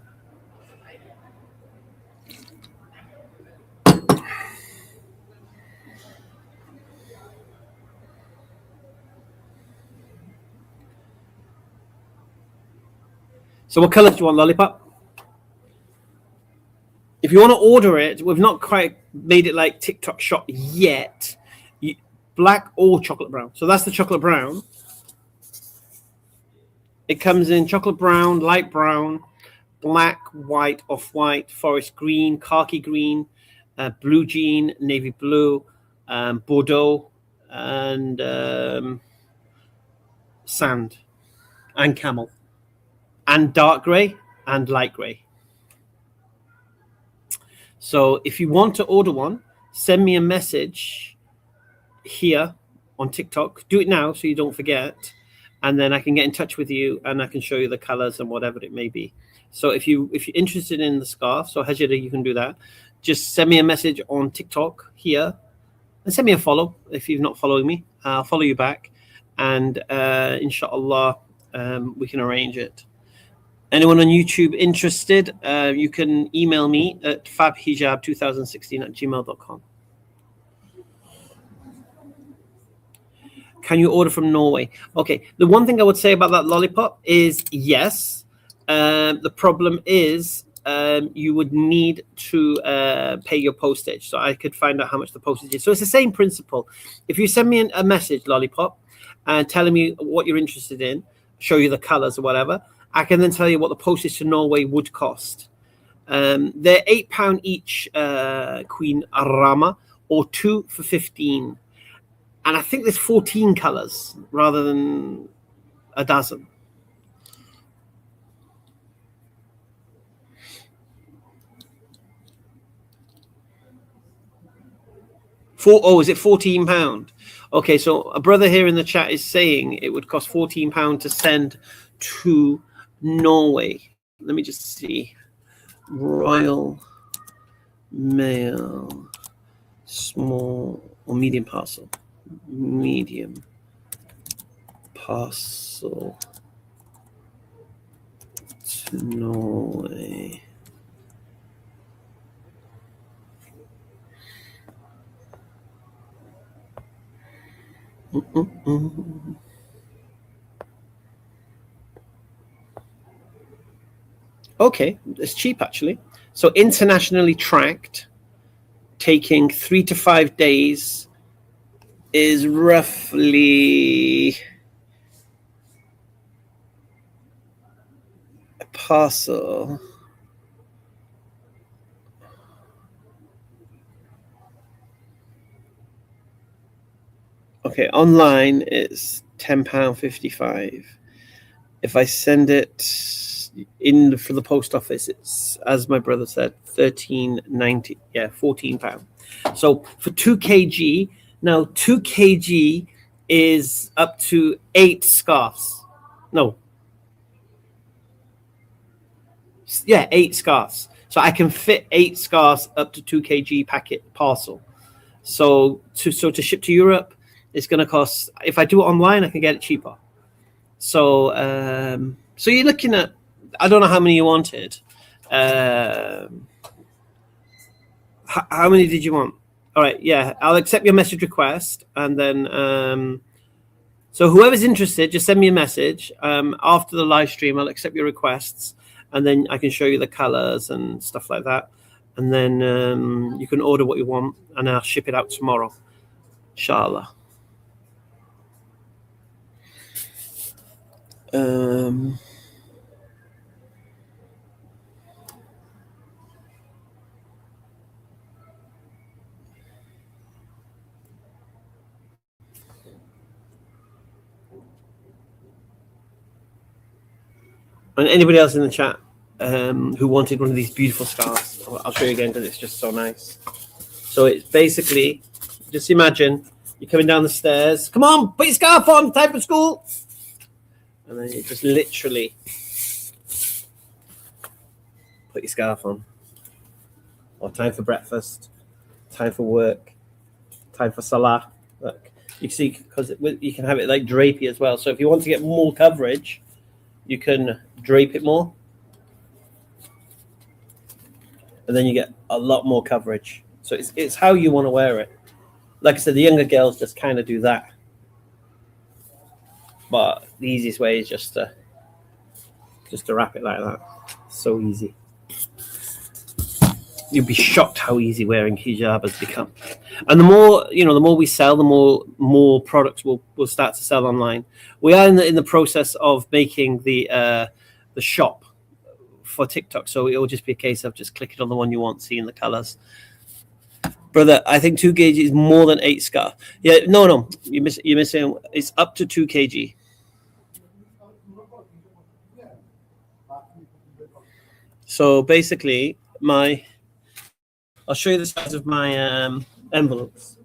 So what color do you want, Lollipop? If you want to order it, we've not quite made it like TikTok shop yet. Black or chocolate brown. So that's the chocolate brown. It comes in chocolate brown, light brown, black, white, off-white, forest green, khaki green, blue jean, navy blue, Bordeaux, and sand, and camel. And dark gray and light gray. So if you want to order one, send me a message here on TikTok. Do it now so you don't forget, and then I can get in touch with you and I can show you the colors and whatever it may be. So if you're interested in the scarf, so Hajira, you can do that. Just send me a message on TikTok here and send me a follow if you've not following me. I'll follow you back, and inshallah we can arrange it. Anyone on YouTube interested, you can email me at fabhijab2016@gmail.com. Can you order from Norway? Okay, the one thing I would say about that lollipop is yes. The problem is you would need to pay your postage. So I could find out how much the postage is. So it's the same principle. If you send me a message, lollipop, and telling me what you're interested in, show you the colors or whatever, I can then tell you what the postage to Norway would cost. They're £8 each, Queen Rama, or 2 for 15. And I think there's 14 colors rather than a dozen. Is it £14? Okay, so a brother here in the chat is saying it would cost £14 to send to Norway. Let me just see. Royal Mail, small or medium parcel. Medium parcel to Norway. Okay, it's cheap actually. So internationally tracked, taking 3 to 5 days, is roughly a parcel. Okay, online it's £10.55. If I send it in for the post office, it's, as my brother said, £13.90. Yeah, £14. So for 2 kg, now 2 kg is up to 8 scarves. No. Yeah, 8 scarves. So I can fit 8 scarves up to 2 kg packet parcel. So to ship to Europe, it's going to cost, if I do it online, I can get it cheaper. So so you're looking at, I don't know how many you wanted. How many did you want? All right, yeah, I'll accept your message request. And then, so whoever's interested, just send me a message. After the live stream, I'll accept your requests. And then I can show you the colors and stuff like that. And then you can order what you want, and I'll ship it out tomorrow, inshallah. And anybody else in the chat who wanted one of these beautiful scarves, I'll show you again because it's just so nice. So it's basically, just imagine you're coming down the stairs. Come on, put your scarf on, time for school. And then you just literally put your scarf on. Or time for breakfast, time for work, time for salah. Look, you see, because you can have it like drapey as well. So if you want to get more coverage, you can drape it more. And then you get a lot more coverage. So it's how you want to wear it. Like I said, the younger girls just kind of do that. But the easiest way is just to wrap it like that. So easy. You'd be shocked how easy wearing hijab has become. And the more we sell, the more products we'll start to sell online. We are in the process of making the shop for TikTok, so it will just be a case of just clicking on the one you want, seeing the colors. Brother, I think 2 kg is more than 8 scarf. Yeah, no, you're missing. It's up to 2 kg. So basically, I'll show you the size of my envelopes.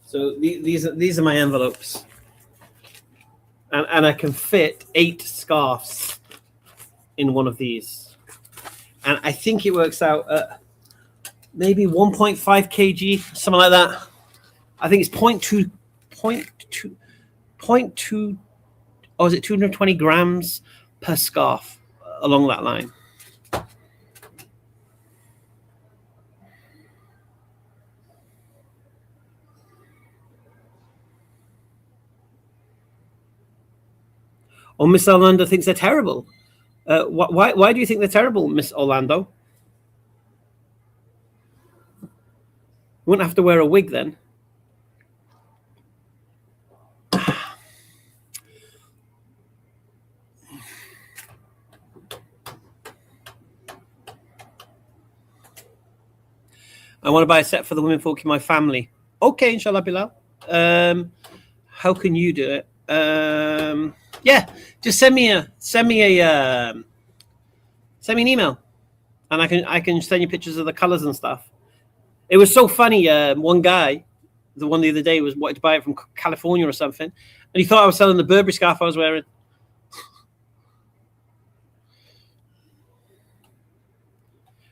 So these are my envelopes, and I can fit 8 scarves in one of these, and I think it works out at maybe 1.5 kg, something like that. I think it's 0.2, or is it 220 grams per scarf along that line? Oh, Miss Orlando thinks they're terrible. Why do you think they're terrible, Miss Orlando? You wouldn't have to wear a wig then. I want to buy a set for the women folk in my family. Okay, inshallah, Bilal. How can you do it? Yeah, just send me an email, and I can send you pictures of the colors and stuff. It was so funny. One guy, the one the other day, wanted to buy it from California or something, and he thought I was selling the Burberry scarf I was wearing.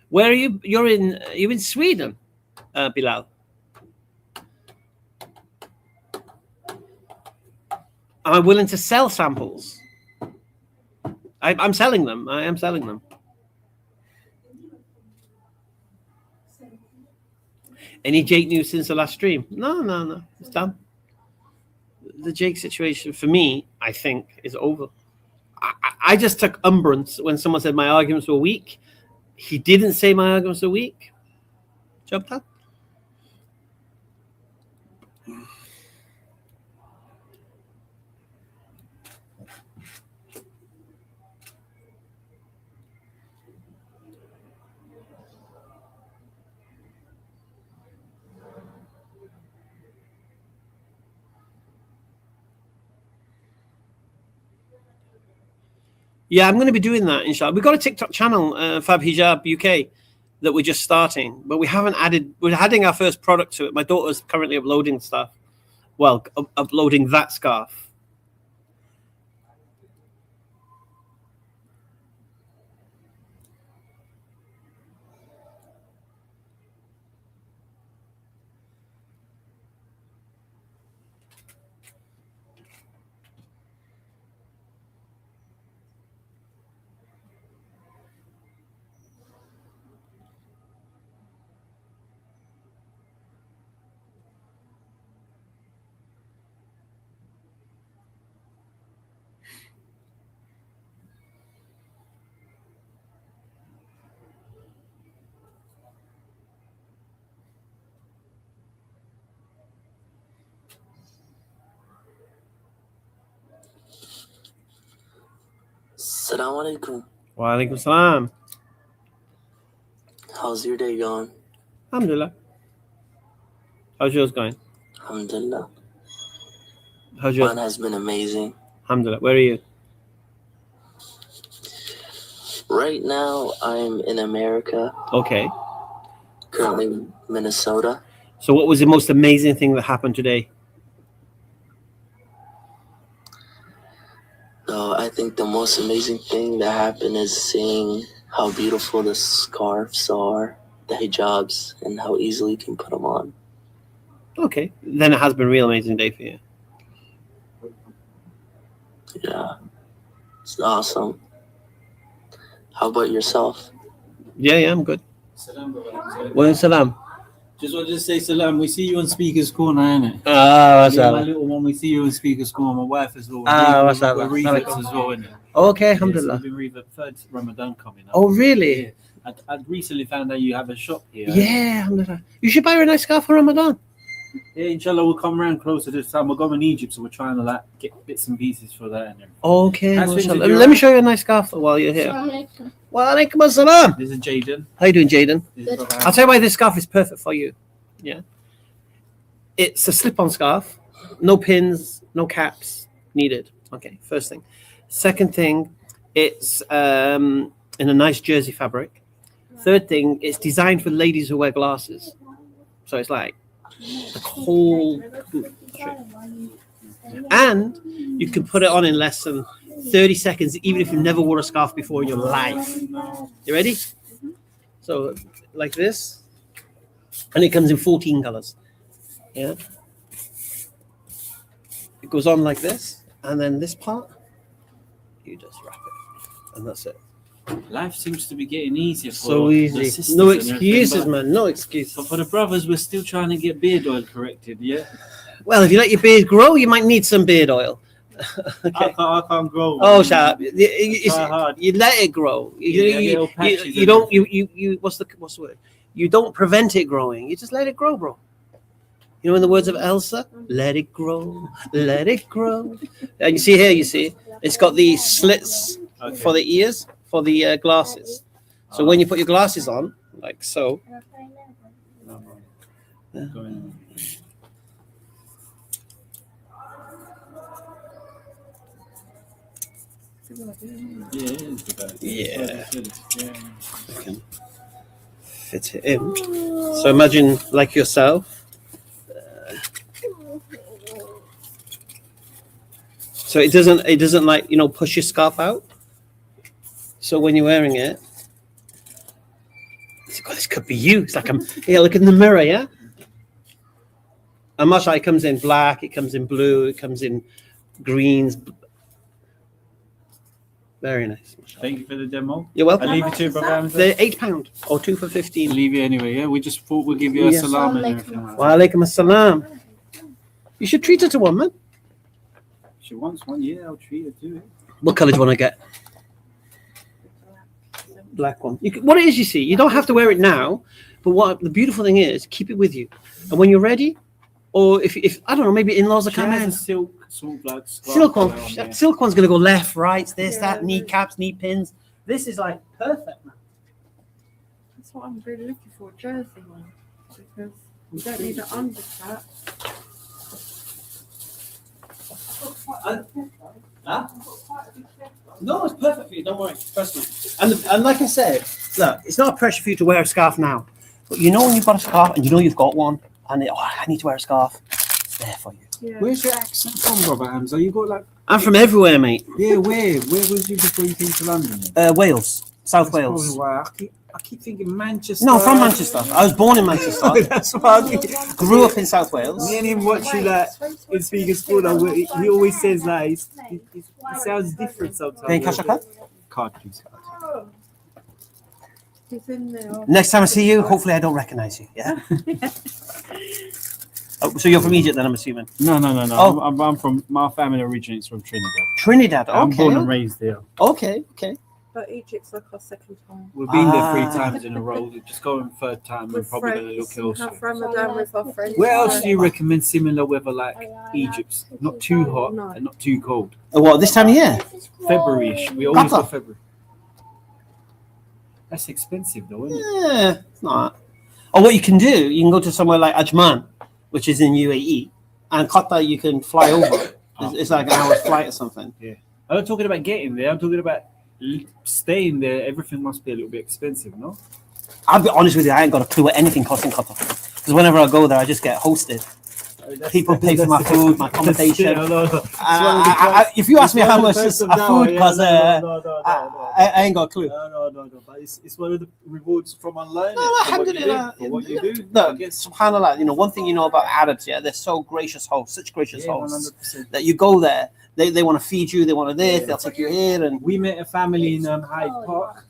Where are you? You're in Sweden, Bilal. Am I willing to sell samples? I'm selling them. I am selling them. Any Jake news since the last stream? No. It's done. The Jake situation for me, I think, is over. I just took umbrance when someone said my arguments were weak. He didn't say my arguments were weak. Job done. Yeah, I'm going to be doing that, inshallah. We've got a TikTok channel, Fab Hijab UK, that we're just starting, but we haven't added. We're adding our first product to it. My daughter's currently uploading stuff. Well, uploading that scarf. Assalamu alaikum. Wa alaikum salam. How's your day going? Alhamdulillah. How's yours going? Alhamdulillah. How's yours? Mine has been amazing. Alhamdulillah. Where are you? Right now, I'm in America. Okay. Currently, Minnesota. So what was the most amazing thing that happened today? I think the most amazing thing that happened is seeing how beautiful the scarves are, the hijabs, and how easily you can put them on. Okay. Then it has been a real amazing day for you. Yeah. It's awesome. How about yourself? Yeah, I'm good. Salam, brother. Wa salam. Just wanted to say salam. We see you on Speaker's Corner, innit? What's My up? little one, we see you on Speaker's Corner. My wife as well. What's up? We're refits as well, innit? Okay, Yeah, alhamdulillah. so we've been refit third Ramadan coming up. Oh, really? Yeah. I recently found out you have a shop here. Yeah, alhamdulillah. You should buy her a nice scarf for Ramadan. Yeah, inshallah, we'll come around closer this time. We're going to Egypt, so we're trying to get bits and pieces for that and everything. Okay, How's things mashallah. with you? Let me show you a nice scarf while you're here. Wa alaikum assalam. This is Jaden. How you doing, Jaden? This is Brother I'll tell you why this scarf is perfect for you. Yeah. It's a slip-on scarf. No pins, no caps needed. Okay, first thing. Second thing, it's in a nice jersey fabric. Third thing, it's designed for ladies who wear glasses. So it's like The whole and you can put it on in less than 30 seconds, even if you've never worn a scarf before in your life. You ready? So like this, and it comes in 14 colors. Yeah. It goes on like this, and then this part, you just wrap it, and that's it. Life seems to be getting easier. For So the easy. sisters No and everything, excuses, but- man. No excuses. But for the brothers, we're still trying to get beard oil corrected. Yeah. Well, if you let your beard grow, you might need some beard oil. Okay. I can't grow. Oh, shut up. You Try hard. let it grow. Yeah, little patches You and don't. You. What's the word? You don't prevent it growing. You just let it grow, bro. You know, in the words of Elsa, let it grow, let it grow. And you see here, it's got the slits for the ears, for the glasses. So when you put your glasses on, like so. Yeah. Yeah. I can fit it in. So imagine like yourself. So it doesn't like, you know, push your scarf out. So when you're wearing it, God, this could be you. It's like look in the mirror, yeah. And mashallah, it comes in black, it comes in blue, it comes in greens. Very nice. Thank you for the demo. You're welcome. I leave it to you, brother Hamza. They're £8 or 2 for 15. Leave it anyway. Yeah, we just thought we'll give you a Yes. salam and everything. Like that. Wa alaikum assalam. You should treat her to one, man. She wants one. Yeah, I'll treat her to it. What colour do you want to get? Black one. What it is, you see, you don't have to wear it now, but what the beautiful thing is, keep it with you, and when you're ready, or if I don't know, maybe in-laws are She coming. has a silk scarf Silk one. around there. Silk one's gonna go left, right, this, that, knee caps, knee pins. This is like perfect, man. That's what I'm really looking for, jersey one. Because you don't need an undercut. Huh? No, it's perfect for you. Don't worry. Trust me. And like I said, look, it's not a pressure for you to wear a scarf now, but you know when you've got a scarf and you know you've got one, and I need to wear a scarf. It's there for you. Yeah. Where's your accent from, brother Hamza? You got like. I'm from everywhere, mate. Yeah, where? Where was you before you came to London? Then? Wales, South That's Wales. probably why I keep thinking Manchester. No, from Manchester. I was born in Manchester. That's why I think. Grew up in South Wales. Me and him watch you like in speaking school. And he always says like it sounds different sometimes. Can you cash a card? Card, please. He's in there. Next time I see you, hopefully I don't recognize you. Yeah. Oh, so you're from Egypt, then I'm assuming. No. Oh. I'm from. My family originates from Trinidad. Trinidad. Okay. I'm born and raised there. Okay. But Egypt's like our second home. We've been there 3 times in a row. We're just going third time. We're With probably going to look friends, elsewhere. have Ramadan with our friends. Where else do you recommend similar weather like Egypt's? Not too hot and not too cold. What, this time of year? February-ish. We always go Qatar. February. That's expensive though, isn't it? Yeah, it's not. Or what you can do, you can go to somewhere like Ajman, which is in UAE, and Qatar you can fly over. It's like an hour's flight or something. Yeah. I'm not talking about getting there. I'm talking about staying there. Everything must be a little bit expensive, no? I'll be honest with you, I ain't got a clue what anything costs in Qatar. Because whenever I go there, I just get hosted. People pay for my food, my accommodation. If you ask me how much food costs, I ain't got a clue. No. But it's one of the rewards from online. No, alhamdulillah. For what you do. No, subhanallah, you know, one thing you know about Arabs, yeah, they're so gracious hosts, such gracious hosts, 100%. that you go there, they want to feed you, they want to this, they'll take you here. And we met a family in Hyde Park.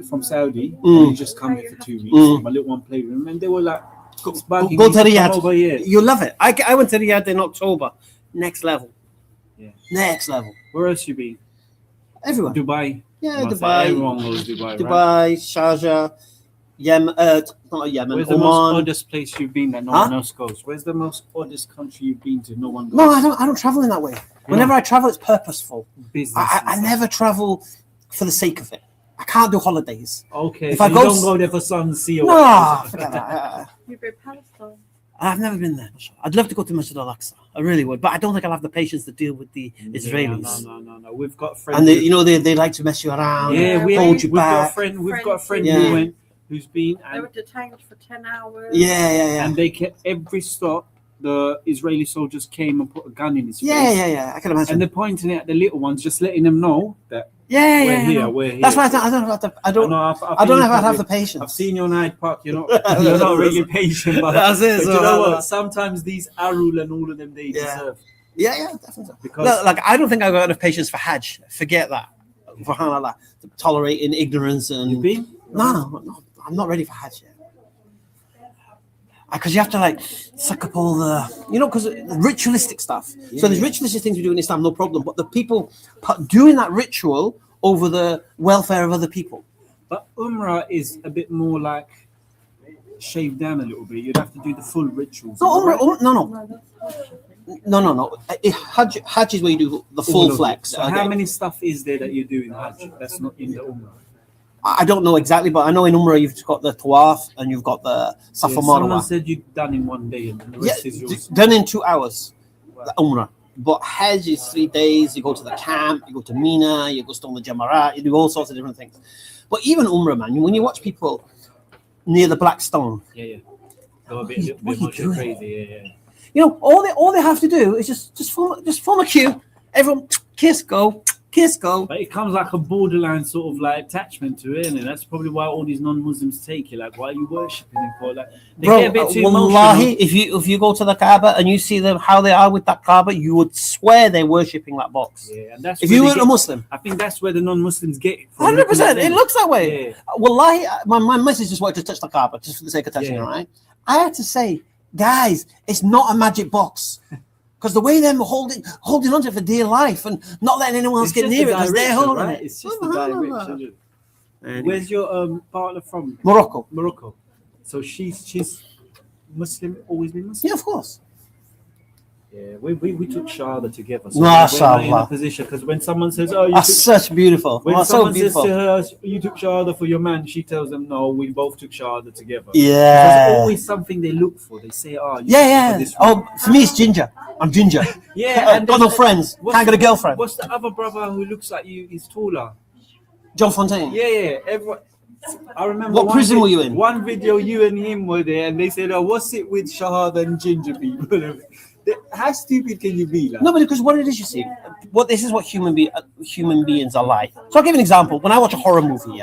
From Saudi. Mm. They just come here for 2 weeks. Mm. My little one played with them, and they were like, Go to Riyadh. Over here. You'll love it. I went to Riyadh in October. Next level. Yeah. Next level. Where else you been? Everywhere. Dubai. Yeah, Must say Dubai. Everyone goes Dubai. Dubai, Right? Sharjah, Yemen, not Yemen, Where's the most Oman. oddest place you've been that no Huh? one else goes? Where's the most oddest country you've been to? No one goes. No, I don't travel in that way. Whenever I travel, it's purposeful. Business. I never travel for the sake of it. I can't do holidays. Okay. If So I you go don't go there for sun, sea, or No, whatever. forget that. You've been Palestine. I've never been there. I'd love to go to Masjid al-Aqsa. I really would, but I don't think I'll have the patience to deal with the Israelis. No. We've got friends. And they like to mess you around. Yeah, hold you we've got a back. friend. We've got a friend Yeah. who who's been They were detained for 10 hours. and they kept every stop. The Israeli soldiers came and put a gun in his face. Yeah. I can imagine. And they're pointing it at the little ones, just letting them know that Yeah, we're I here, know. we're here. That's why I don't know. I don't know if I'd have the patience. I've seen you on Hyde Park. You're not really patient, but, That's it, but so you know I- what? Sometimes these Arul and all of them they deserve. Yeah, definitely. Because Look, like I don't think I've got enough patience for Hajj. Forget that. Subhanallah, tolerating ignorance and. You've been? No, I'm not ready for Hajj yet. Because you have to like suck up all the, because ritualistic stuff. So there's ritualistic things we do in Islam, no problem. But the people doing that ritual over the welfare of other people. But Umrah is a bit more like shaved down a little bit. You'd have to do the full rituals. No, right? No. Hajj is where you do the full flex. So how many stuff is there that you do in Hajj that's not in the Umrah? I don't know exactly, but I know in Umrah you've got the Tawaf and you've got the Safa Someone Marwa. said you've done in one day and the rest is yours. Done in 2 hours, the Umrah. But Hajj is 3 days. You go to the camp, you go to Mina, you go stone the Jamarat, you do all sorts of different things. But even Umrah, man, when you watch people near the Black Stone, Yeah. Go a bit much crazy. Yeah. all they have to do is just form a queue. Everyone kiss go. But it comes like a borderline sort of like attachment to it, and that's probably why all these non-Muslims take it. Like, why are you worshipping him for? Like, they get a bit too Wallahi, emotional. if you go to the Kaaba and you see them how they are with that Kaaba, you would swear they're worshipping that box. Yeah, and that's If where you they weren't a get- Muslim. I think that's where the non-Muslims get it from. 100%. It looks that way. Yeah. Wallahi, my missus just wanted to touch the Kaaba just for the sake of touching it, right? I had to say, guys, it's not a magic box. Because the way they're holding on to it for dear life and not letting anyone else It's get just near the it because they're direction, holding right? it. It's just the direction. Where's your partner from? Morocco. So she's Muslim, always been Muslim? Yeah, of course. Yeah, we took Shahada together. So Mashallah. we're in a position because when someone says, "Oh, you That's took-" such beautiful. when That's so someone beautiful. says to her, "You took Shahada for your man," she tells them, "No, we both took Shahada together." Yeah. There's always something they look for. They say, "Oh, you took it Yeah. for this Oh, for me, it's ginger. I'm ginger. Yeah, Got no friends. Can't get a girlfriend. What's the other brother who looks like you? He's taller. John Fontaine. Yeah. Everyone. I remember. What prison were you in? One video, you and him were there, and they said, "Oh, what's it with Shahada and ginger people?" How stupid can you be? Like? No, but because what it is, you see, this is what human beings are like. So I'll give you an example. When I watch a horror movie,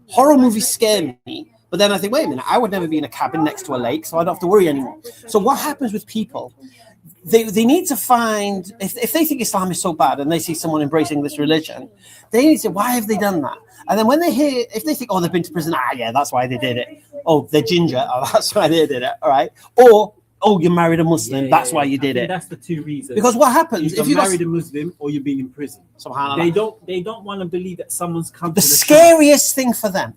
horror movies scare me. But then I think, wait a minute, I would never be in a cabin next to a lake, so I don't have to worry anymore. So what happens with people? They need to find, if they think Islam is so bad and they see someone embracing this religion, they need to say, why have they done that? And then when they hear, if they think, oh, they've been to prison, yeah, that's why they did it. Oh, they're ginger, that's why they did it, all right? Or, oh, you married a Muslim, that's why you did I think it. That's the two reasons. Because what happens You've if you married a Muslim or you've been in prison? Subhanallah. They don't want to believe that someone's come The to the scariest thing for them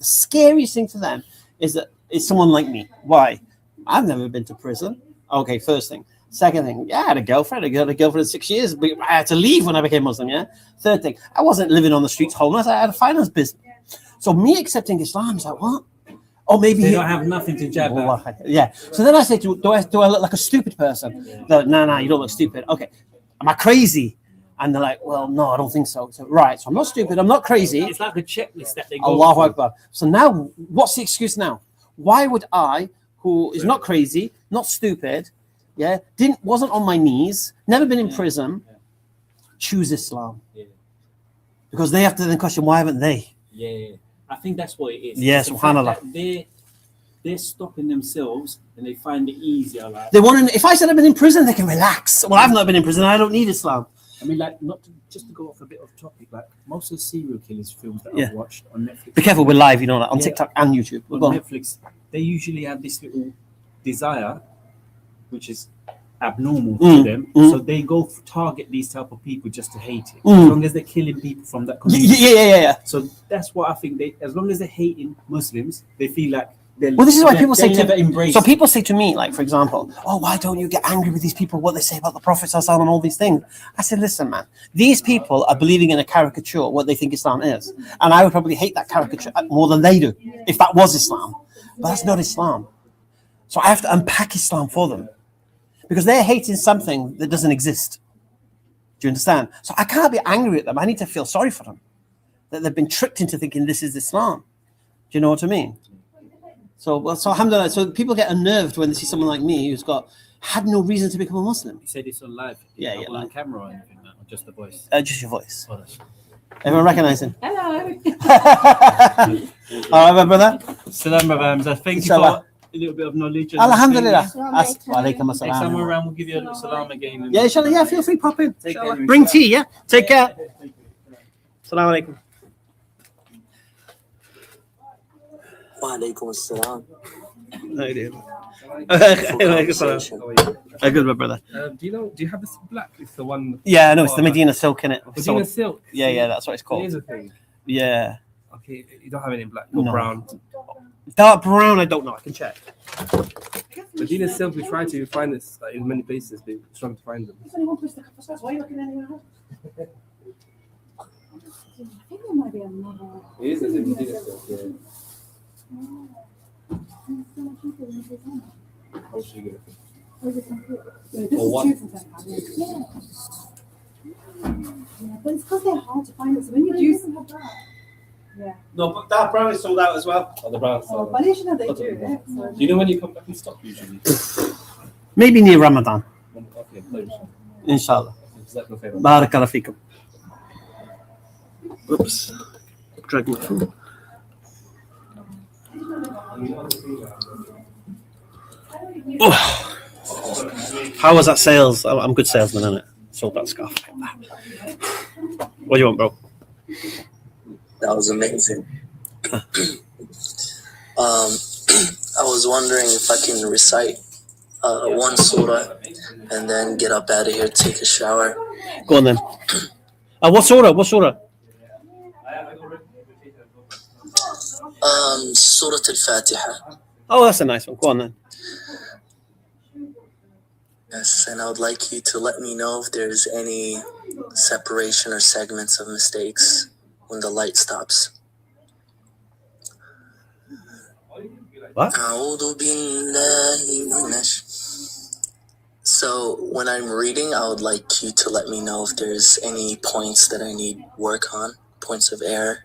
is that it's someone like me. Why? I've never been to prison. Okay, first thing. Second thing, yeah, I had a girlfriend. I had a girlfriend 6 years, but I had to leave when I became Muslim, yeah? Third thing, I wasn't living on the streets homeless. I had a finance business. So me accepting Islam is like, what? Or maybe They don't have nothing to jab Wallah, at. yeah. So then I say, do I look like a stupid person? They're like, no, you don't look stupid. Okay. Am I crazy? And they're like, well, no, I don't think so. So, right. So I'm not stupid. I'm not crazy. It's like a checklist that they go Allahu through. Akbar. So now, what's the excuse now? Why would I, who is not crazy, not stupid, wasn't on my knees, never been in prison, choose Islam? Yeah. Because they have to then question, why haven't they? Yeah. I think that's what it is. Yeah, It's the fact subhanallah. that they're stopping themselves and they find it easier. Like, They want to, if I said I've been in prison, they can relax. Well, I've not been in prison. I don't need Islam. I mean, like, just to go off a bit of topic, like most of the serial killers films that Yeah. I've watched on Netflix. Be careful, we're live, you know that, on Yeah. TikTok and YouTube. On Go on. Netflix, they usually have this little desire, which is abnormal to Mm, them. mm. So they go target these type of people just to hate it. Mm. As long as they're killing people from that community. Yeah. So that's what I think. As long as they're hating Muslims, they feel like they're. Well, this is why they- people say they to never embrace. so people say to me, like for example, oh, why don't you get angry with these people? What they say about the Prophet ﷺ and all these things. I said, listen, man, these people are believing in a caricature what they think Islam is, and I would probably hate that caricature more than they do if that was Islam. But that's not Islam. So I have to unpack Islam for them because they're hating something that doesn't exist. Do you understand? So I can't be angry at them. I need to feel sorry for them that they've been tricked into thinking this is Islam. Do you know what I mean? So alhamdulillah, so people get unnerved when they see someone like me who's had no reason to become a Muslim. You said it's on live. Yeah, Not yeah, on live. camera or anything, or just the voice. Just your voice. Oh, that's- Everyone recognizing? Hello. All right, my brother. Salam, Brother Hamza. Thank you Inshallah. for a little bit of knowledge. and Alhamdulillah. understanding. Wa alaikum Next time assalam. we're around, we'll give you a little salam again. and- Yeah, inshallah. Yeah, feel free, pop in. Take care. Bring tea, yeah? Take care. Assalamu alaikum. Wa alaikum assalam. How you doing? Alaikum assalam. Good, my brother. Do you have this black? It's the one. Yeah, no, it's the Medina silk in it. Medina silk. Yeah, that's what it's called. It is a thing. Yeah. Okay, you don't have it in black or No. brown. Dark brown, I don't know. I can check. Medina silk. We try to find this in many places, but we struggle to find them. There's only one place to cut for sweats. Why are you looking anywhere else? I think there might be another. It is a Medina silk. Yeah. How should you get it? Or what? Yeah, but it's because they're hard to find. So when you do, yeah. No, but dark brown is sold out as well. Oh, the brown Oh, silk. but you should know they Okay. do. Yeah, so. Do you know when you come back in stock usually? Maybe near Ramadan. Okay, no, Inshallah. exactly. Barakallah feekum. Oops. Drag my phone. Oh. How was that sales? I'm a good salesman, isn't it? Sold that scarf. What do you want, bro? That was amazing. I was wondering if I can recite one surah and then get up out of here, take a shower. Go on then. What surah? What surah? Surah Al-Fatiha. Oh, that's a nice one. Go on then. Yes, and I would like you to let me know if there's any separation or segments of mistakes when the light stops. What? So when I'm reading, I would like you to let me know if there's any points that I need work on, points of error.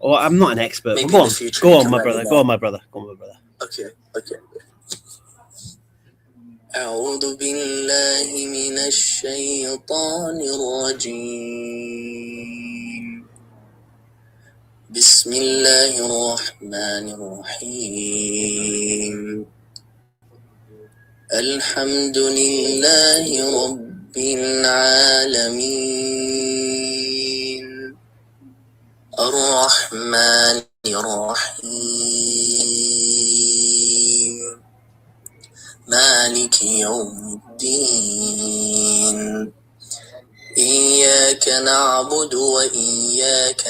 Oh, I'm not an expert. Maybe Go in on. the future Go you on, can my let me brother. know. Go on, my brother. Go on, my brother. Okay. أعوذ بالله من الشيطان الرجيم بسم الله الرحمن الرحيم الحمد لله رب العالمين الرحمن الرحيم مالك يوم الدين إياك نعبد وإياك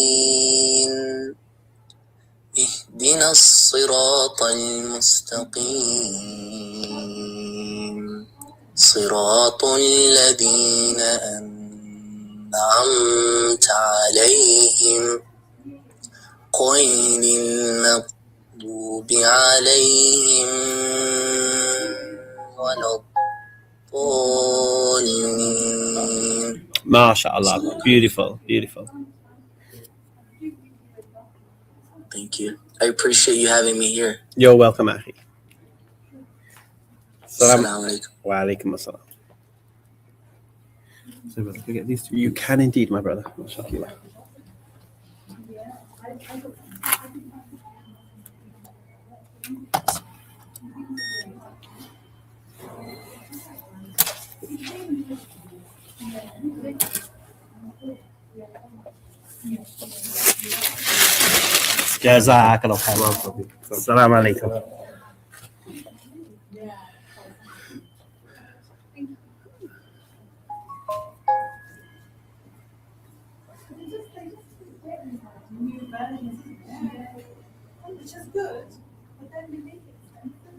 نستعين اهدنا الصراط المستقيم صراط الذين أنعمت عليهم غير المغضوب عليهم ولا الضالين. MashaAllah. Beautiful. Beautiful. Thank you. I appreciate you having me here. You're welcome, Akhi. Assalamu alaikum. Wa alaikum assalam. So brother, can I get these two? You can indeed, my brother. MashaAllah. Jazakallah khair. Assalamu alaikum.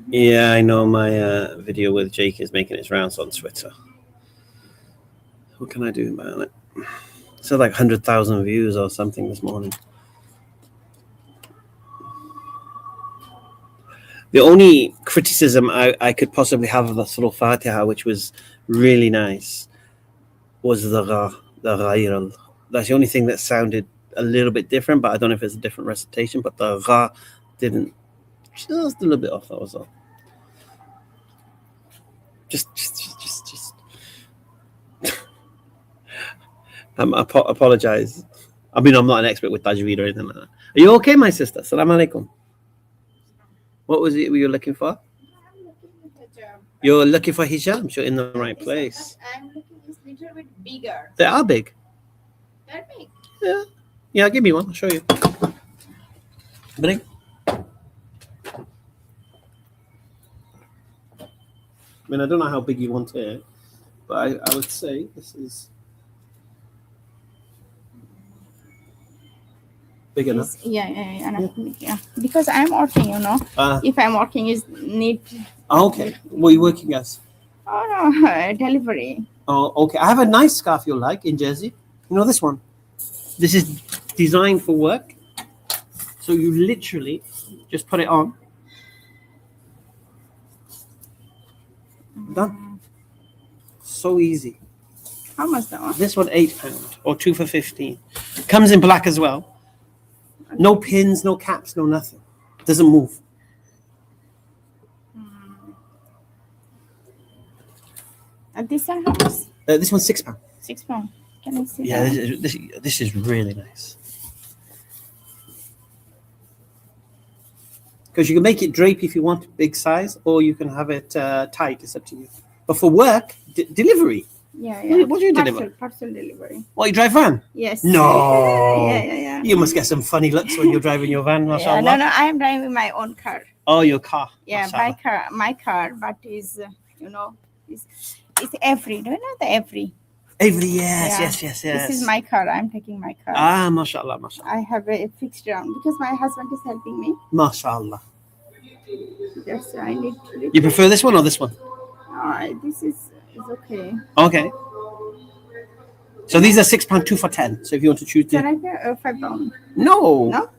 Yeah, I know my video with Jake is making its rounds on Twitter. What can I do about it? It's like 100,000 views or something this morning. The only criticism I could possibly have of the Surah Fatiha, which was really nice, was the ghayr. That's the only thing that sounded a little bit different, but I don't know if it's a different recitation. But the Ra didn't, just a little bit off. That was all. Just. Apologize. I mean, I'm not an expert with tajweed or anything like that. Are you okay, my sister? Salam alaikum. What was it you were looking for? You're looking for hijabs. You're in the right place. I'm looking is little bit bigger. They are big. They're big. Yeah. Yeah, give me one. I'll show you. Bring. I mean, I don't know how big you want it, but I would say this is big enough. Yeah. Because I'm working, if I'm working, is need. Okay. What are you working as? Oh no, delivery. Oh, okay. I have a nice scarf you'll like in Jersey. You know this one? This is designed for work. So you literally just put it on. Done. So easy. How much that one? This one £8 or 2 for 15. Comes in black as well. No pins, no caps, no nothing. Doesn't move. And this one, how much? This one's £6. £6. Can I see? Yeah, that? this is really nice. Because you can make it drape if you want big size, or you can have it tight. It's up to you. But for work, delivery. Yeah. What do you deliver? Parcel delivery. What, you drive van? Yes. No. Yeah. You must get some funny looks when you're driving your van, mashallah. No, I am driving my own car. Oh, your car. Yeah, Mashallah. my car, but is it's Every. Do you know the Every? Avery, yes. This is my car. I'm taking my car. Ah, mashallah. I have a fixed ground because my husband is helping me. Mashallah. That's I need to. You prefer this one or this one? This is okay. Okay. So these are £6, 2 for 10. So if you want to choose, Can I get £5? No.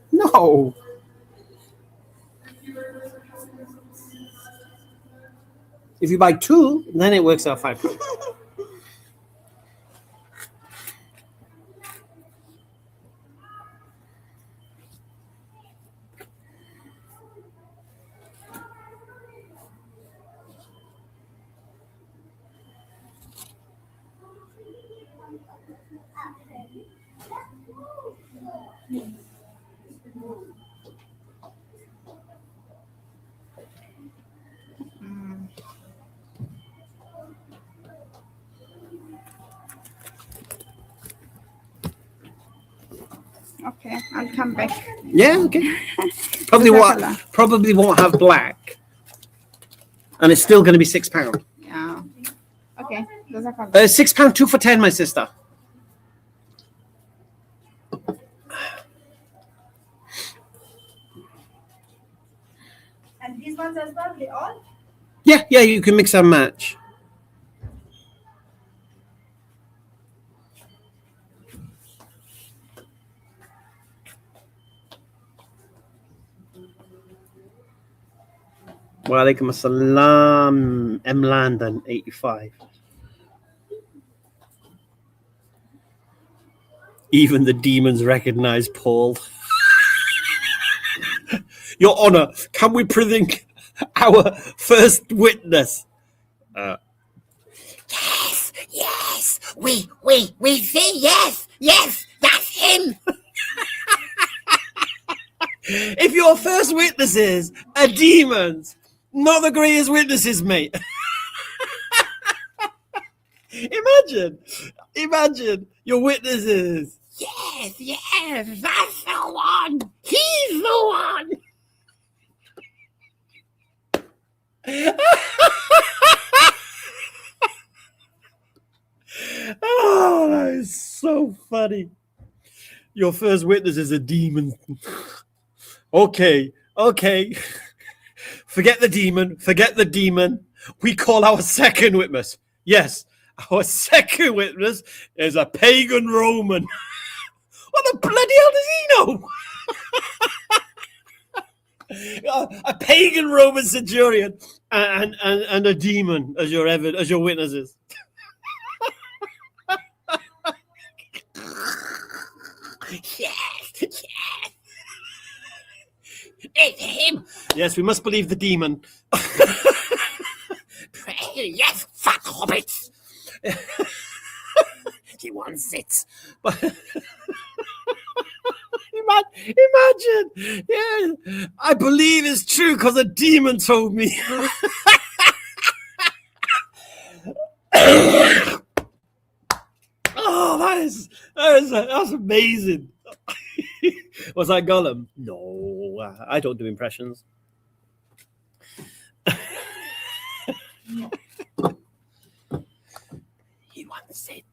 If you buy 2, then it works out £5. Okay, I'll come back. Yeah, okay. Probably won't have black, and it's still going to be £6. Yeah. Okay. £6, 2 for 10, my sister. And these ones as well, they all? Yeah, you can mix and match. Wa alaikum assalam, M. Landon, 85. Even the demons recognize Paul. Your Honor, can we bring our first witness? Yes, we say yes, that's him. If your first witnesses are demons, not the greatest witnesses, mate. Imagine your witnesses. Yes, that's the one. He's the one. Oh, that is so funny. Your first witness is a demon. Okay. Forget the demon. We call our second witness. Yes, our second witness is a pagan Roman. What the bloody hell does he know? A pagan Roman centurion and a demon as your witnesses. Yes. Yes, we must believe the demon. Yes, fat hobbits. He wants it. But imagine, yeah, I believe it's true because a demon told me. Oh, that's amazing. Was that Gollum? No, I don't do impressions. He wants it.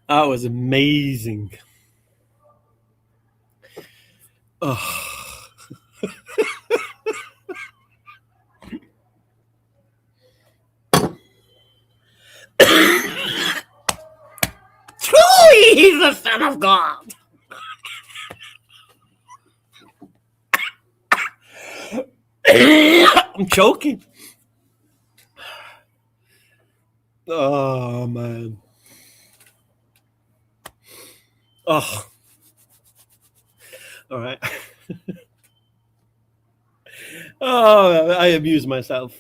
That was amazing. Oh. Truly, he's the Son of God. I'm choking. Oh, man. Oh. All right. Oh, I amuse myself.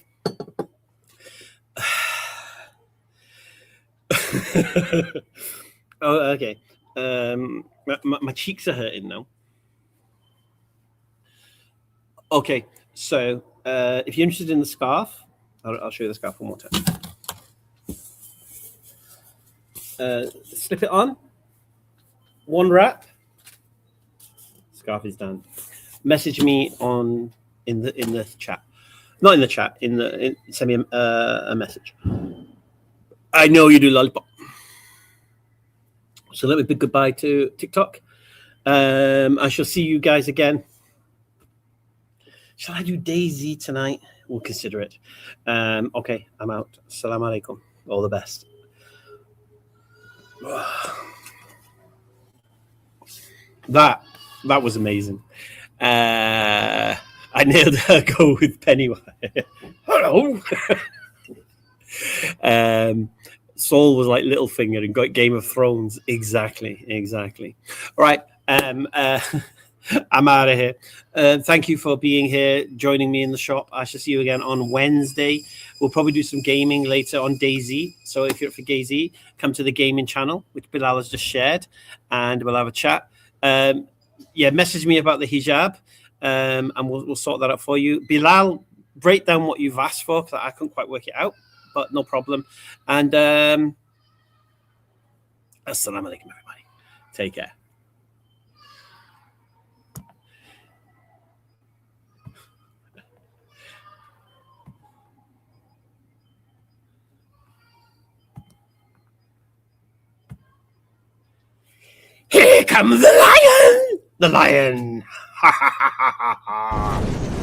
Oh, okay. My cheeks are hurting now. Okay, so if you're interested in the scarf, I'll show you the scarf one more time. Slip it on. One wrap. Scarf is done. Message me in the chat. Not in the chat. Send me a message. I know you do, Lollipop. So let me bid goodbye to TikTok. I shall see you guys again. Shall I do Daisy tonight? We'll consider it. Okay, I'm out. Assalamu alaikum. All the best. That was amazing. I nailed her go with Pennywise. Hello. Saul was like Littlefinger and got Game of Thrones. Exactly. All right. I'm out of here. Thank you for being here, joining me in the shop. I shall see you again on Wednesday. We'll probably do some gaming later on DayZ. So if you're for DayZ, come to the gaming channel, which Bilal has just shared, and we'll have a chat. Message me about the hijab, and we'll sort that out for you. Bilal, break down what you've asked for, because I couldn't quite work it out, but no problem. And assalamu alaikum, everybody. Take care. Here comes the lion! The lion! Ha ha ha ha ha!